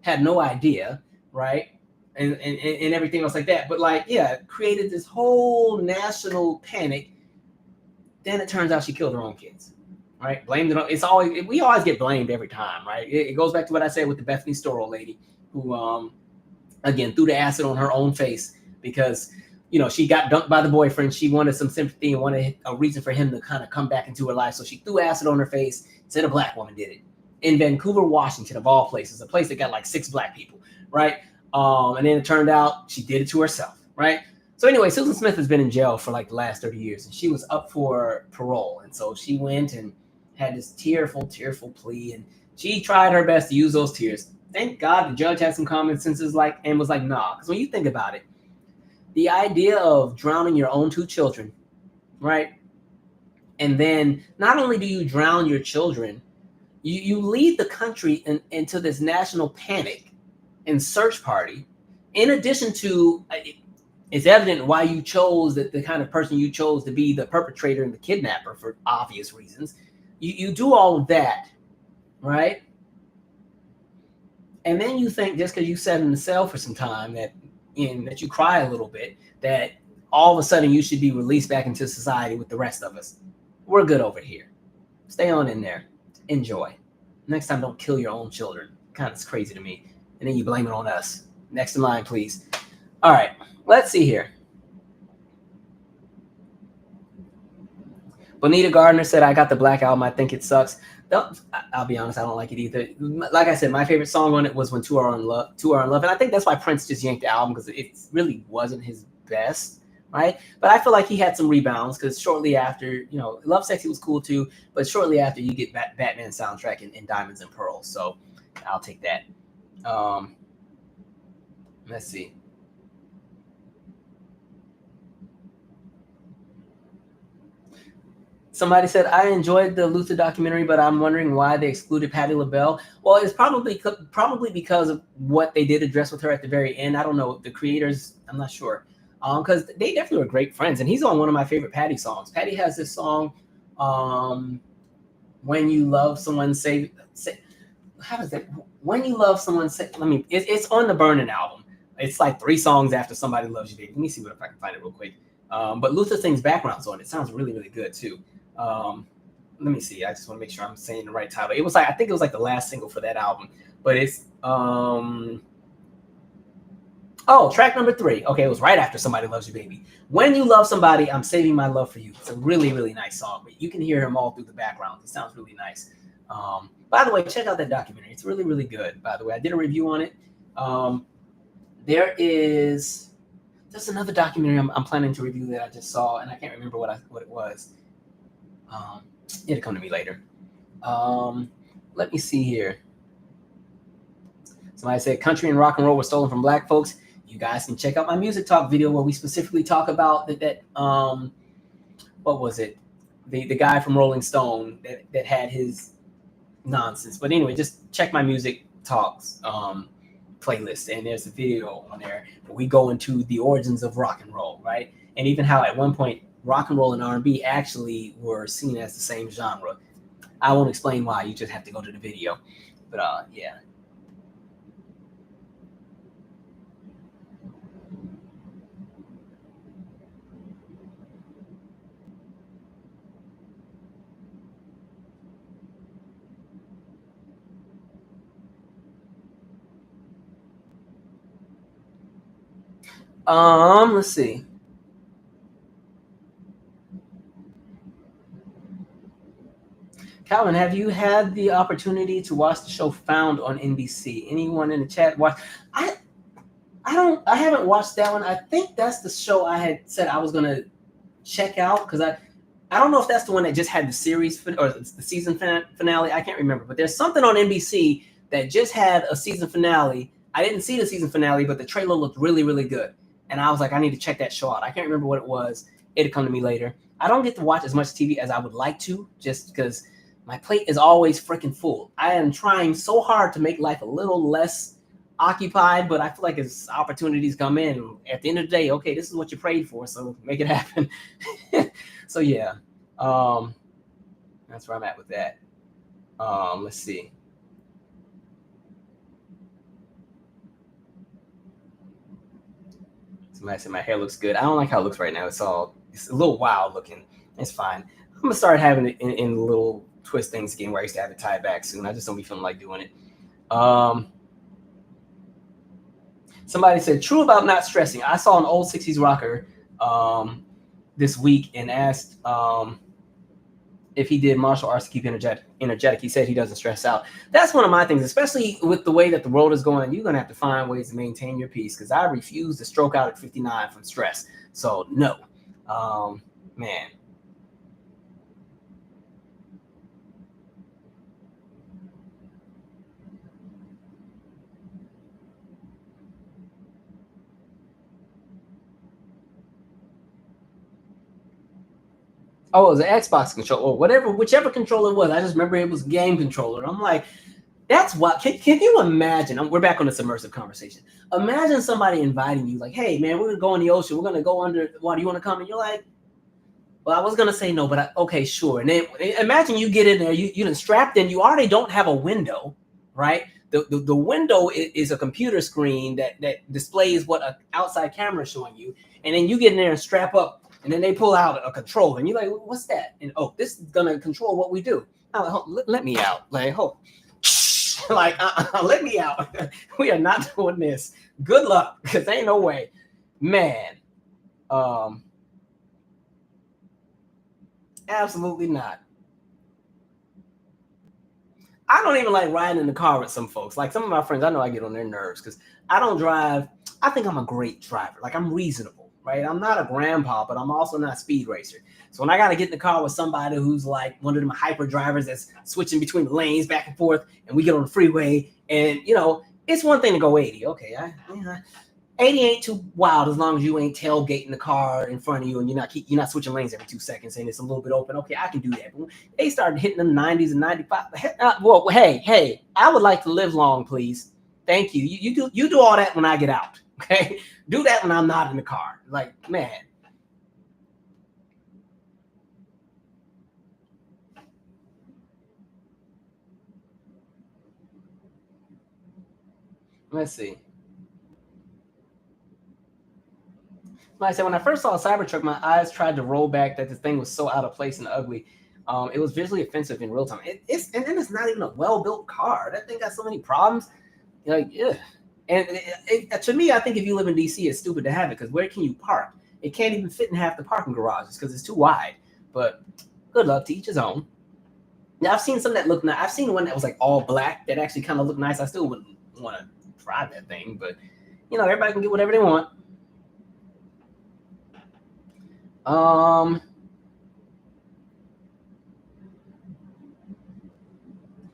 had no idea, right? And everything else like that. But like, yeah, created this whole national panic. Then it turns out she killed her own kids, right? Blamed it on, we always get blamed every time, right? It goes back to what I said with the Bethany Storrow lady who, again, threw the acid on her own face because, she got dumped by the boyfriend. She wanted some sympathy and wanted a reason for him to kind of come back into her life. So she threw acid on her face, said a black woman did it. In Vancouver, Washington, of all places, a place that got like 6 black people, right? And then it turned out she did it to herself, right? So anyway, Susan Smith has been in jail for like the last 30 years, and she was up for parole. And so she went and had this tearful plea, and she tried her best to use those tears. Thank God the judge had some common sense and was like, nah. Because when you think about it, the idea of drowning your own 2 children, right? And then not only do you drown your children, you lead the country into this national panic and search party. In addition to, it's evident why you chose the kind of person you chose to be the perpetrator and the kidnapper for obvious reasons. You do all of that, right? And then you think just because you sat in the cell for some time that you cry a little bit, that all of a sudden you should be released back into society with the rest of us. We're good over here. Stay on in there. Enjoy. Next time, don't kill your own children. Kind of crazy to me. And then you blame it on us. Next in line, please. All right, let's see here. Bonita Gardner said, I got the Black Album. I think it sucks. I'll be honest, I don't like it either. Like I said, my favorite song on it was When Two Are in Love. And I think that's why Prince just yanked the album, because it really wasn't his best, right? But I feel like he had some rebounds, because shortly after, Love Sexy was cool too, but shortly after you get Batman soundtrack in Diamonds and Pearls. So I'll take that. Let's see. Somebody said, I enjoyed the Luther documentary, but I'm wondering why they excluded Patti LaBelle. Well, it's probably because of what they did address with her at the very end. I don't know. The creators, I'm not sure. Because they definitely were great friends. And he's on one of my favorite Patti songs. Patti has this song, When You Love Someone, say how does that? When You Love Someone, say, it's on the Burning album. It's like 3 songs after Somebody Loves You, Baby. Let me see if I can find it real quick. But Luther sings backgrounds on it. It sounds really, really good too. Let me see. I just want to make sure I'm saying the right title. It was like, I think it was like the last single for that album, but it's track number 3. Okay, it was right after Somebody Loves You, Baby. When You Love Somebody, I'm Saving My Love For You. It's a really, really nice song, but you can hear him all through the background. It sounds really nice. By the way, check out that documentary. It's really, really good. By the way, I did a review on it. There's another documentary I'm planning to review that I just saw, and I can't remember what it was. It'll come to me later. Let me see here. Somebody said country and rock and roll were stolen from black folks. You guys can check out my music talk video where we specifically talk about that what was it? The guy from Rolling Stone that had his nonsense. But anyway, just check my music talks playlist, and there's a video on there where we go into the origins of rock and roll, right? And even how at one point rock and roll and R&B actually were seen as the same genre. I won't explain why. You just have to go to the video. But yeah. Let's see. Calvin, have you had the opportunity to watch the show Found on NBC? Anyone in the chat watch? I haven't watched that one. I think that's the show I had said I was gonna check out, because I don't know if that's the one that just had the series or the season finale. I can't remember, but there's something on NBC that just had a season finale. I didn't see the season finale, but the trailer looked really, really good. And I was like, I need to check that show out. I can't remember what it was. It'll come to me later. I don't get to watch as much TV as I would like to, just because my plate is always freaking full. I am trying so hard to make life a little less occupied, but I feel like as opportunities come in, at the end of the day, okay, this is what you prayed for, so make it happen. So yeah, that's where I'm at with that. Let's see. Somebody said my hair looks good. I don't like how it looks right now. It's a little wild looking. It's fine. I'm gonna start having it in little twist things again, where I used to have it tied back soon. I just don't be feeling like doing it. Somebody said, true about not stressing. I saw an old 60s rocker this week and asked if he did martial arts to keep energetic. He said he doesn't stress out. That's one of my things, especially with the way that the world is going. You're going to have to find ways to maintain your peace, because I refuse to stroke out at 59 from stress. So no, man. Oh, it was an Xbox controller or whatever, whichever controller it was. I just remember it was a game controller. I'm like, that's what. Can you imagine? We're back on the submersive conversation. Imagine somebody inviting you, like, hey, man, we're going to go in the ocean. We're going to go under water. You want to come? And you're like, well, I was going to say no, but okay, sure. And then imagine you get in there. You done strapped in. You already don't have a window, right? The window is a computer screen that displays what an outside camera is showing you. And then you get in there and strap up. And then they pull out a controller, and you're like, "What's that?" And this is gonna control what we do. Let me out, like, let me out. We are not doing this. Good luck, because ain't no way, man. Absolutely not. I don't even like riding in the car with some folks. Like some of my friends, I know I get on their nerves because I don't drive. I think I'm a great driver. Like I'm reasonable. Right? I'm not a grandpa, but I'm also not a speed racer. So when I got to get in the car with somebody who's like one of them hyper drivers that's switching between the lanes back and forth, and we get on the freeway, and it's one thing to go 80. Okay. 80 ain't too wild as long as you ain't tailgating the car in front of you and you're not switching lanes every 2 seconds and it's a little bit open. Okay, I can do that. But they started hitting the 90s and 95. Well, hey, I would like to live long, please. Thank you. You do all that when I get out. Okay, do that when I'm not in the car. Like, man. Let's see. Like I said, when I first saw Cybertruck, my eyes tried to roll back that the thing was so out of place and ugly. It was visually offensive in real time. And then it's not even a well-built car. That thing got so many problems. Like, yeah. And to me, I think if you live in DC, it's stupid to have it because where can you park? It can't even fit in half the parking garages because it's too wide. But good luck, to each his own. Now I've seen some that look nice. I've seen one that was like all black that actually kind of looked nice. I still wouldn't want to drive that thing, but everybody can get whatever they want.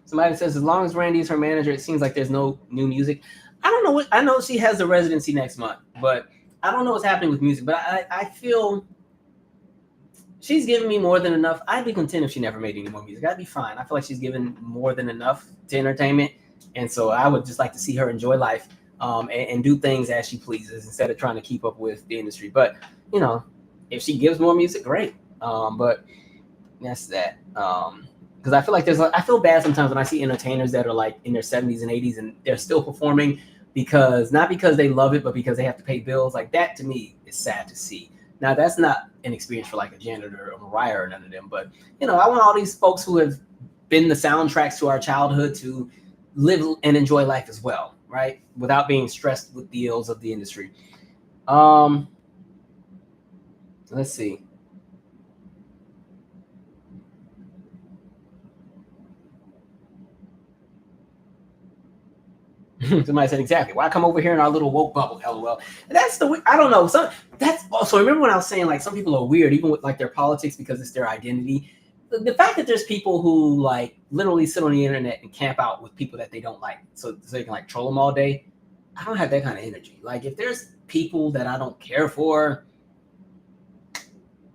Somebody says as long as Randy is her manager, it seems like there's no new music. I don't know what I know. She has the residency next month, but I don't know what's happening with music. But I feel she's giving me more than enough. I'd be content if she never made any more music. I'd be fine. I feel like she's given more than enough to entertainment, and so I would just like to see her enjoy life and do things as she pleases instead of trying to keep up with the industry. But if she gives more music, great. But that's that. Because I feel like I feel bad sometimes when I see entertainers that are like in their 70s and 80s and they're still performing not because they love it, but because they have to pay bills. Like that to me is sad to see. Now that's not an experience for like a janitor or Mariah or none of them, but I want all these folks who have been the soundtracks to our childhood to live and enjoy life as well, right? Without being stressed with the ills of the industry. Let's see. Somebody said exactly. Why come over here in our little woke bubble? LOL. That's I don't know. That's also remember when I was saying like some people are weird even with like their politics because it's their identity. The fact that there's people who like literally sit on the internet and camp out with people that they don't like, so they can like troll them all day. I don't have that kind of energy. Like if there's people that I don't care for,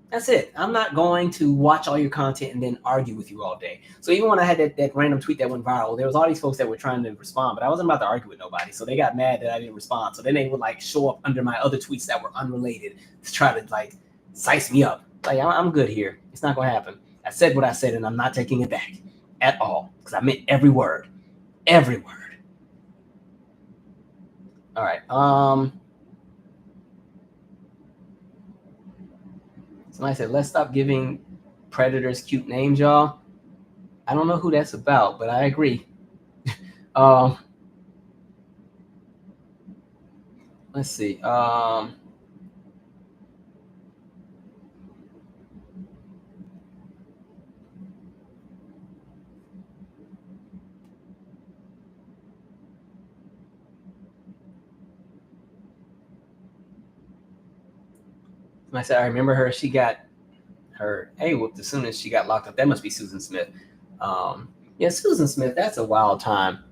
that's it. I'm not going to watch all your content and then argue with you all day. So even when I had that random tweet that went viral, there was all these folks that were trying to respond, but I wasn't about to argue with nobody. So they got mad that I didn't respond. So then they would like show up under my other tweets that were unrelated to try to like size me up. Like I'm good here. It's not going to happen. I said what I said and I'm not taking it back at all because I meant every word. Every word. All right. Somebody said, let's stop giving predators cute names, y'all. I don't know who that's about, but I agree. Let's see. I said, I remember her. She got her A whooped as soon as she got locked up. That must be Susan Smith. Yeah, Susan Smith. That's a wild time.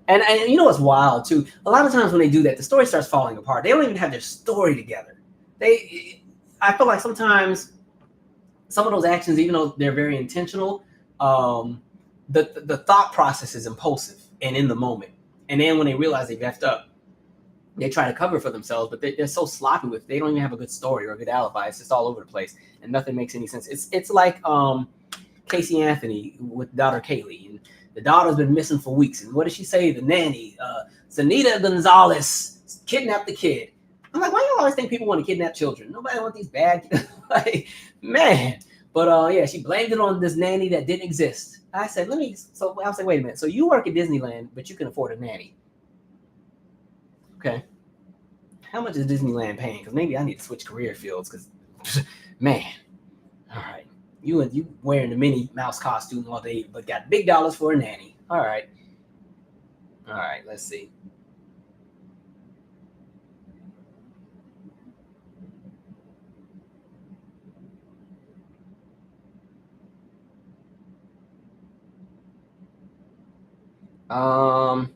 And you know what's wild too? A lot of times when they do that, the story starts falling apart. They don't even have their story together. I feel like sometimes some of those actions, even though they're very intentional, the thought process is impulsive and in the moment. And then when they realize they messed up, they try to cover for themselves, but they're so sloppy with it. They don't even have a good story or a good alibi. It's just all over the place, and nothing makes any sense. It's like Casey Anthony with daughter Kaylee, and the daughter's been missing for weeks. And what did she say? The nanny, Zanita Gonzalez, kidnapped the kid. I'm like, why do you always think people want to kidnap children? Nobody wants these bad kids. Like, man. But yeah, she blamed it on this nanny that didn't exist. I said, so I was like, wait a minute. So you work at Disneyland, but you can afford a nanny. Okay. How much is Disneyland paying? Because maybe I need to switch career fields. Because, man, all right, you wearing the Minnie Mouse costume all day, but got big dollars for a nanny. All right, let's see. Um,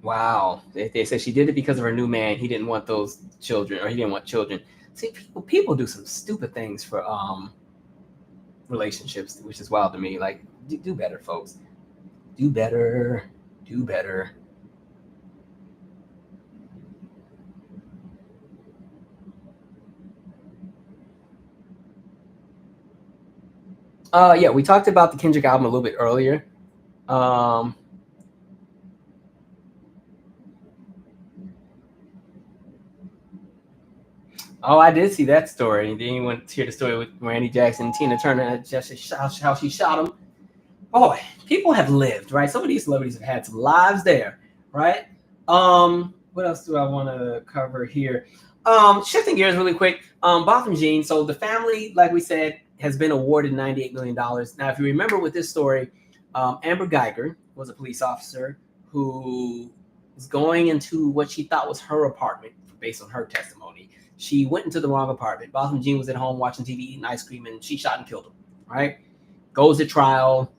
Wow. They said she did it because of her new man. He didn't want those children, or he didn't want children. See, people do some stupid things for relationships, which is wild to me. Like, do better, folks. Do better. Do better. Yeah, we talked about the Kendrick album a little bit earlier. Um, oh, I did see that story. And then you went to hear the story with Randy Jackson and Tina Turner, just how she shot him. Boy, people have lived, right? Some of these celebrities have had some lives there, right? What else do I want to cover here? Shifting gears really quick. Botham Jean. So the family, like we said, has been awarded $98 million. Now, if you remember with this story, Amber Geiger was a police officer who was going into what she thought was her apartment based on her testimony. She went into the wrong apartment. Botham Jean was at home watching TV, eating ice cream, and she shot and killed him, right? Goes to trial.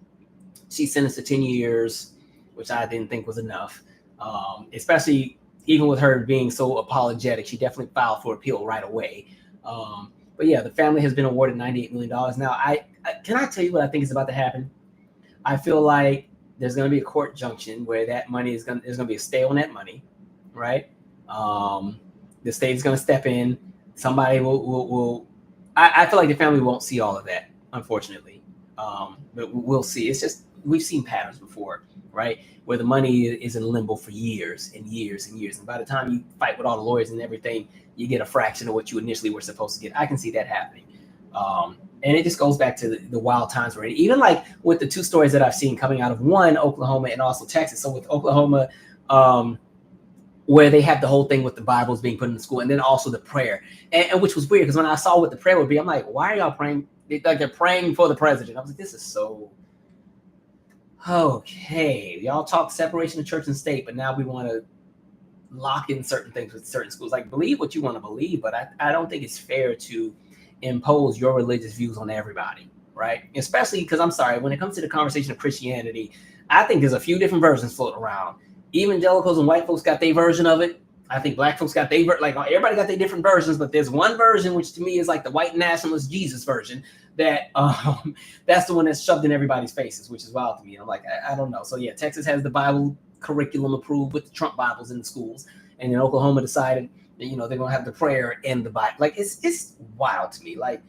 She's sentenced to 10 years, which I didn't think was enough, especially even with her being so apologetic. She definitely filed for appeal right away. But yeah, the family has been awarded $98 million. Now, I can I tell you what I think is about to happen? I feel like there's going to be a court junction where that money is there's going to be a stay on that money, right? The state is going to step in. Somebody will I feel like the family won't see all of that, unfortunately. But we'll see. It's just, we've seen patterns before, right? Where the money is in limbo for years and years and years. And by the time you fight with all the lawyers and everything, you get a fraction of what you initially were supposed to get. I can see that happening. And it just goes back to the wild times we're in. Even like with the two stories that I've seen coming out of one, Oklahoma and also Texas. So with Oklahoma, where they have the whole thing with the Bibles being put in the school, and then also the prayer, and which was weird because when I saw what the prayer would be, I'm like, why are y'all praying? Like they're praying for the president. I was like, this is so okay. Y'all talk separation of church and state, but now we want to lock in certain things with certain schools. Like, believe what you want to believe, but I don't think it's fair to impose your religious views on everybody, right? Especially because, I'm sorry, when it comes to the conversation of Christianity, I think there's a few different versions floating around. Evangelicals and white folks got their version of it. I think black folks got their like everybody got their different versions, but there's one version which to me is like the white nationalist Jesus version that that's the one that's shoved in everybody's faces, which is wild to me. And I'm like, I don't know. So yeah, Texas has the Bible curriculum approved with the Trump Bibles in the schools, and then Oklahoma decided that, you know, they're gonna have the prayer in the Bible. Like it's wild to me. Like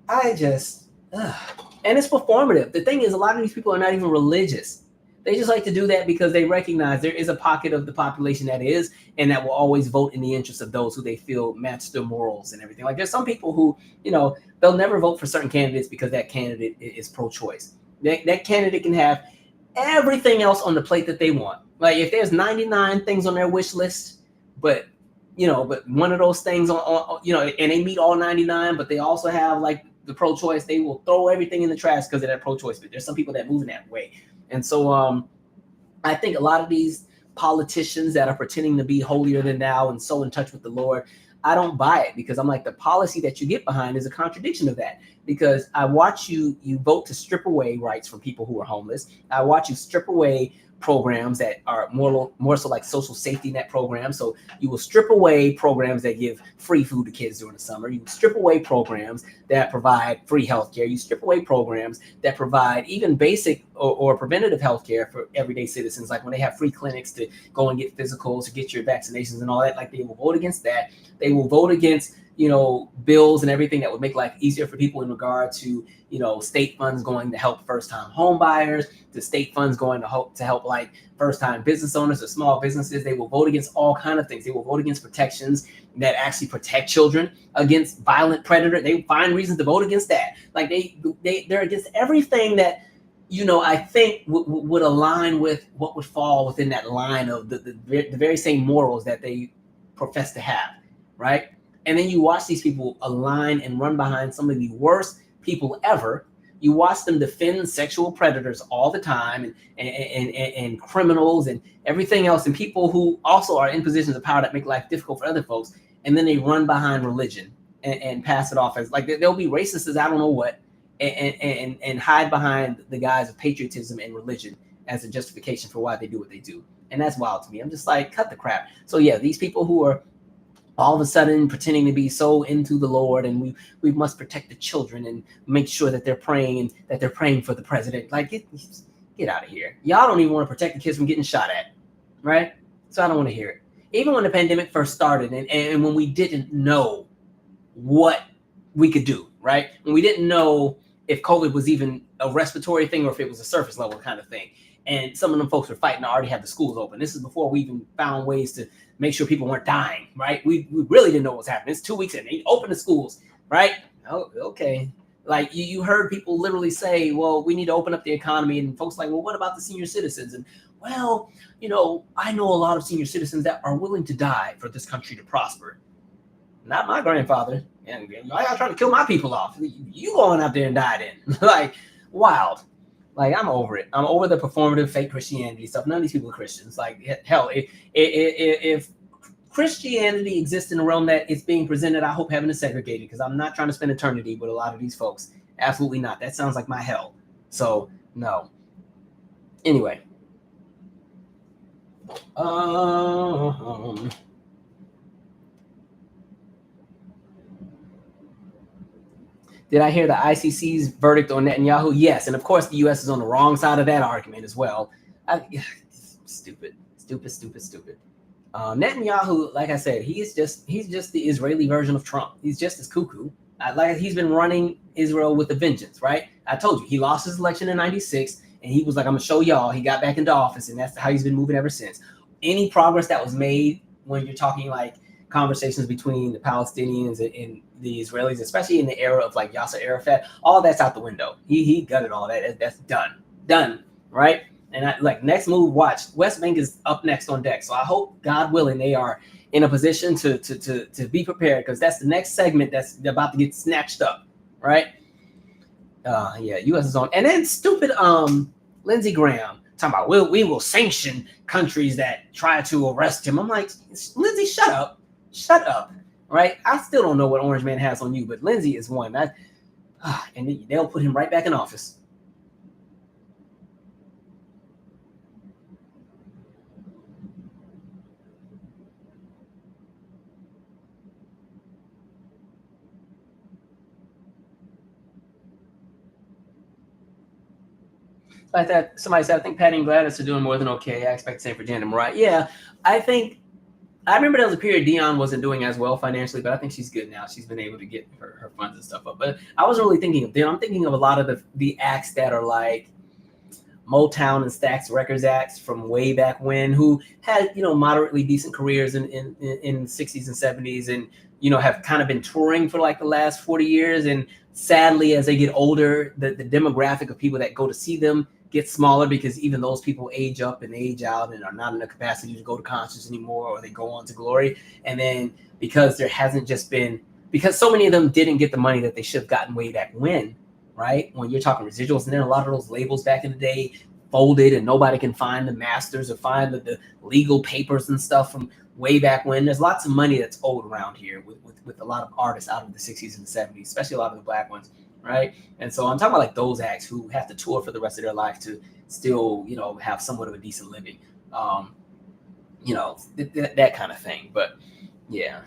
I just and it's performative. The thing is, a lot of these people are not even religious. They just like to do that because they recognize there is a pocket of the population that is, and that will always vote in the interest of those who they feel match their morals and everything. Like there's some people who, you know, they'll never vote for certain candidates because that candidate is pro-choice. That candidate can have everything else on the plate that they want. Like if there's 99 things on their wish list, but one of those things on and they meet all 99, but they also have like the pro-choice, they will throw everything in the trash because of that pro-choice. But there's some people that move in that way. And so I think a lot of these politicians that are pretending to be holier than thou and so in touch with the Lord, I don't buy it, because I'm like, the policy that you get behind is a contradiction of that. Because I watch you vote to strip away rights from people who are homeless. I watch you strip away programs that are more so like social safety net programs. So you will strip away programs that give free food to kids during the summer. You strip away programs that provide free healthcare. You strip away programs that provide even basic or preventative healthcare for everyday citizens, like when they have free clinics to go and get physicals, to get your vaccinations and all that. Like they will vote against that. They will vote against bills and everything that would make life easier for people in regard to, state funds going to help first-time home buyers, to state funds going to help like first-time business owners or small businesses. They will vote against all kinds of things. They will vote against protections that actually protect children against violent predator. They find reasons to vote against that. Like they're against everything that, I think would align with what would fall within that line of the very same morals that they profess to have, right? And then you watch these people align and run behind some of the worst people ever. You watch them defend sexual predators all the time, and criminals and everything else, and people who also are in positions of power that make life difficult for other folks. And then they run behind religion and pass it off as like they'll be racist as I don't know what, and hide behind the guise of patriotism and religion. as a justification for why they do what they do. And that's wild to me. I'm just like, cut the crap. So yeah, these people who are all of a sudden pretending to be so into the Lord, and we must protect the children and make sure that they're praying and that they're praying for the president. Like, get out of here. Y'all don't even want to protect the kids from getting shot at, right? So I don't want to hear it. Even when the pandemic first started and when we didn't know what we could do, right? When we didn't know if COVID was even a respiratory thing or if it was a surface level kind of thing. And some of them folks were fighting to already have the schools open. This is before we even found ways to make sure people weren't dying, right? We really didn't know what was happening. It's 2 weeks in. They opened the schools, right? Oh, okay. Like you heard people literally say, well, we need to open up the economy. And folks like, well, what about the senior citizens? And well, I know a lot of senior citizens that are willing to die for this country to prosper. Not my grandfather. And y'all trying to kill my people off. You going out there and die then. Like, wild. Like, I'm over it. I'm over the performative fake Christianity stuff. None of these people are Christians. Like, hell, if Christianity exists in a realm that it's being presented, I hope heaven is segregated, because I'm not trying to spend eternity with a lot of these folks. Absolutely not. That sounds like my hell. So, no. Anyway. Did I hear the ICC's verdict on Netanyahu? Yes, and of course the U.S. is on the wrong side of that argument as well. Stupid. Netanyahu, like I said, he's just the Israeli version of Trump. He's just as cuckoo. Like, he's been running Israel with a vengeance, right? I told you, he lost his election in '96, and he was like, I'm gonna show y'all. He got back into office, and that's how he's been moving ever since. Any progress that was made when you're talking like conversations between the Palestinians and the Israelis, especially in the era of like Yasser Arafat, all that's out the window. He gutted all that. That's done, right? And next move, watch. West Bank is up next on deck. So I hope, God willing, they are in a position to be prepared, because that's the next segment that's about to get snatched up, right? Yeah, U.S. is on. And then stupid Lindsey Graham talking about we will sanction countries that try to arrest him. I'm like, Lindsey, shut up, right? I still don't know what Orange Man has on you, but Lindsey is one. And they'll put him right back in office. Like that, somebody said, I think Patty and Gladys are doing more than okay. I expect the same for Jan and Mariah. Yeah, I remember there was a period Dion wasn't doing as well financially, but I think she's good now. She's been able to get her funds and stuff up. But I wasn't really thinking of them. I'm thinking of a lot of the acts that are like Motown and Stax Records acts from way back when, who had, moderately decent careers in the 60s and 70s, and, have kind of been touring for like the last 40 years. And sadly, as they get older, the demographic of people that go to see them get smaller, because even those people age up and age out and are not in the capacity to go to concerts anymore, or they go on to glory. And then because there hasn't just been, because so many of them didn't get the money that they should have gotten way back when, right? When you're talking residuals, and then a lot of those labels back in the day folded, and nobody can find the masters or find the legal papers and stuff from way back when. There's lots of money that's owed around here with a lot of artists out of the 60s and 70s, especially a lot of the black ones, right? And so I'm talking about like those acts who have to tour for the rest of their life to still, have somewhat of a decent living, that kind of thing. But yeah.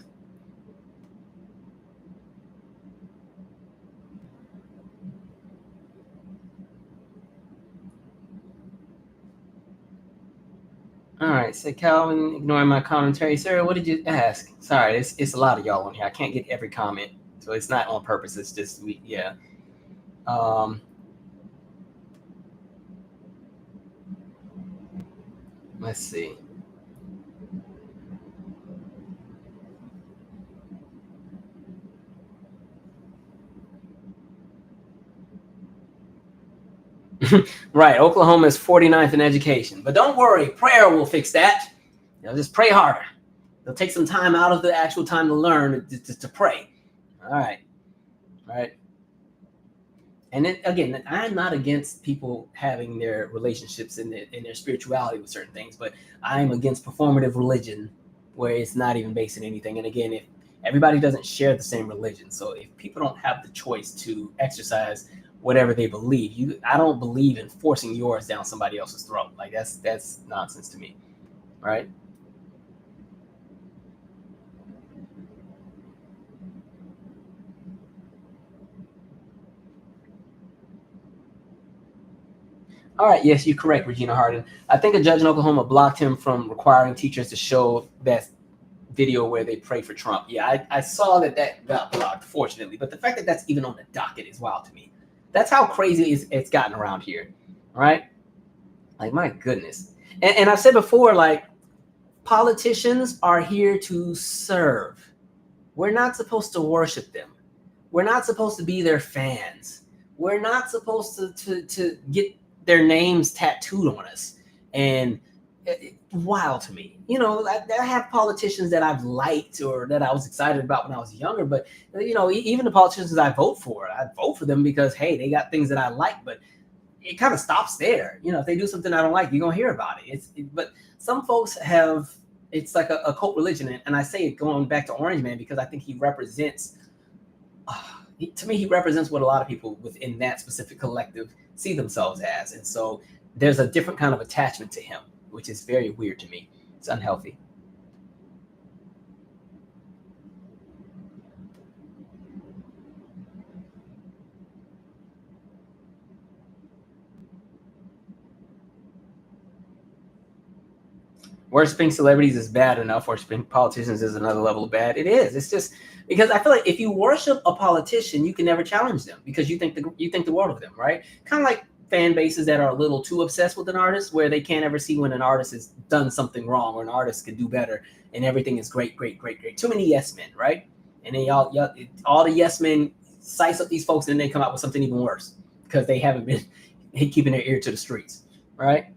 All right, so Calvin, ignoring my commentary. Sarah, what did you ask? Sorry, it's a lot of y'all on here. I can't get every comment, so it's not on purpose. It's just yeah. Let's see. Right, Oklahoma is 49th in education, but don't worry, prayer will fix that. Just pray harder. They'll take some time out of the actual time to learn to pray. All right. And then again, I'm not against people having their relationships and their spirituality with certain things, but I'm against performative religion where it's not even based in anything. And again, if everybody doesn't share the same religion, so if people don't have the choice to exercise whatever they believe. I don't believe in forcing yours down somebody else's throat. Like that's nonsense to me, right? All right, yes, you're correct, Regina Hardin. I think a judge in Oklahoma blocked him from requiring teachers to show that video where they pray for Trump. Yeah, I saw that got blocked, fortunately. But the fact that that's even on the docket is wild to me. That's how crazy it's gotten around here, right? Like, my goodness. And I've said before, like, politicians are here to serve. We're not supposed to worship them. We're not supposed to be their fans. We're not supposed to get their names tattooed on us. And wild to me. I have politicians that I've liked or that I was excited about when I was younger, but even the politicians I vote for them because, hey, they got things that I like, but it kind of stops there. If they do something I don't like, you're gonna hear about it. But some folks have, it's like a cult religion, and I say it going back to Orange Man because I think he represents, to me, he represents what a lot of people within that specific collective see themselves as, and so there's a different kind of attachment to him, which is very weird to me. It's unhealthy. Worshipping celebrities is bad enough. Worshipping politicians is another level of bad. It is. It's just because I feel like if you worship a politician, you can never challenge them because you think the world of them, right? Kind of like fan bases that are a little too obsessed with an artist, where they can't ever see when an artist has done something wrong or an artist could do better, and everything is great, great, great, great. Too many yes men, right? And then all the yes men size up these folks, and they come out with something even worse because they haven't been keeping their ear to the streets, right?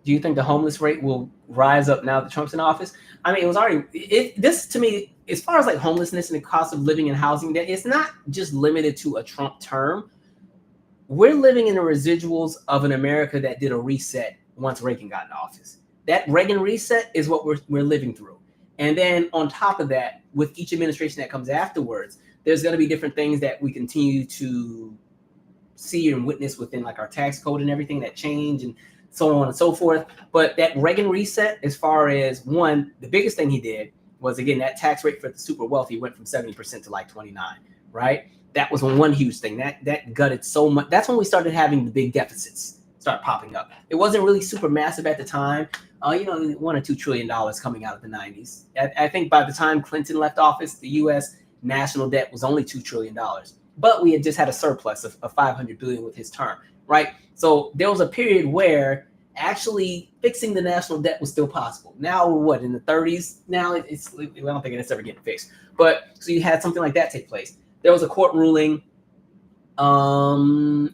Do you think the homeless rate will rise up now that Trump's in office? I mean, it was already this to me, as far as like homelessness and the cost of living and housing, that it's not just limited to a Trump term. We're living in the residuals of an America that did a reset once Reagan got in office. That Reagan reset is what we're living through. And then on top of that, with each administration that comes afterwards, there's going to be different things that we continue to see and witness within like our tax code and everything that change and so on and so forth. But that Reagan reset, as far as one, the biggest thing he did was, again, that tax rate for the super wealthy went from 70% to like 29, right? That was one huge thing. That gutted so much. That's when we started having the big deficits start popping up. It wasn't really super massive at the time. $1 or $2 trillion coming out of the 90s. I think by the time Clinton left office, the U.S. national debt was only $2 trillion. But we had just had a surplus of $500 billion with his term, right? So there was a period where actually fixing the national debt was still possible. Now we're what, in the 30s? Now I don't think it's ever getting fixed. But so you had something like that take place. There was a court ruling, I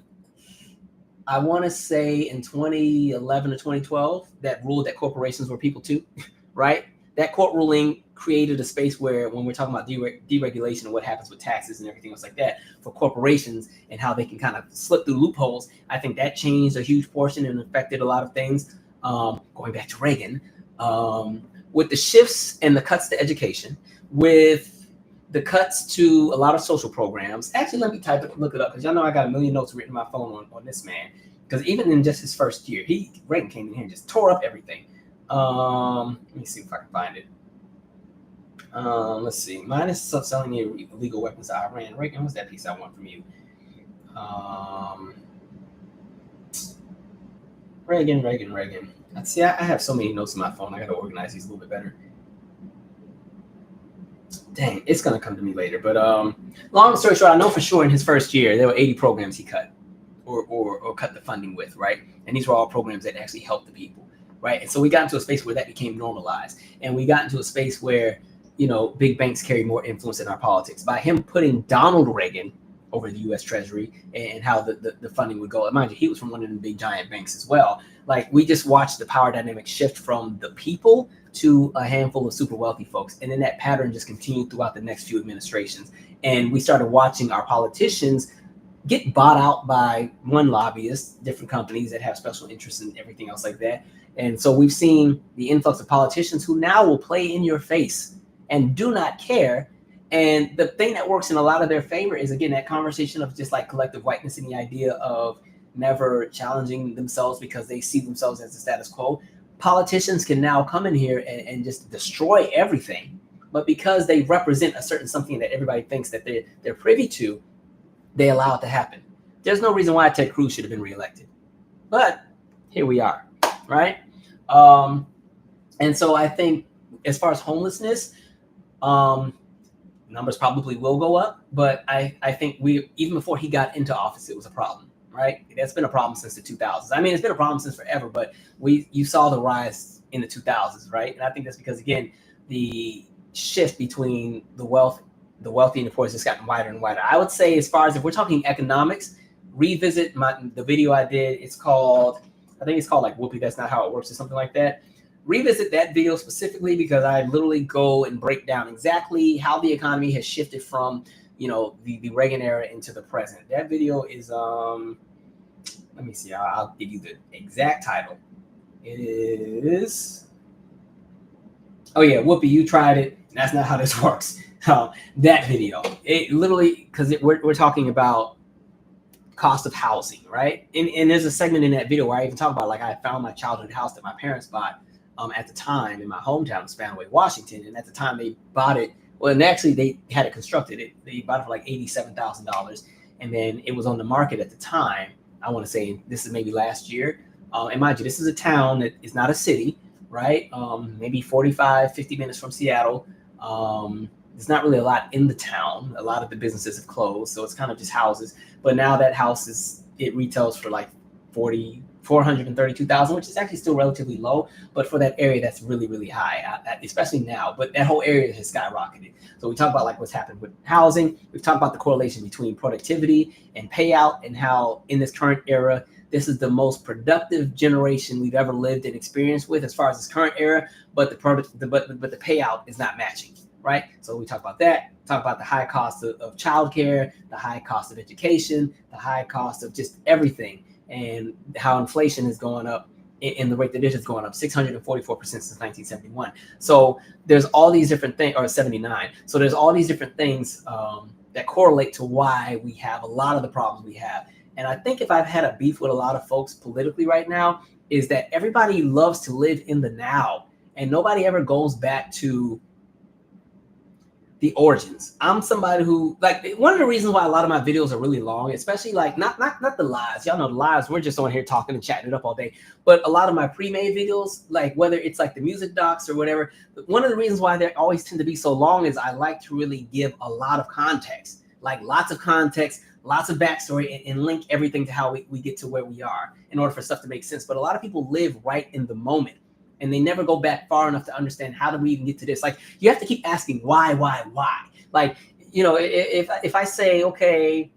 want to say in 2011 or 2012, that ruled that corporations were people too, right? That court ruling created a space where, when we're talking about deregulation and what happens with taxes and everything else like that for corporations and how they can kind of slip through loopholes, I think that changed a huge portion and affected a lot of things. Going back to Reagan, with the shifts and the cuts to education, with the cuts to a lot of social programs. Actually, let me look it up, because y'all know I got a million notes written on my phone on this man. Because even in just his first year, Reagan came in here and just tore up everything. Let me see if I can find it. Let's see. Minus selling illegal weapons to Iran. Reagan, what's that piece I want from you? Reagan. Let's see. I have so many notes on my phone. I got to organize these a little bit better. Dang, it's gonna come to me later. But long story short, I know for sure in his first year there were 80 programs he cut or cut the funding with, right? And these were all programs that actually helped the people, right? And so we got into a space where that became normalized, and we got into a space where big banks carry more influence in our politics. By him putting Donald Reagan over the U.S. Treasury and how the funding would go. Mind you, he was from one of the big giant banks as well. Like, we just watched the power dynamic shift from the people to a handful of super wealthy folks. And then that pattern just continued throughout the next few administrations. And we started watching our politicians get bought out by one lobbyist, different companies that have special interests and everything else like that. And so we've seen the influx of politicians who now will play in your face and do not care. And the thing that works in a lot of their favor is, again, that conversation of just like collective whiteness and the idea of never challenging themselves because they see themselves as the status quo. Politicians can now come in here and just destroy everything. But because they represent a certain something that everybody thinks that they're privy to, they allow it to happen. There's no reason why Ted Cruz should have been reelected. But here we are, right? And so I think as far as homelessness, numbers probably will go up, but I think even before he got into office, it was a problem, right? That's been a problem since the 2000s. I mean, it's been a problem since forever, but you saw the rise in the 2000s, right? And I think that's because, again, the shift between the wealthy and the poor has just gotten wider and wider. I would say, as far as if we're talking economics, revisit the video I did. I think it's called like Whoopi, That's Not How It Works, or something like that. Revisit that video specifically because I literally go and break down exactly how the economy has shifted from, the Reagan era into the present. That video is, let me see, I'll give you the exact title. It is, oh yeah, Whoopi, You Tried It. That's Not How This Works. That video, it literally, because we're talking about cost of housing, right? And there's a segment in that video where I even talk about, like, I found my childhood house that my parents bought at the time in my hometown, Spanaway, Washington. And at the time they bought it, well, and actually they had it constructed. They bought it for like $87,000. And then it was on the market at the time, I want to say this is maybe last year. And mind you, this is a town that is not a city, right? Maybe 45, 50 minutes from Seattle. There's not really a lot in the town. A lot of the businesses have closed, so it's kind of just houses. But now that house it retails for like $432,000, which is actually still relatively low, but for that area, that's really, really high, especially now. But that whole area has skyrocketed. So we talk about like what's happened with housing. We've talked about the correlation between productivity and payout, and how in this current era, this is the most productive generation we've ever lived and experienced with as far as this current era. But the payout is not matching, right? So we talk about that. Talk about the high cost of childcare, the high cost of education, the high cost of just everything, and how inflation is going up in the rate that it is going up, 644% since 1971. So there's all these different things, or 79. So there's all these different things that correlate to why we have a lot of the problems we have. And I think if I've had a beef with a lot of folks politically right now, is that everybody loves to live in the now, and nobody ever goes back to the origins. I'm somebody who, like, one of the reasons why a lot of my videos are really long, especially like not the lives. Y'all know the lives, we're just on here talking and chatting it up all day. But a lot of my pre-made videos, like whether it's like the music docs or whatever, one of the reasons why they always tend to be so long is I like to really give a lot of context, like lots of context, lots of backstory, and link everything to how we get to where we are in order for stuff to make sense. But a lot of people live right in the moment, and they never go back far enough to understand, how did we even get to this? Like, you have to keep asking why? Like, if I say, okay,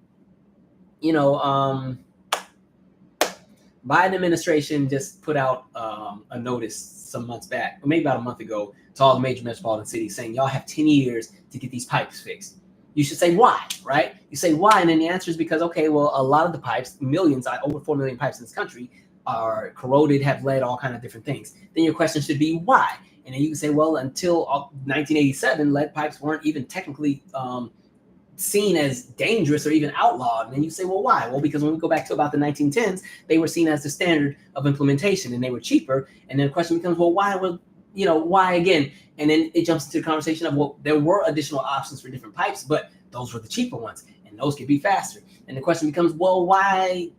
Biden administration just put out a notice some months back, or maybe about a month ago, to all the major metropolitan cities saying, y'all have 10 years to get these pipes fixed. You should say why, right? You say why, and then the answer is because, okay, well, a lot of the pipes, millions, over 4 million pipes in this country, are corroded, have lead, all kind of different things. Then your question should be why? And then you can say, well, until 1987, lead pipes weren't even technically seen as dangerous or even outlawed. And then you say, well, why? Well, because when we go back to about the 1910s, they were seen as the standard of implementation, and they were cheaper. And then the question becomes, well, why? Well, why again? And then it jumps into the conversation of, well, there were additional options for different pipes, but those were the cheaper ones, and those could be faster. And the question becomes, well, why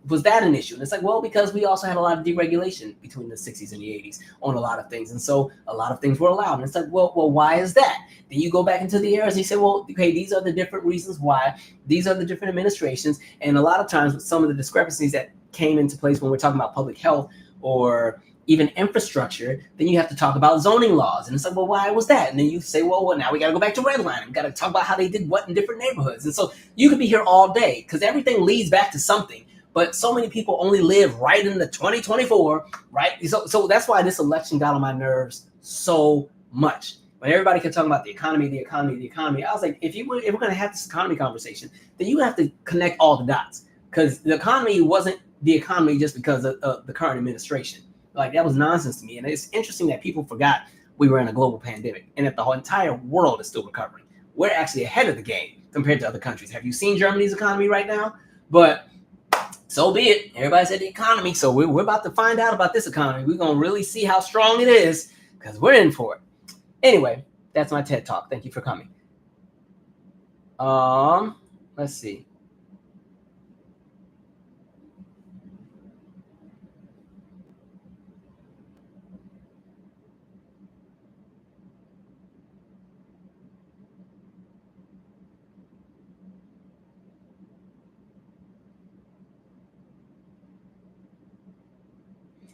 was that an issue? And it's like, well, because we also had a lot of deregulation between the 60s and the 80s on a lot of things. And so a lot of things were allowed. And it's like, well, why is that? Then you go back into the eras and you say, well, okay, these are the different reasons why. These are the different administrations. And a lot of times with some of the discrepancies that came into place when we're talking about public health or even infrastructure, then you have to talk about zoning laws. And it's like, well, why was that? And then you say, well, now we got to go back to redlining. We got to talk about how they did what in different neighborhoods. And so you could be here all day because everything leads back to something. But so many people only live right in the 2024, right? So that's why this election got on my nerves so much. When everybody kept talking about the economy, I was like, if we're going to have this economy conversation, then you have to connect all the dots. Because the economy wasn't the economy just because of the current administration. Like, that was nonsense to me. And it's interesting that people forgot we were in a global pandemic and that the whole entire world is still recovering. we're actually ahead of the game compared to other countries. Have you seen Germany's economy right now? But so be it. Everybody said the economy. So we're about to find out about this economy. We're going to really see how strong it is because we're in for it. Anyway, that's my TED Talk. Thank you for coming. Let's see.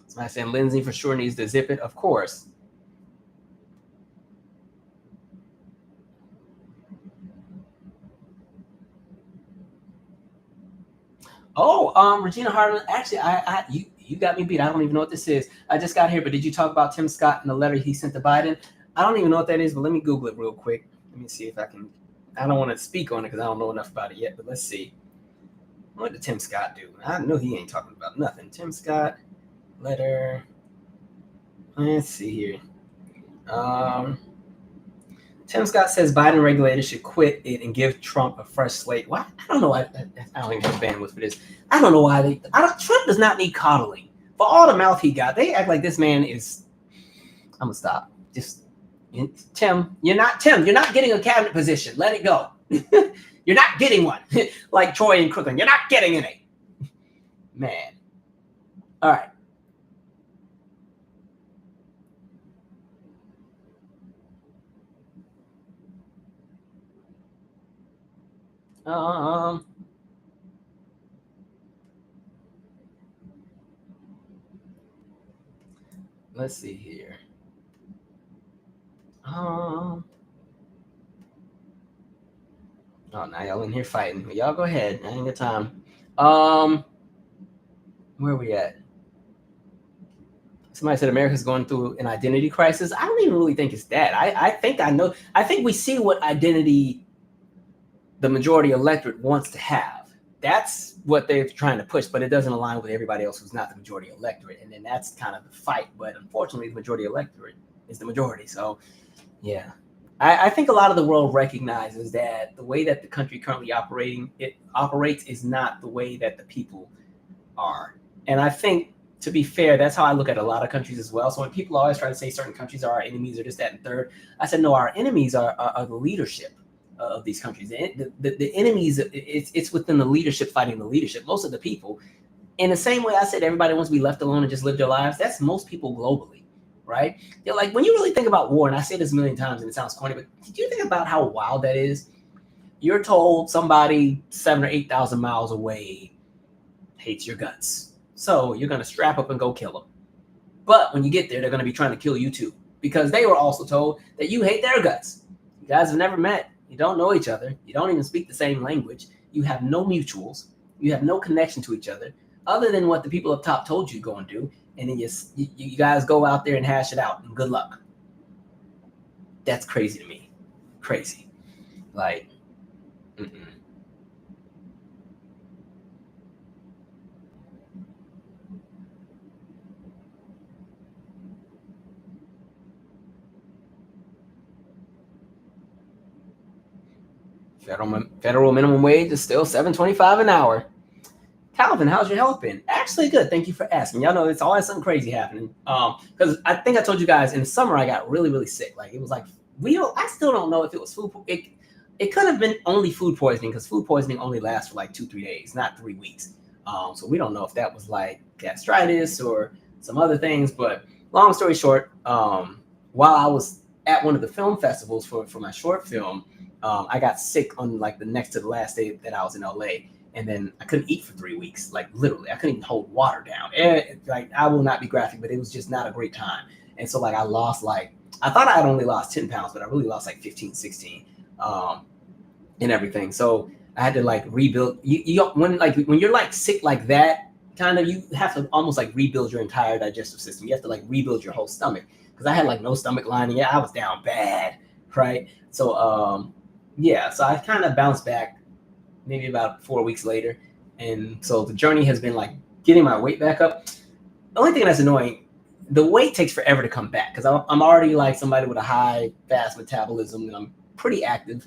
Somebody saying Lindsay for sure needs to zip it. Of course. Oh, Regina Harlan. Actually, you got me beat. I don't even know what this is. I just got here, but did you talk about Tim Scott and the letter he sent to Biden? I don't even know what that is, but let me Google it real quick. Let me see if I can. I don't want to speak on it because I don't know enough about it yet, but let's see. What did Tim Scott do? I know he ain't talking about nothing. Tim Scott letter. Let's see here. Tim Scott says Biden regulators should quit it and give Trump a fresh slate. Why? I don't know why. I don't even have bandwidth for this. I don't know why Trump does not need coddling. For all the mouth he got, they act like this man is. I'm gonna stop. Just Tim, you're not getting a cabinet position. Let it go. You're not getting one. Like Troy and Crooklyn, you're not getting any. Man. All right. Let's see here. Oh, now y'all in here fighting. Y'all go ahead. I ain't got time. Where are we at? Somebody said America's going through an identity crisis. I don't even really think it's that. I think I know. I think we see what identity the majority electorate wants to have. That's what they're trying to push, but it doesn't align with everybody else who's not the majority electorate. And then that's kind of the fight. But unfortunately, the majority electorate is the majority. So, yeah. I think a lot of the world recognizes that the way that the country currently operates is not the way that the people are. And I think, to be fair, that's how I look at a lot of countries as well. So when people always try to say certain countries are our enemies or this, that, and third, I said, no, our enemies are the leadership of these countries. The enemies, it's within the leadership fighting the leadership. Most of the people, in the same way I said everybody wants to be left alone and just live their lives, that's most people globally, right? They're like, when you really think about war, and I say this a million times and it sounds corny, but did you think about how wild that is? You're told somebody 7,000 or 8,000 miles away hates your guts. So you're going to strap up and go kill them. But when you get there, they're going to be trying to kill you too, because they were also told that you hate their guts. You guys have never met. You don't know each other. You don't even speak the same language. You have no mutuals. You have no connection to each other than what the people up top told you to go and do. And then you guys go out there and hash it out, and good luck. That's crazy to me. Crazy. Like, Federal minimum wage is still $7.25 an hour. Calvin, how's your health been? Actually good. Thank you for asking. Y'all know it's always something crazy happening. Because I think I told you guys in the summer I got really, really sick. Like it was like I still don't know if it was food. It could have been only food poisoning, because food poisoning only lasts for like 2-3 days, not 3 weeks. So we don't know if that was like gastritis or some other things. But long story short, while I was at one of the film festivals for my short film, I got sick on like the next to the last day that I was in LA. And then I couldn't eat for 3 weeks. Like literally, I couldn't even hold water down. Like I will not be graphic, but it was just not a great time. And so like I lost I thought I had only lost 10 pounds, but I really lost like 15, 16 and everything. So I had to like rebuild. When you're like sick like that, kind of, you have to almost like rebuild your entire digestive system. You have to like rebuild your whole stomach, because I had like no stomach lining. Yeah, I was down bad, right? So yeah, so I kind of bounced back maybe about 4 weeks later. And so the journey has been like getting my weight back up. The only thing that's annoying, the weight takes forever to come back, because I'm already like somebody with a high, fast metabolism, and I'm pretty active.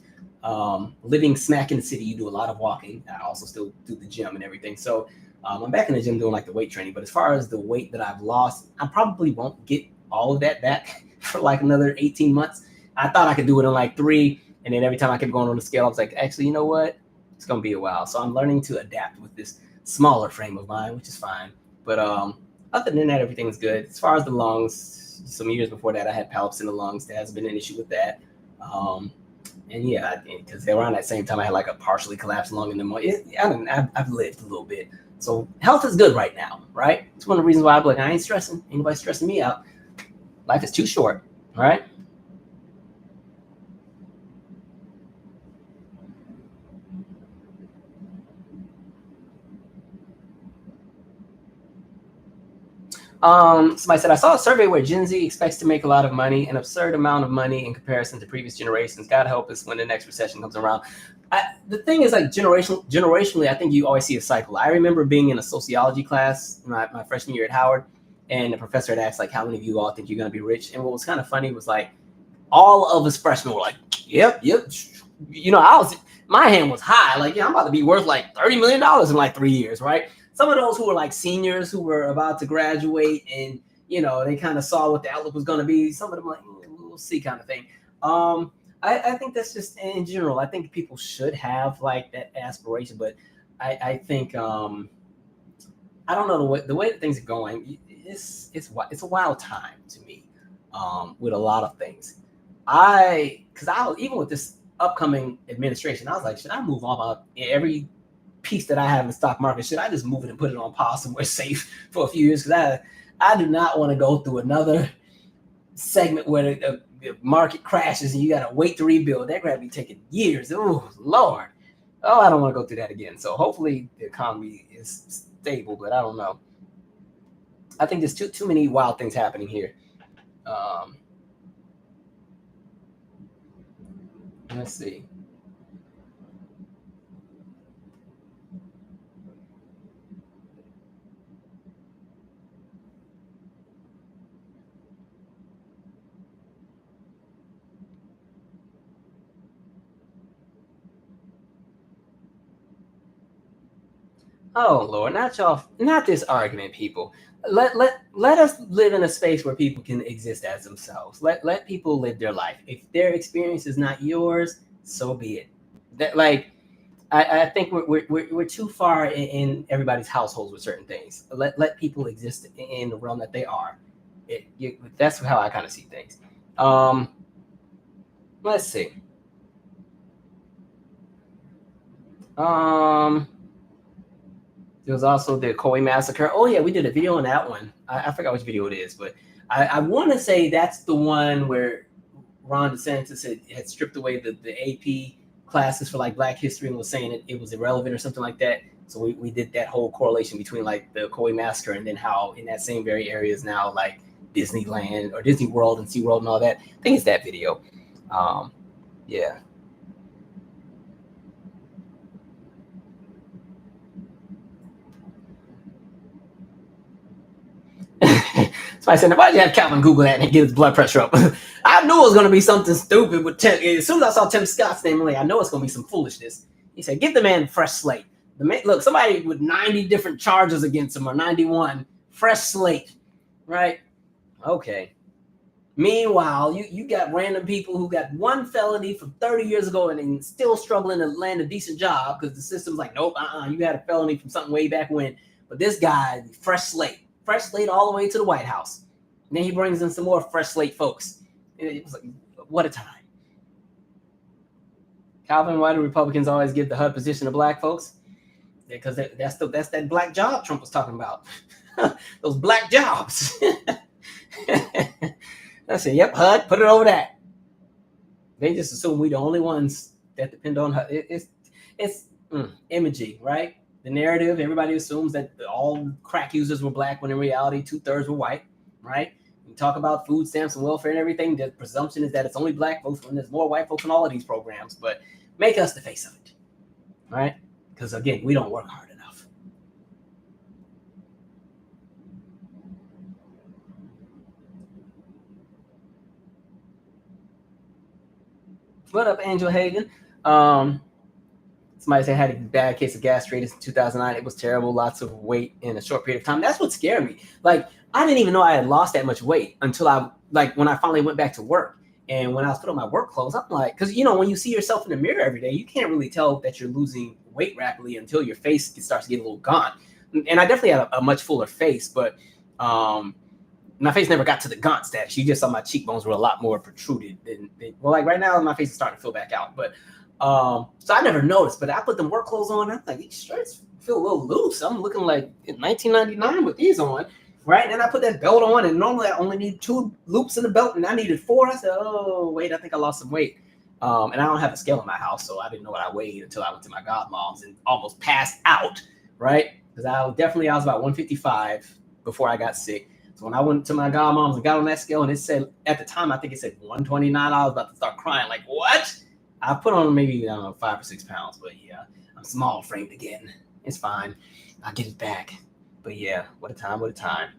Living smack in the city, you do a lot of walking. I also still do the gym and everything. So I'm back in the gym doing like the weight training. But as far as the weight that I've lost, I probably won't get all of that back for like another 18 months. I thought I could do it in like 3. And then every time I kept going on the scale, I was like, actually, you know what? It's going to be a while. So I'm learning to adapt with this smaller frame of mind, which is fine. But other than that, everything's good. As far as the lungs, some years before that, I had polyps in the lungs. There hasn't been an issue with that. And yeah, because around that same time, I had like a partially collapsed lung in the morning. I've lived a little bit. So health is good right now, right? It's one of the reasons why I'm like, I ain't stressing. Ain't nobody stressing me out. Life is too short, all right? Somebody said, I saw a survey where Gen Z expects to make a lot of money, an absurd amount of money in comparison to previous generations. God help us when the next recession comes around. The thing is, like, generationally, I think you always see a cycle. I remember being in a sociology class my freshman year at Howard, and the professor had asked, like, how many of you all think you're going to be rich? And what was kind of funny was, like, all of us freshmen were like, yep. You know, my hand was high. Like, yeah, I'm about to be worth like $30 million in like 3 years, right? Some of those who were like seniors who were about to graduate and, you know, they kind of saw what the outlook was going to be. Some of them like, we'll see kind of thing. I think that's just in general. I think people should have like that aspiration, but I think I don't know the way that things are going. It's a wild time to me with a lot of things. Because I was even with this upcoming administration, I was like, should I move all about every piece that I have in the stock market? Should I just move it and put it on pause somewhere safe for a few years? Because I do not want to go through another segment where the market crashes and you got to wait to rebuild. That could be taking years. Oh, Lord. Oh, I don't want to go through that again. So hopefully the economy is stable, but I don't know. I think there's too many wild things happening here. Let's see. Oh Lord, not this argument, people. Let us live in a space where people can exist as themselves. Let people live their life. If their experience is not yours, so be it. That like I think we're too far in everybody's households with certain things. Let people exist in the realm that they are. That's how I kind of see things. Um, let's see. Um, There was also the Koi massacre. Oh yeah, we did a video on that one. I forgot which video it is, but I want to say that's the one where Ron DeSantis had stripped away the AP classes for like Black History and was saying it was irrelevant or something like that. So we did that whole correlation between like the Koi massacre and then how in that same very area is now like Disneyland or Disney World and SeaWorld and all that. I think it's that video. Yeah. So I said, why did you have Calvin Google that and get his blood pressure up? I knew it was going to be something stupid with Tim. As soon as I saw Tim Scott's name, I'm like, I know it's going to be some foolishness. He said, give the man a fresh slate. Look, somebody with 90 different charges against him or 91, fresh slate, right? Okay. Meanwhile, you got random people who got one felony from 30 years ago and still struggling to land a decent job because the system's like, nope, you had a felony from something way back when. But this guy, fresh slate all the way to the White House. And then he brings in some more fresh slate folks. It was like, what a time. Calvin, why do Republicans always give the HUD position to black folks? Because that's that black job Trump was talking about. Those black jobs. I said, yep, HUD, put it over that. They just assume we the only ones that depend on HUD. It's imaging, right? The narrative, everybody assumes that all crack users were black when in reality 2/3 were white, right? We talk about food stamps and welfare and everything. The presumption is that it's only black folks when there's more white folks in all of these programs, but make us the face of it, right? Because again, we don't work hard enough. What up, Angel Hagen? Somebody said I had a bad case of gastritis in 2009. It was terrible. Lots of weight in a short period of time. That's what scared me. Like, I didn't even know I had lost that much weight until when I finally went back to work. And when I was putting on my work clothes, I'm like, because, when you see yourself in the mirror every day, you can't really tell that you're losing weight rapidly until your face starts to get a little gaunt. And I definitely had a much fuller face, but my face never got to the gaunt status. You just saw my cheekbones were a lot more protruded. Like right now, my face is starting to fill back out. But so I never noticed. But I put them work clothes on. I'm like, these shirts feel a little loose. I'm looking like in 1999 with these on, right? And I put that belt on, and normally I only need 2 loops in the belt, and I needed 4. I said, oh wait, I think I lost some weight. And I don't have a scale in my house, so I didn't know what I weighed until I went to my godmom's and almost passed out, right? Because I was about 155 before I got sick. So when I went to my godmom's and got on that scale, and it said, at the time, I think it said 129, I was about to start crying. Like, what? I put on maybe 5 or 6 pounds, but yeah, I'm small framed again. It's fine. I'll get it back. But yeah, what a time, what a time.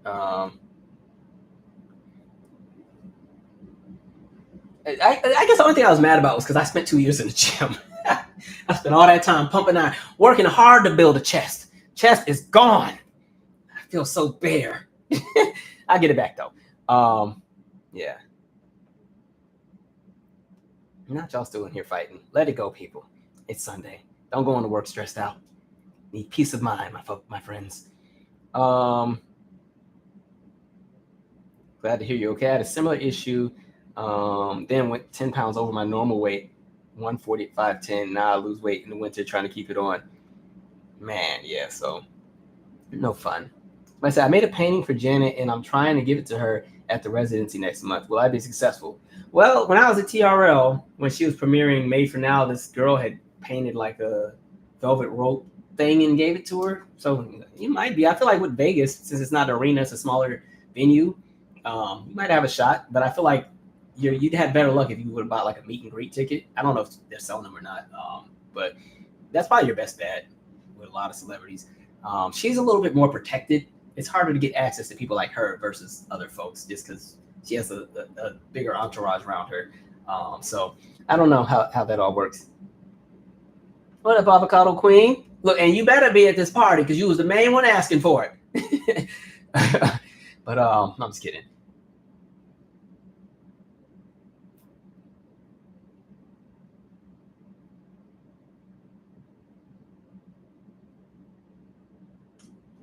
I guess the only thing I was mad about was because I spent 2 years in the gym. I spent all that time pumping iron, working hard to build a chest. Chest is gone. I feel so bare. I get it back though. Yeah. Not y'all still in here fighting. Let it go, people. It's Sunday. Don't go into work stressed out. Need peace of mind, my friends. Glad to hear you. Okay, I had a similar issue. Then went 10 pounds over my normal weight, 145.10. Now I lose weight in the winter trying to keep it on. Man, yeah, so no fun. Like I said, I made a painting for Janet, and I'm trying to give it to her at the residency next month. Will I be successful? Well, when I was at TRL, when she was premiering Made for Now, this girl had painted like a velvet rope thing and gave it to her. So you might be. I feel like with Vegas, since it's not an arena, it's a smaller venue, you might have a shot. But I feel like you'd have better luck if you would have bought like a meet and greet ticket. I don't know if they're selling them or not, but that's probably your best bet with a lot of celebrities. She's a little bit more protected. It's harder to get access to people like her versus other folks just because she has a bigger entourage around her. So I don't know how that all works. What up, Avocado Queen? Look, and you better be at this party because you was the main one asking for it. But I'm just kidding.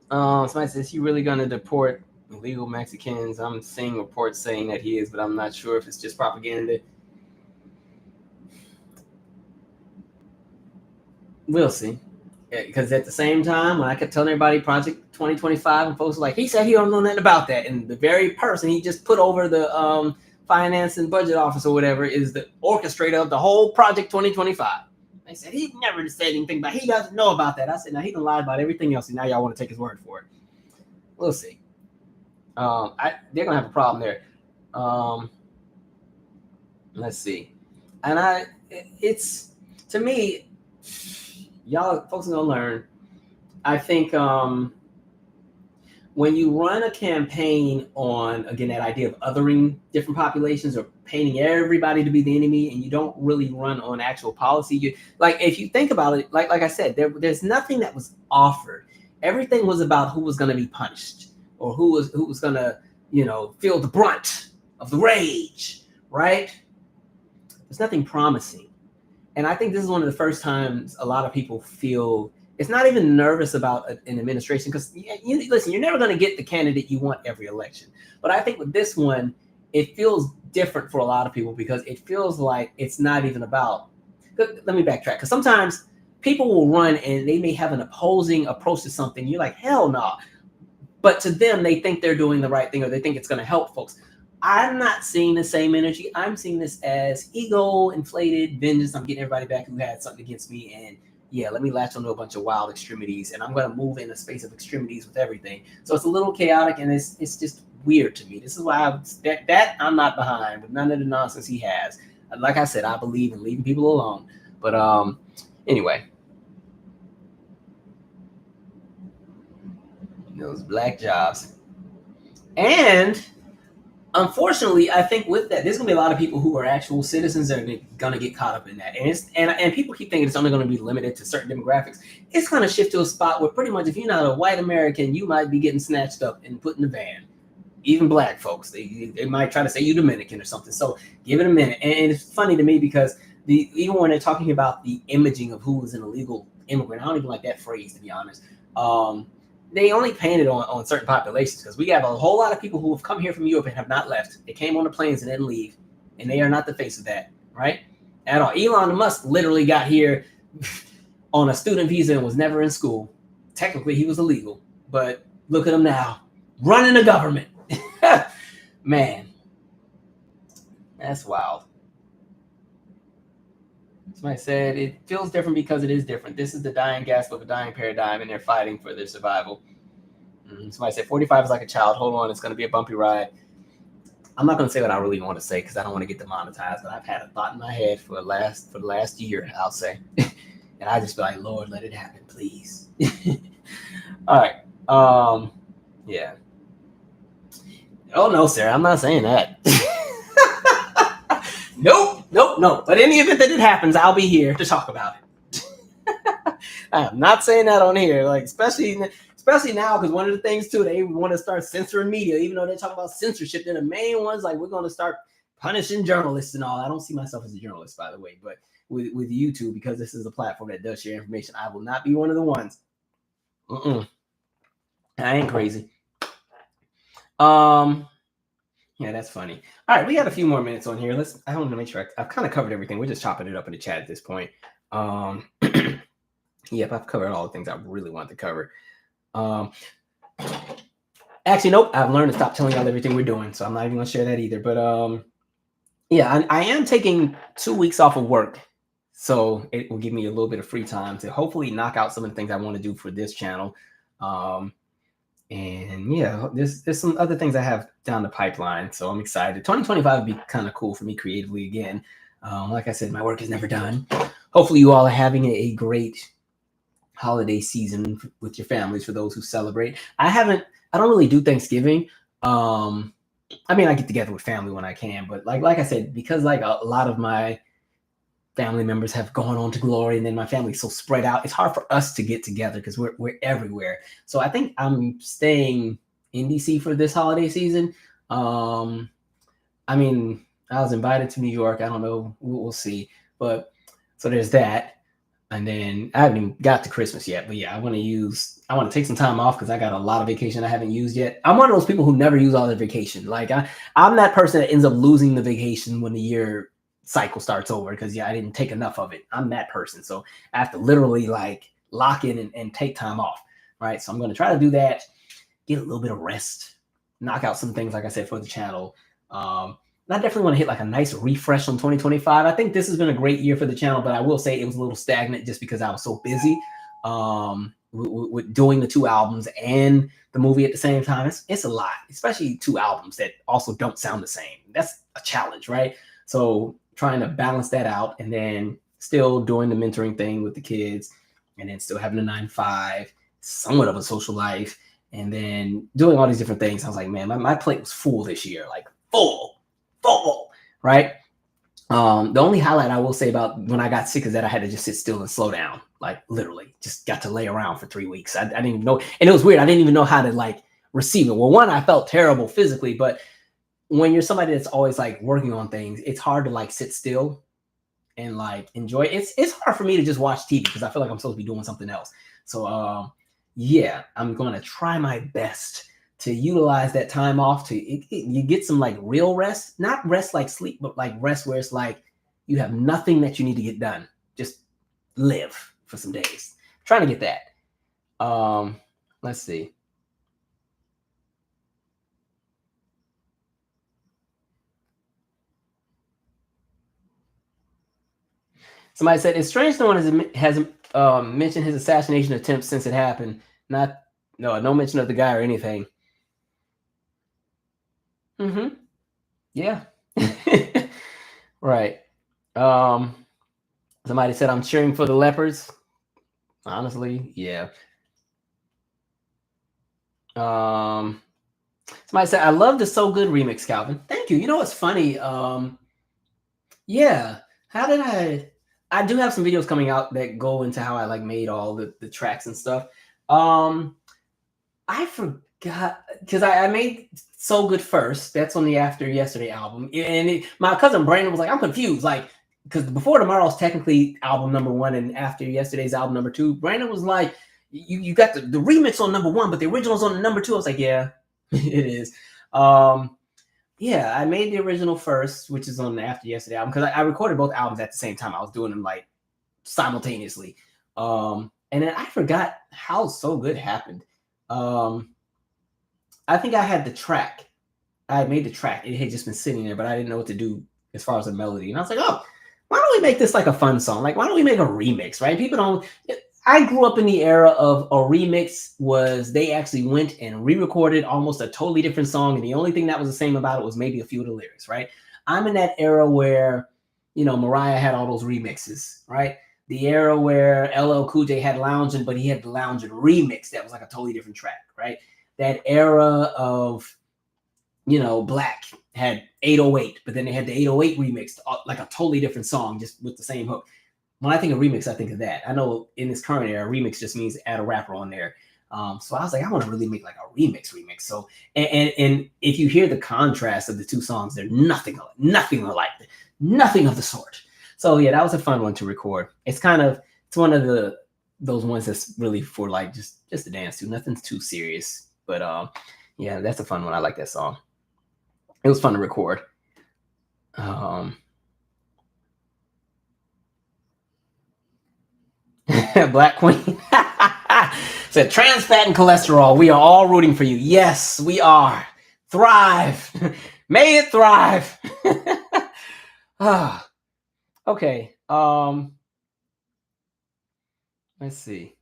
Somebody says, he really going to deport illegal Mexicans? I'm seeing reports saying that he is, but I'm not sure if it's just propaganda. We'll see. Because at the same time, when I kept telling everybody Project 2025, and folks were like, he said he don't know nothing about that. And the very person he just put over the finance and budget office or whatever is the orchestrator of the whole Project 2025. They said he never said anything about it. He doesn't know about that. I said, now he done lied about everything else, and now y'all want to take his word for it. We'll see. They're gonna have a problem there. Let's see. And it's to me, y'all folks are gonna learn. I think when you run a campaign on, again, that idea of othering different populations or painting everybody to be the enemy, and you don't really run on actual policy, like if you think about it, like I said, there's nothing that was offered. Everything was about who was going to be punished or who was going to, feel the brunt of the rage, right? There's nothing promising. And I think this is one of the first times a lot of people feel it's not even nervous about an administration because listen, you're never going to get the candidate you want every election. But I think with this one, it feels different for a lot of people because it feels like it's not even about. Let me backtrack, because sometimes people will run and they may have an opposing approach to something. You're like, hell no. But to them, they think they're doing the right thing or they think it's going to help folks. I'm not seeing the same energy. I'm seeing this as ego inflated vengeance. I'm getting everybody back who had something against me, and yeah, let me latch onto a bunch of wild extremities, and I'm going to move in a space of extremities with everything. So it's a little chaotic, and it's just weird to me. This is why that I'm not behind with none of the nonsense he has. Like I said, I believe in leaving people alone. But anyway, those black jobs. And unfortunately, I think with that, there's gonna be a lot of people who are actual citizens that are gonna get caught up in that, and people keep thinking it's only gonna be limited to certain demographics. It's gonna shift to a spot where pretty much if you're not a white American, you might be getting snatched up and put in the van. Even black folks, they might try to say you Dominican or something. So give it a minute. And it's funny to me because even when they're talking about the imaging of who is an illegal immigrant, I don't even like that phrase, to be honest. They only paint it on certain populations because we have a whole lot of people who have come here from Europe and have not left. They came on the planes and didn't leave, and they are not the face of that, right? At all. Elon Musk literally got here on a student visa and was never in school. Technically, he was illegal, but look at him now, running the government. Man, that's wild. Somebody said it feels different because it is different. This is the dying gasp of a dying paradigm, and they're fighting for their survival. Somebody said 45 is like a child. Hold on, it's going to be a bumpy ride. I'm not going to say what I really want to say because I don't want to get demonetized. But I've had a thought in my head for the last year, I'll say, and I just be like, Lord, let it happen, please. All right. Yeah. Oh no, sir, I'm not saying that. Nope. But in the event that it happens, I'll be here to talk about it. I'm not saying that on here, like especially now, because one of the things too, they want to start censoring media, even though they talk about censorship. They're the main ones. Like we're going to start punishing journalists and all. I don't see myself as a journalist, by the way, but with YouTube, because this is a platform that does share information, I will not be one of the ones. I ain't crazy. Yeah, that's funny. All right, we got a few more minutes on here. I want to make sure I've kind of covered everything. We're just chopping it up in the chat at this point. Yep, I've covered all the things I really wanted to cover. Actually, nope. I've learned to stop telling y'all everything we're doing, so I'm not even gonna share that either. But yeah, I am taking 2 weeks off of work, so it will give me a little bit of free time to hopefully knock out some of the things I want to do for this channel. And yeah, there's some other things I have down the pipeline, so I'm excited. 2025 would be kind of cool for me creatively again. Like I said, my work is never done. Hopefully you all are having a great holiday season with your families for those who celebrate. I don't really do Thanksgiving. I mean, I get together with family when I can, but like I said, because like a lot of my family members have gone on to glory, and then my family's so spread out, it's hard for us to get together because we're everywhere. So I think I'm staying in DC for this holiday season. I mean, I was invited to New York. I don't know, we'll see. But so there's that. And then I haven't even got to Christmas yet, but yeah, I want to take some time off because I got a lot of vacation I haven't used yet. I'm one of those people who never use all their vacation. Like I'm that person that ends up losing the vacation when the year cycle starts over because I didn't take enough of it. I'm that person. So I have to literally like lock in and take time off. Right. So I'm going to try to do that, get a little bit of rest, knock out some things, like I said, for the channel. I definitely want to hit like a nice refresh on 2025. I think this has been a great year for the channel, but I will say it was a little stagnant just because I was so busy with doing the 2 albums and the movie at the same time. It's a lot, especially 2 albums that also don't sound the same. That's a challenge, right? So trying to balance that out and then still doing the mentoring thing with the kids and then still having a 9-to-5, somewhat of a social life, and then doing all these different things. I was like, man, my plate was full this year, like full, right? The only highlight I will say about when I got sick is that I had to just sit still and slow down, like literally just got to lay around for 3 weeks. I didn't even know, and it was weird. I didn't even know how to like receive it. Well, one, I felt terrible physically, but when you're somebody that's always like working on things, it's hard to like sit still and like enjoy it. It's hard for me to just watch TV because I feel like I'm supposed to be doing something else. So yeah, I'm going to try my best to utilize that time off you get some like real rest, not rest like sleep, but like rest where it's like you have nothing that you need to get done. Just live for some days. I'm trying to get that. Let's see. Somebody said it's strange no one has mentioned his assassination attempt since it happened. No mention of the guy or anything. Yeah. Right. Somebody said I'm cheering for the leopards. Honestly, yeah. Somebody said, I love the So Good remix, Calvin. Thank you. You know what's funny? Yeah. How did I do have some videos coming out that go into how I like made all the tracks and stuff. I forgot because I made So Good first. That's on the After Yesterday album. And my cousin Brandon was like, I'm confused. Like, because Before Tomorrow's technically album number 1 and After Yesterday's album number 2. Brandon was like, you got the remix on number 1, but the original's on the number 2. I was like, yeah, it is. Yeah, I made the original first, which is on the After Yesterday album, because I recorded both albums at the same time. I was doing them like simultaneously. And then I forgot how So Good happened. I think I had the track. I had made the track. It had just been sitting there, but I didn't know what to do as far as the melody. And I was like, oh, why don't we make this like a fun song? Like, why don't we make a remix, right? People don't. I grew up in the era of a remix was they actually went and re-recorded almost a totally different song. And the only thing that was the same about it was maybe a few of the lyrics, right? I'm in that era where, Mariah had all those remixes, right? The era where LL Cool J had Loungin', but he had the Loungin' remix that was like a totally different track, right? That era of, Black had 808, but then they had the 808 remix, like a totally different song, just with the same hook. When I think of remix, I think of that. I know in this current era, remix just means add a rapper on there. So I was like, I want to really make like a remix. So, and if you hear the contrast of the two songs, they're nothing alike, nothing of the sort. So yeah, that was a fun one to record. It's one of those ones that's really for like just to dance to. Nothing's too serious, but yeah, that's a fun one. I like that song. It was fun to record. Black Queen said, trans fat and cholesterol. We are all rooting for you. Yes, we are. Thrive. May it thrive. Okay. Let's see.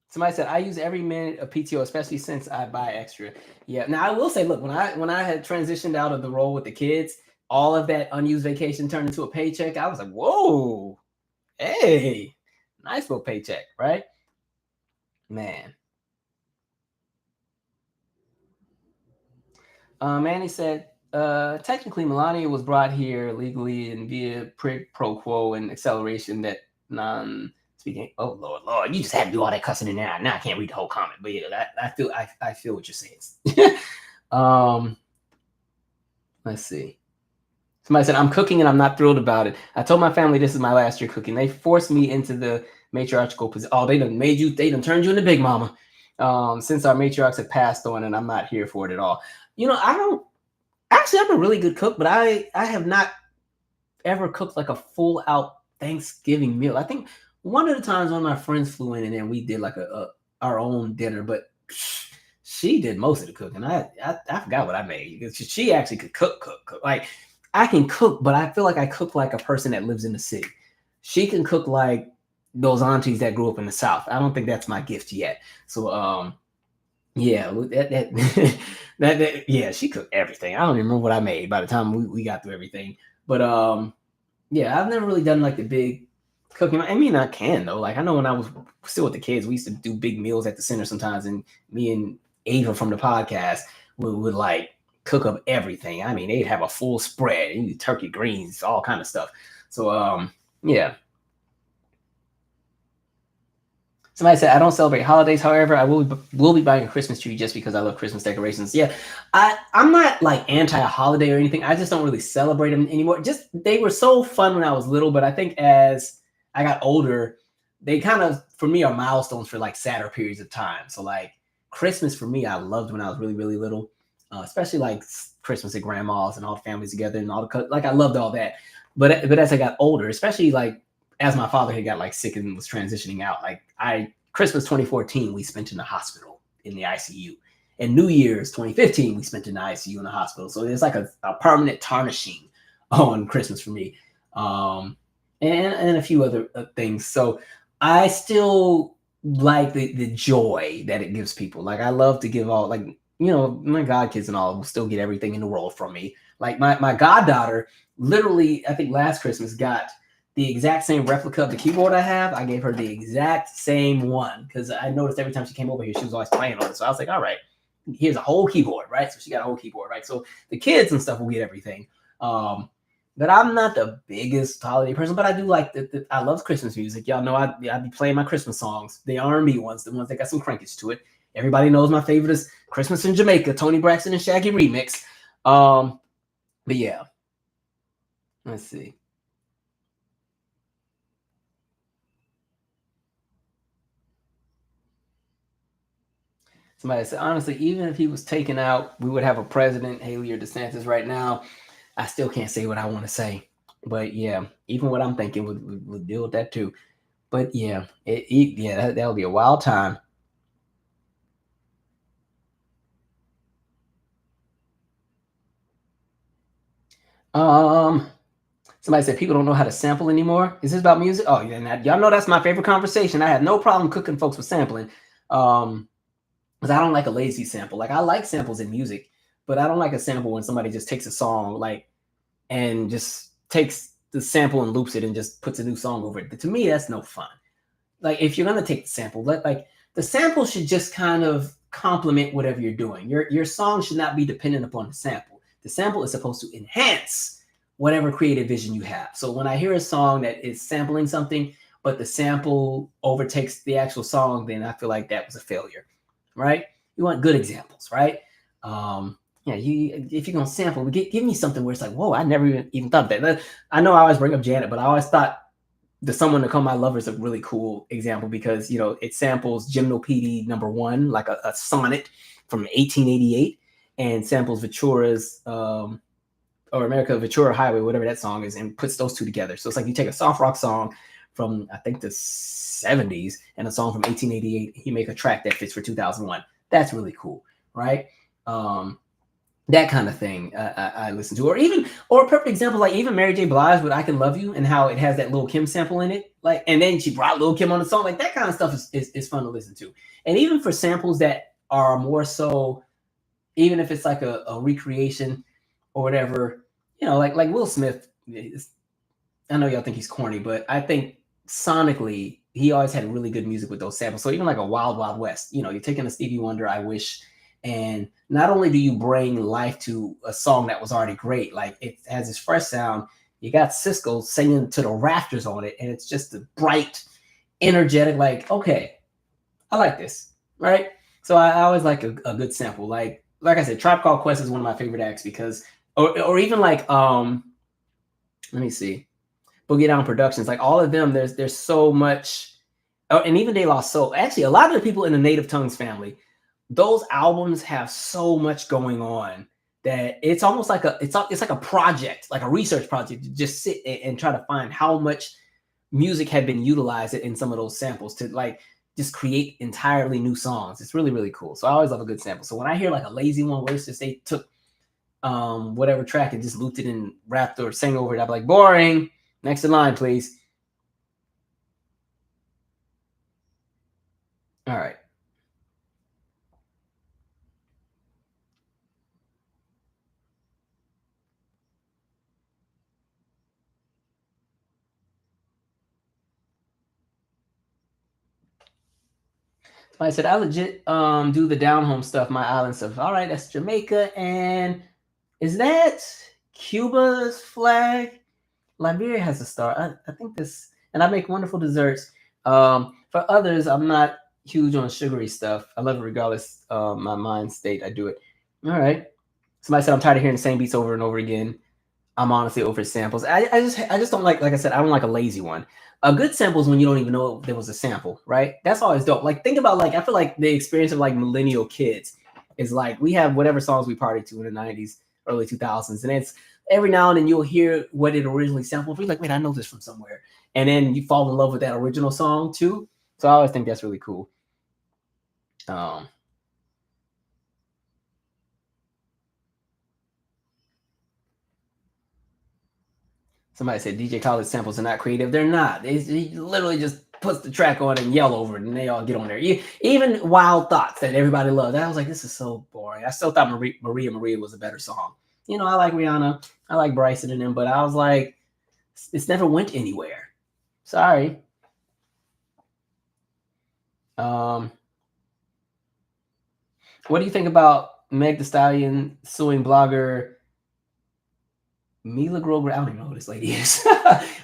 Somebody said, I use every minute of PTO, especially since I buy extra. Yeah. Now I will say, look, when I had transitioned out of the role with the kids, all of that unused vacation turned into a paycheck. I was like, whoa. Hey, nice little paycheck, right? Man. Manny said, technically Melania was brought here legally and via pro quo and acceleration that non-speaking. Oh Lord, you just had to do all that cussing in there. Now I can't read the whole comment, but yeah, I feel what you're saying. Let's see. Somebody said, I'm cooking and I'm not thrilled about it. I told my family this is my last year cooking. They forced me into the matriarchal position. Oh, they done turned you into Big Mama. Since our matriarchs have passed on and I'm not here for it at all. I'm a really good cook, but I have not ever cooked like a full out Thanksgiving meal. I think one of the times when my friends flew in and then we did like our own dinner, but she did most of the cooking. I forgot what I made. She actually could cook. Like, I can cook, but I feel like I cook like a person that lives in the city. She can cook like those aunties that grew up in the South. I don't think that's my gift yet. So, yeah, yeah, she cooked everything. I don't even remember what I made by the time we got through everything. But yeah, I've never really done like the big cooking. I mean, I can though. Like, I know when I was still with the kids, we used to do big meals at the center sometimes, and me and Ava from the podcast would like cook up everything. I mean, they'd have a full spread, turkey, greens, all kind of stuff. So yeah. Somebody said, I don't celebrate holidays. However, I will be buying a Christmas tree just because I love Christmas decorations. Yeah, I'm not like anti-holiday or anything. I just don't really celebrate them anymore. Just they were so fun when I was little, but I think as I got older, they kind of, for me, are milestones for like sadder periods of time. So like Christmas for me, I loved when I was really, really little. Especially like Christmas at grandma's and all the families together and all the like I loved all that. But as I got older, especially like as my father had got like sick and was transitioning out, like Christmas 2014 we spent in the hospital in the ICU, and New Year's 2015 we spent in the ICU in the hospital. So there's like a permanent tarnishing on Christmas for me, and a few other things. So I still like the joy that it gives people. Like I love to give all like. My god kids and all will still get everything in the world from me. Like my goddaughter, literally, I think last Christmas got the exact same replica of the keyboard I have. I gave her the exact same one because I noticed every time she came over here, she was always playing on it. So I was like, all right, here's a whole keyboard, right? So she got a whole keyboard, right? So the kids and stuff will get everything. But I'm not the biggest holiday person, but I do like I love Christmas music. Y'all know I be playing my Christmas songs, the R&B ones, the ones that got some crankage to it. Everybody knows my favorite is Christmas in Jamaica, Tony Braxton and Shaggy remix. But yeah, let's see. Somebody said, honestly, even if he was taken out, we would have a president, Haley or DeSantis right now. I still can't say what I want to say. But yeah, even what I'm thinking would deal with that too. But yeah, that'll be a wild time. Um, Somebody said people don't know how to sample anymore. Is this about music? Oh yeah, y'all know that's my favorite conversation. I have no problem cooking folks with sampling. Because I don't like a lazy sample. Like I like samples in music, but I don't like a sample when somebody just takes a song and just takes the sample and loops it and just puts a new song over it. But to me, that's no fun. Like if you're gonna take the sample, the sample should just kind of complement whatever you're doing. Your song should not be dependent upon the sample. The sample is supposed to enhance whatever creative vision you have. So when I hear a song that is sampling something, but the sample overtakes the actual song, then I feel like that was a failure, right? You want good examples, right? If you're gonna sample, give me something where it's like, whoa, I never even thought of that. I know I always bring up Janet, but I always thought the Someone to Call My Lover is a really cool example because it samples Gymnopedie #1, like a sonnet from 1888, and samples Ventura's or America Ventura Highway, whatever that song is, and puts those two together. So it's like you take a soft rock song from I think the 70s and a song from 1888, you make a track that fits for 2001. That's really cool, right? That kind of thing I listen to, or a perfect example, like even Mary J. Blige with "I Can Love You" and how it has that Lil Kim sample in it, like, and then she brought Lil Kim on the song, like that kind of stuff is fun to listen to. And even for samples that are more so, even if it's like a recreation or whatever, like Will Smith. I know y'all think he's corny, but I think sonically he always had really good music with those samples. So even like a Wild Wild West, you're taking a Stevie Wonder, I Wish, and not only do you bring life to a song that was already great, like it has this fresh sound. You got Cisco singing to the rafters on it, and it's just a bright, energetic, like, okay, I like this, right? So I always like a good sample. Like I said, Tribe Called Quest is one of my favorite acts because, or even like, let me see, Boogie Down Productions, like all of them, there's so much. Oh, and even De La Soul. Actually, a lot of the people in the Native Tongues family, those albums have so much going on that it's almost like it's like a project, like a research project, to just sit and try to find how much music had been utilized in some of those samples to like just create entirely new songs. It's really, really cool. So I always love a good sample. So when I hear like a lazy one where it's just they took whatever track and just looped it and rapped or sang over it, I'd be like, boring. Next in line, please. All right. I said I legit do the down home stuff, my island stuff. All right, that's Jamaica. And is that Cuba's flag? Liberia has a star. I think this, and I make wonderful desserts. For others, I'm not huge on sugary stuff. I love it regardless my mind state. I do it. All right. Somebody said I'm tired of hearing the same beats over and over again. I'm honestly over samples. I just don't like I said, I don't like a lazy one. A good sample is when you don't even know there was a sample, right? That's always dope. Like think about I feel like the experience of like millennial kids is like we have whatever songs we partied to in the 90s, early 2000s, and it's every now and then you'll hear what it originally sampled. You're like, wait, I know this from somewhere, and then you fall in love with that original song too. So I always think that's really cool. Um, Somebody said DJ Khaled samples are not creative. They're not. He literally just puts the track on and yell over it, and they all get on there. Even Wild Thoughts that everybody loved. I was like, this is so boring. I still thought Maria was a better song. I like Rihanna. I like Bryson and them, but I was like, it's never went anywhere. Sorry. What do you think about Meg Thee Stallion suing blogger Mila Grograms? I don't even know who this lady is.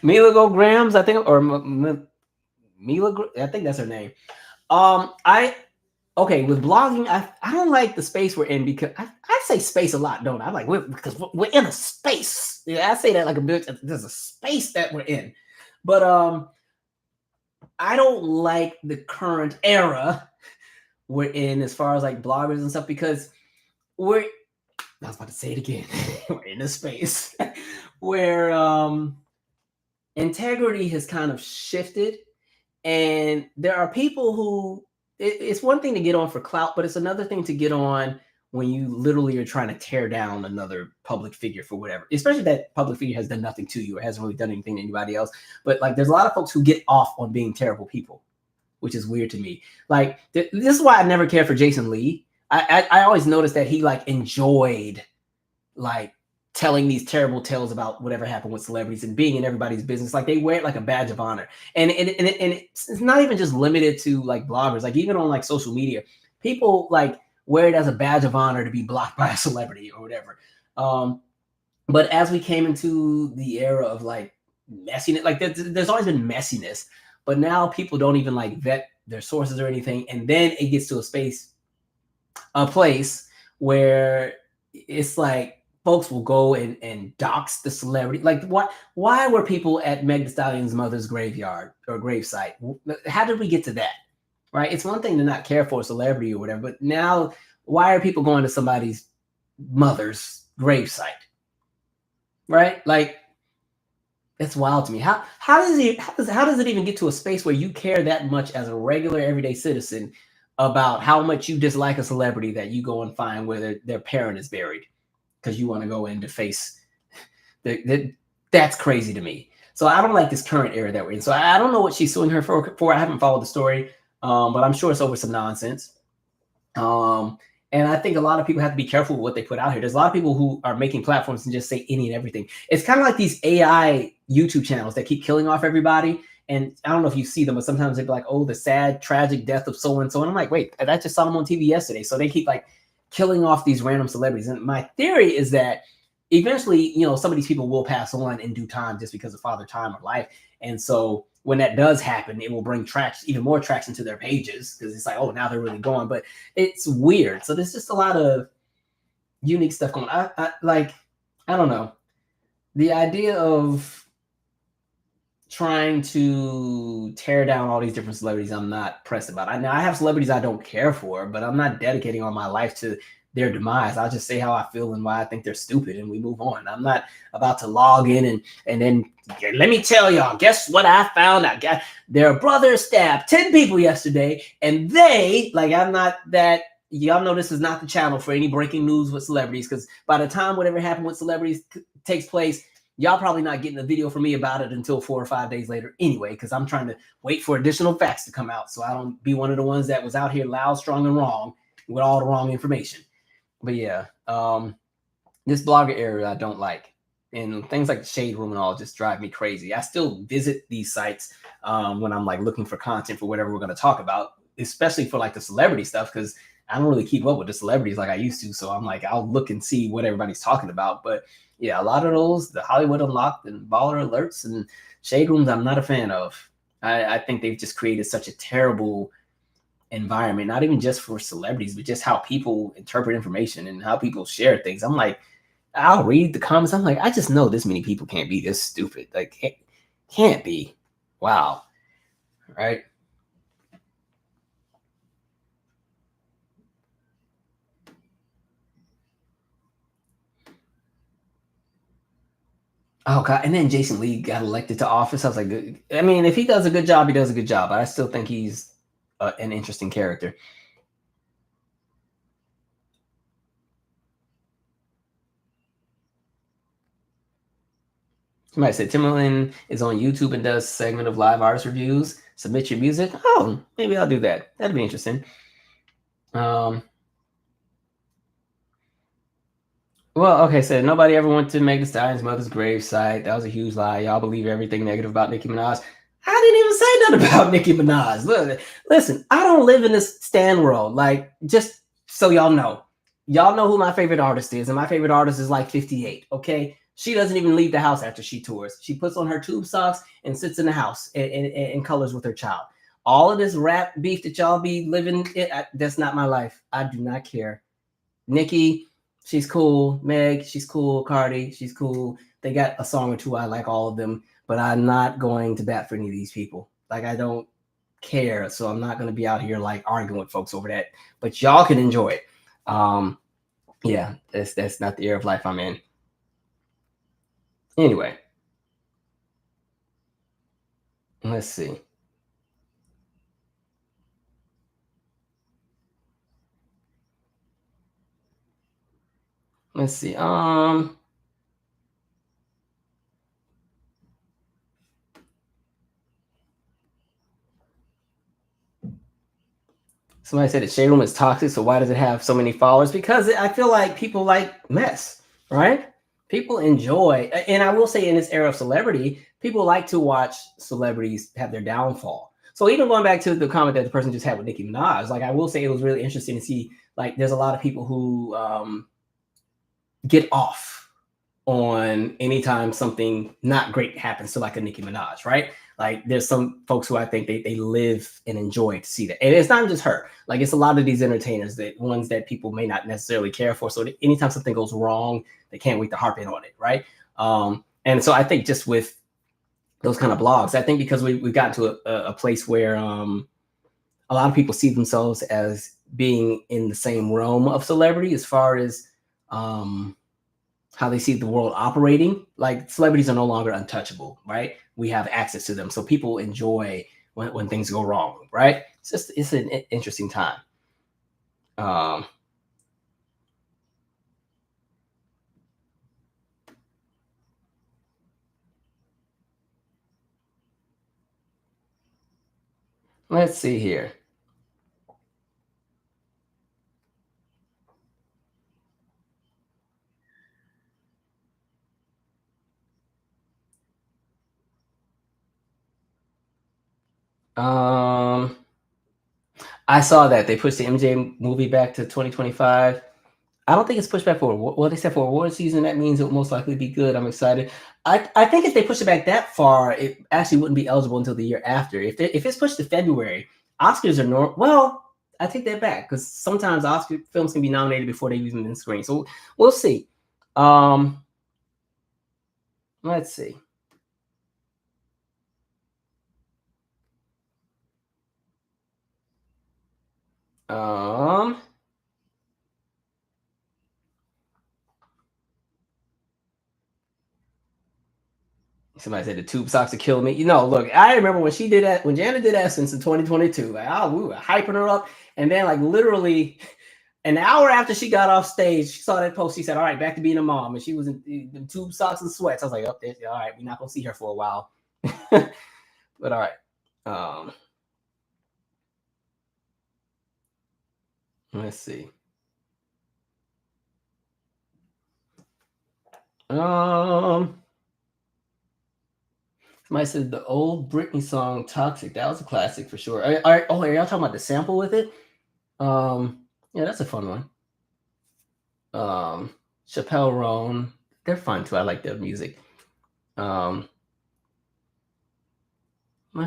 Mila Grograms, I think, or Mila. I think that's her name. I okay with blogging. I don't like the space we're in because I say space a lot, don't I? I'm like because we're in a space. Yeah, I say that like a bit. There's a space that we're in, but I don't like the current era we're in as far as like bloggers and stuff because we're. I was about to say it again. We're in a space where integrity has kind of shifted, and there are people who it's one thing to get on for clout, but it's another thing to get on when you literally are trying to tear down another public figure for whatever, especially if that public figure has done nothing to you or hasn't really done anything to anybody else. But like there's a lot of folks who get off on being terrible people, which is weird to me. Like this is why I never cared for Jason Lee. I always noticed that he like enjoyed like telling these terrible tales about whatever happened with celebrities and being in everybody's business. Like they wear it like a badge of honor. And it's not even just limited to like bloggers, like even on like social media, people like wear it as a badge of honor to be blocked by a celebrity or whatever. But as we came into the era of like messiness, like there's always been messiness, but now people don't even like vet their sources or anything. And then it gets to a place where it's like folks will go and dox the celebrity. Like why were people at Meg Thee Stallion's mother's graveyard or gravesite? How did we get to that? Right? It's one thing to not care for a celebrity or whatever, but now why are people going to somebody's mother's gravesite? Right? Like that's wild to me. How does it even get to a space where you care that much as a regular everyday citizen about how much you dislike a celebrity that you go and find where their parent is buried because you want to go in to face that's crazy to me. So I don't like this current era that we're in. So I don't know what she's suing her for. I haven't followed the story, but I'm sure it's over some nonsense. And I think a lot of people have to be careful with what they put out here. There's a lot of people who are making platforms and just say any and everything. It's kind of like these AI YouTube channels that keep killing off everybody. And I don't know if you see them, but sometimes they'd be like, oh, the sad, tragic death of so-and-so. And I'm like, wait, I just saw them on TV yesterday. So they keep like killing off these random celebrities. And my theory is that eventually, some of these people will pass on in due time just because of father time or life. And so when that does happen, it will bring even more traction to their pages because it's like, oh, now they're really going. But it's weird. So there's just a lot of unique stuff going on. I don't know. The idea of trying to tear down all these different celebrities, I'm not pressed about. I have celebrities I don't care for, but I'm not dedicating all my life to their demise. I'll just say how I feel and why I think they're stupid, and we move on. I'm not about to log in and then let me tell y'all, guess what I found out? Their brother stabbed 10 people yesterday, and I'm not that. Y'all know this is not the channel for any breaking news with celebrities, because by the time whatever happened with celebrities takes place, y'all probably not getting a video from me about it until 4 or 5 days later anyway, because I'm trying to wait for additional facts to come out so I don't be one of the ones that was out here loud, strong, and wrong with all the wrong information. But yeah, this blogger area I don't like. And things like the Shade Room and all just drive me crazy. I still visit these sites when I'm like looking for content for whatever we're going to talk about, especially for like the celebrity stuff, because I don't really keep up with the celebrities like I used to. So I'm like, I'll look and see what everybody's talking about. But yeah, a lot of those, the Hollywood Unlocked and Baller Alerts and Shade Rooms, I'm not a fan of. I think they've just created such a terrible environment, not even just for celebrities, but just how people interpret information and how people share things. I'm like, I'll read the comments. I'm like, I just know this many people can't be this stupid. Like, can't be. Wow. Right. Oh God! And then Jason Lee got elected to office. I was like, I mean, if he does a good job, he does a good job. But I still think he's an interesting character. Somebody said Timberland is on YouTube and does segment of live artist reviews. Submit your music. Oh, maybe I'll do that. That'd be interesting. Well, okay, so nobody ever went to Meg Thee Stallion's mother's gravesite. That was a huge lie. Y'all believe everything negative about Nicki Minaj. I didn't even say nothing about Nicki Minaj. Look, listen, I don't live in this stan world. Like, just so y'all know who my favorite artist is, and my favorite artist is like 58. Okay, she doesn't even leave the house after she tours. She puts on her tube socks and sits in the house and colors with her child. All of this rap beef that y'all be living, that's not my life. I do not care. Nicki, she's cool. Meg, she's cool. Cardi, she's cool. They got a song or two. I like all of them, but I'm not going to bat for any of these people. Like, I don't care, so I'm not going to be out here like arguing with folks over that. But y'all can enjoy it. Yeah, that's not the era of life I'm in. Anyway, let's see. Let's see. Somebody said that Shade Room is toxic, so why does it have so many followers? Because I feel like people like mess, right? People enjoy, and I will say in this era of celebrity, people like to watch celebrities have their downfall. So even going back to the comment that the person just had with Nicki Minaj, like I will say it was really interesting to see, like there's a lot of people who get off on anytime something not great happens to like a Nicki Minaj, right? Like there's some folks who I think they live and enjoy to see that. And it's not just her. Like it's a lot of these entertainers, that ones that people may not necessarily care for. So anytime something goes wrong, they can't wait to harp in on it, right? And so I think just with those kind of blogs, I think because we've gotten to a place where a lot of people see themselves as being in the same realm of celebrity as far as how they see the world operating. Like celebrities are no longer untouchable, right? We have access to them, so people enjoy when things go wrong, right? It's an interesting time. Let's see here. I saw that they pushed the MJ movie back to 2025. I don't think it's pushed back for well, they said for award season. That means it will most likely be good. I'm excited. I think if they push it back that far, it actually wouldn't be eligible until the year after. If it's pushed to February, Oscars are well. I take that back because sometimes Oscar films can be nominated before they've even been screened. So we'll see. Let's see. Somebody said the tube socks are killing me. Look, I remember when she did that, when Janet did Essence in 2022. Like, we were hyping her up, and then like literally an hour after she got off stage, she saw that post. She said, "All right, back to being a mom," and she was in tube socks and sweats. I was like, "Oh, all right, we're not gonna see her for a while." But all right, let's see. Somebody said the old Britney song "Toxic." That was a classic for sure. Are y'all talking about the sample with it? Yeah, that's a fun one. Chappelle Roan, they're fun too. I like their music. Let's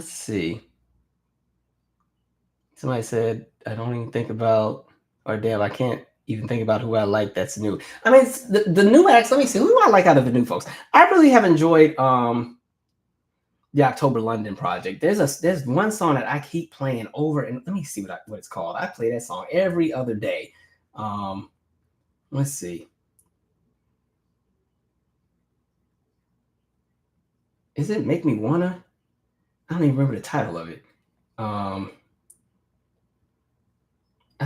see. Somebody said I don't even think about, or damn, I can't even think about who I like that's new. I mean, it's the new acts. Let me see who do I like out of the new folks. I really have enjoyed the October London project. There's one song that I keep playing over, and let me see what it's called. I play that song every other day. Let's see. Is it Make Me Wanna? I don't even remember the title of it. I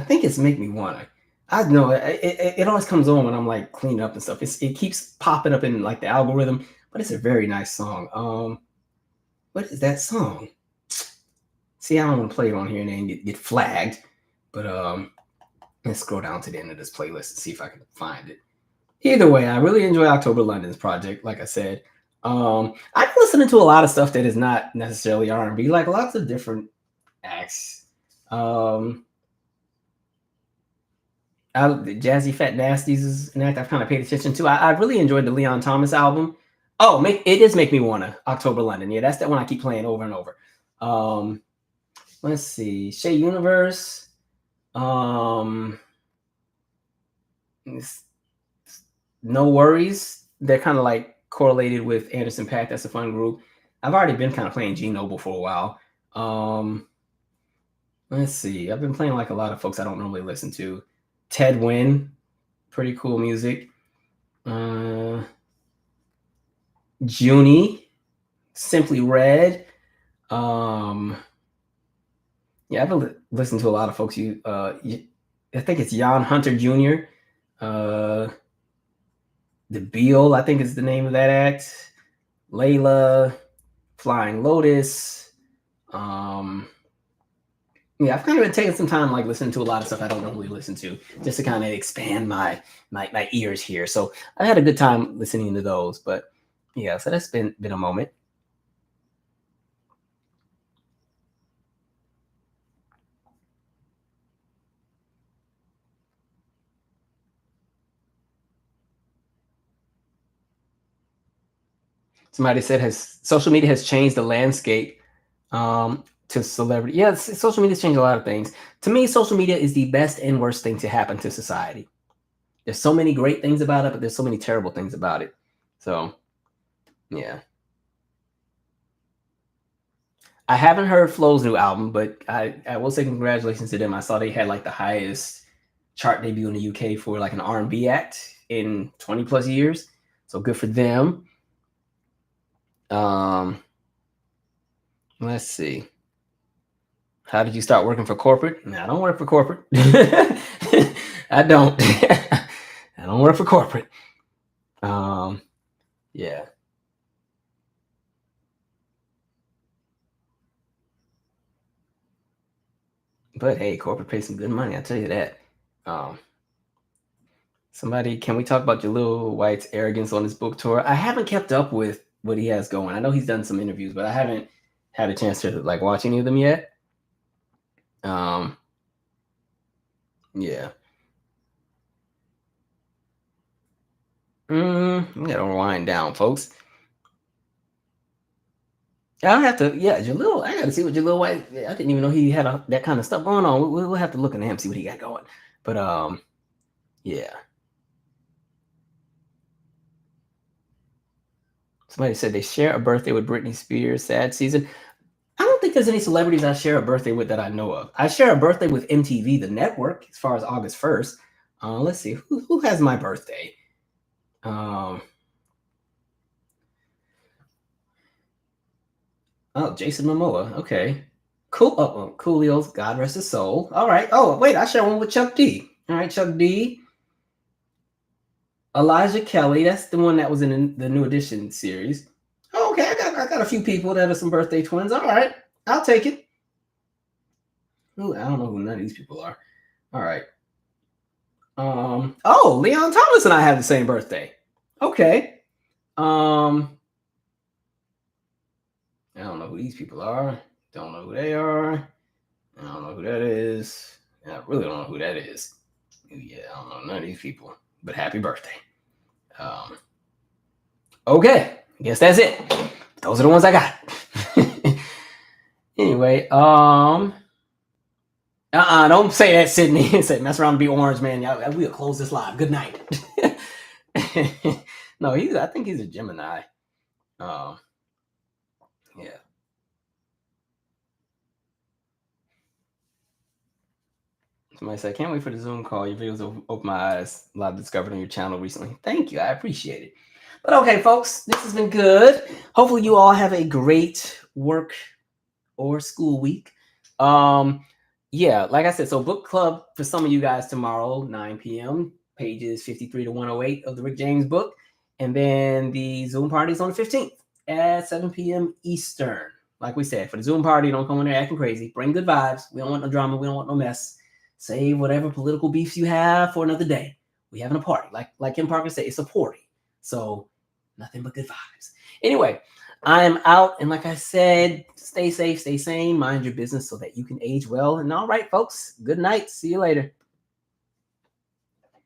think it's Make Me Wanna. I know it always comes on when I'm like cleaning up and stuff. It keeps popping up in like the algorithm, but it's a very nice song. What is that song? See, I don't want to play it on here and then get flagged, but let's scroll down to the end of this playlist and see if I can find it. Either way, I really enjoy October London's project. Like I said, I'm listening to a lot of stuff that is not necessarily R&B, like lots of different acts. The Jazzy Fat Nasties is an act I've kind of paid attention to. I really enjoyed the Leon Thomas album. Oh, it does make me wanna. October London. Yeah, that's that one I keep playing over and over. Let's see. Shea Universe. No Worries. They're kind of like correlated with Anderson .Paak. That's a fun group. I've already been kind of playing G Noble for a while. Let's see. I've been playing like a lot of folks I don't normally listen to. Ted Wynn, pretty cool music. Junie, Simply Red. Yeah, I've listened to a lot of folks. I think it's Jan Hunter Jr. The Beal, I think is the name of that act. Layla, Flying Lotus. Yeah, I've kind of been taking some time, like listening to a lot of stuff I don't normally listen to, just to kind of expand my ears here. So I had a good time listening to those. But yeah, so that's been a moment. Somebody said has social media has changed the landscape to celebrity. Yeah, social media's changed a lot of things. To me, social media is the best and worst thing to happen to society. There's so many great things about it, but there's so many terrible things about it. So, yeah. I haven't heard Flo's new album, but I will say congratulations to them. I saw they had like the highest chart debut in the UK for like an R&B act in 20 plus years. So good for them. Let's see. How did you start working for corporate? No, I don't work for corporate. I don't. I don't work for corporate. Yeah. But hey, corporate pays some good money. I'll tell you that. Somebody, can we talk about Jaleel White's arrogance on his book tour? I haven't kept up with what he has going. I know he's done some interviews, but I haven't had a chance to like watch any of them yet. Yeah. We gotta wind down, folks. I'll have to, yeah, Jaleel. I gotta see what Jaleel White. I didn't even know he had that kind of stuff going on. We'll have to look into him, see what he got going. But yeah. Somebody said they share a birthday with Britney Spears. Sad season. I don't think there's any celebrities I share a birthday with that I know of. I share a birthday with MTV, the network, as far as August 1st. Let's see, who has my birthday? Oh, Jason Momoa. Okay. Cool. Coolio's God rest his soul. All right. Oh, wait, I share one with Chuck D. All right, Chuck D. Elijah Kelly. That's the one that was in the New Edition series. Oh, okay, I got a few people that are some birthday twins. All right, I'll take it. Ooh, I don't know who none of these people are. All right. Oh, Leon Thomas and I have the same birthday. Okay. I don't know who these people are. Don't know who they are. I don't know who that is. I really don't know who that is. Yeah, I don't know none of these people. But happy birthday. Okay, I guess that's it. Those are the ones I got. Anyway, don't say that, Sydney. Say mess around and be orange, man. We'll close this live. Good night. No, I think he's a Gemini. Yeah. Somebody said, can't wait for the Zoom call. Your videos have opened my eyes. A lot discovered on your channel recently. Thank you. I appreciate it. But okay, folks, this has been good. Hopefully you all have a great work or school week. Yeah, like I said, so book club for some of you guys tomorrow, 9 p.m., pages 53 to 108 of the Rick James book. And then the Zoom party is on the 15th at 7 p.m. Eastern. Like we said, for the Zoom party, don't come in there acting crazy. Bring good vibes. We don't want no drama. We don't want no mess. Save whatever political beefs you have for another day. We having a party. Like Kim Parker said, it's a party. So nothing but good vibes. Anyway, I am out. And like I said, stay safe, stay sane, mind your business so that you can age well. And all right, folks, good night. See you later.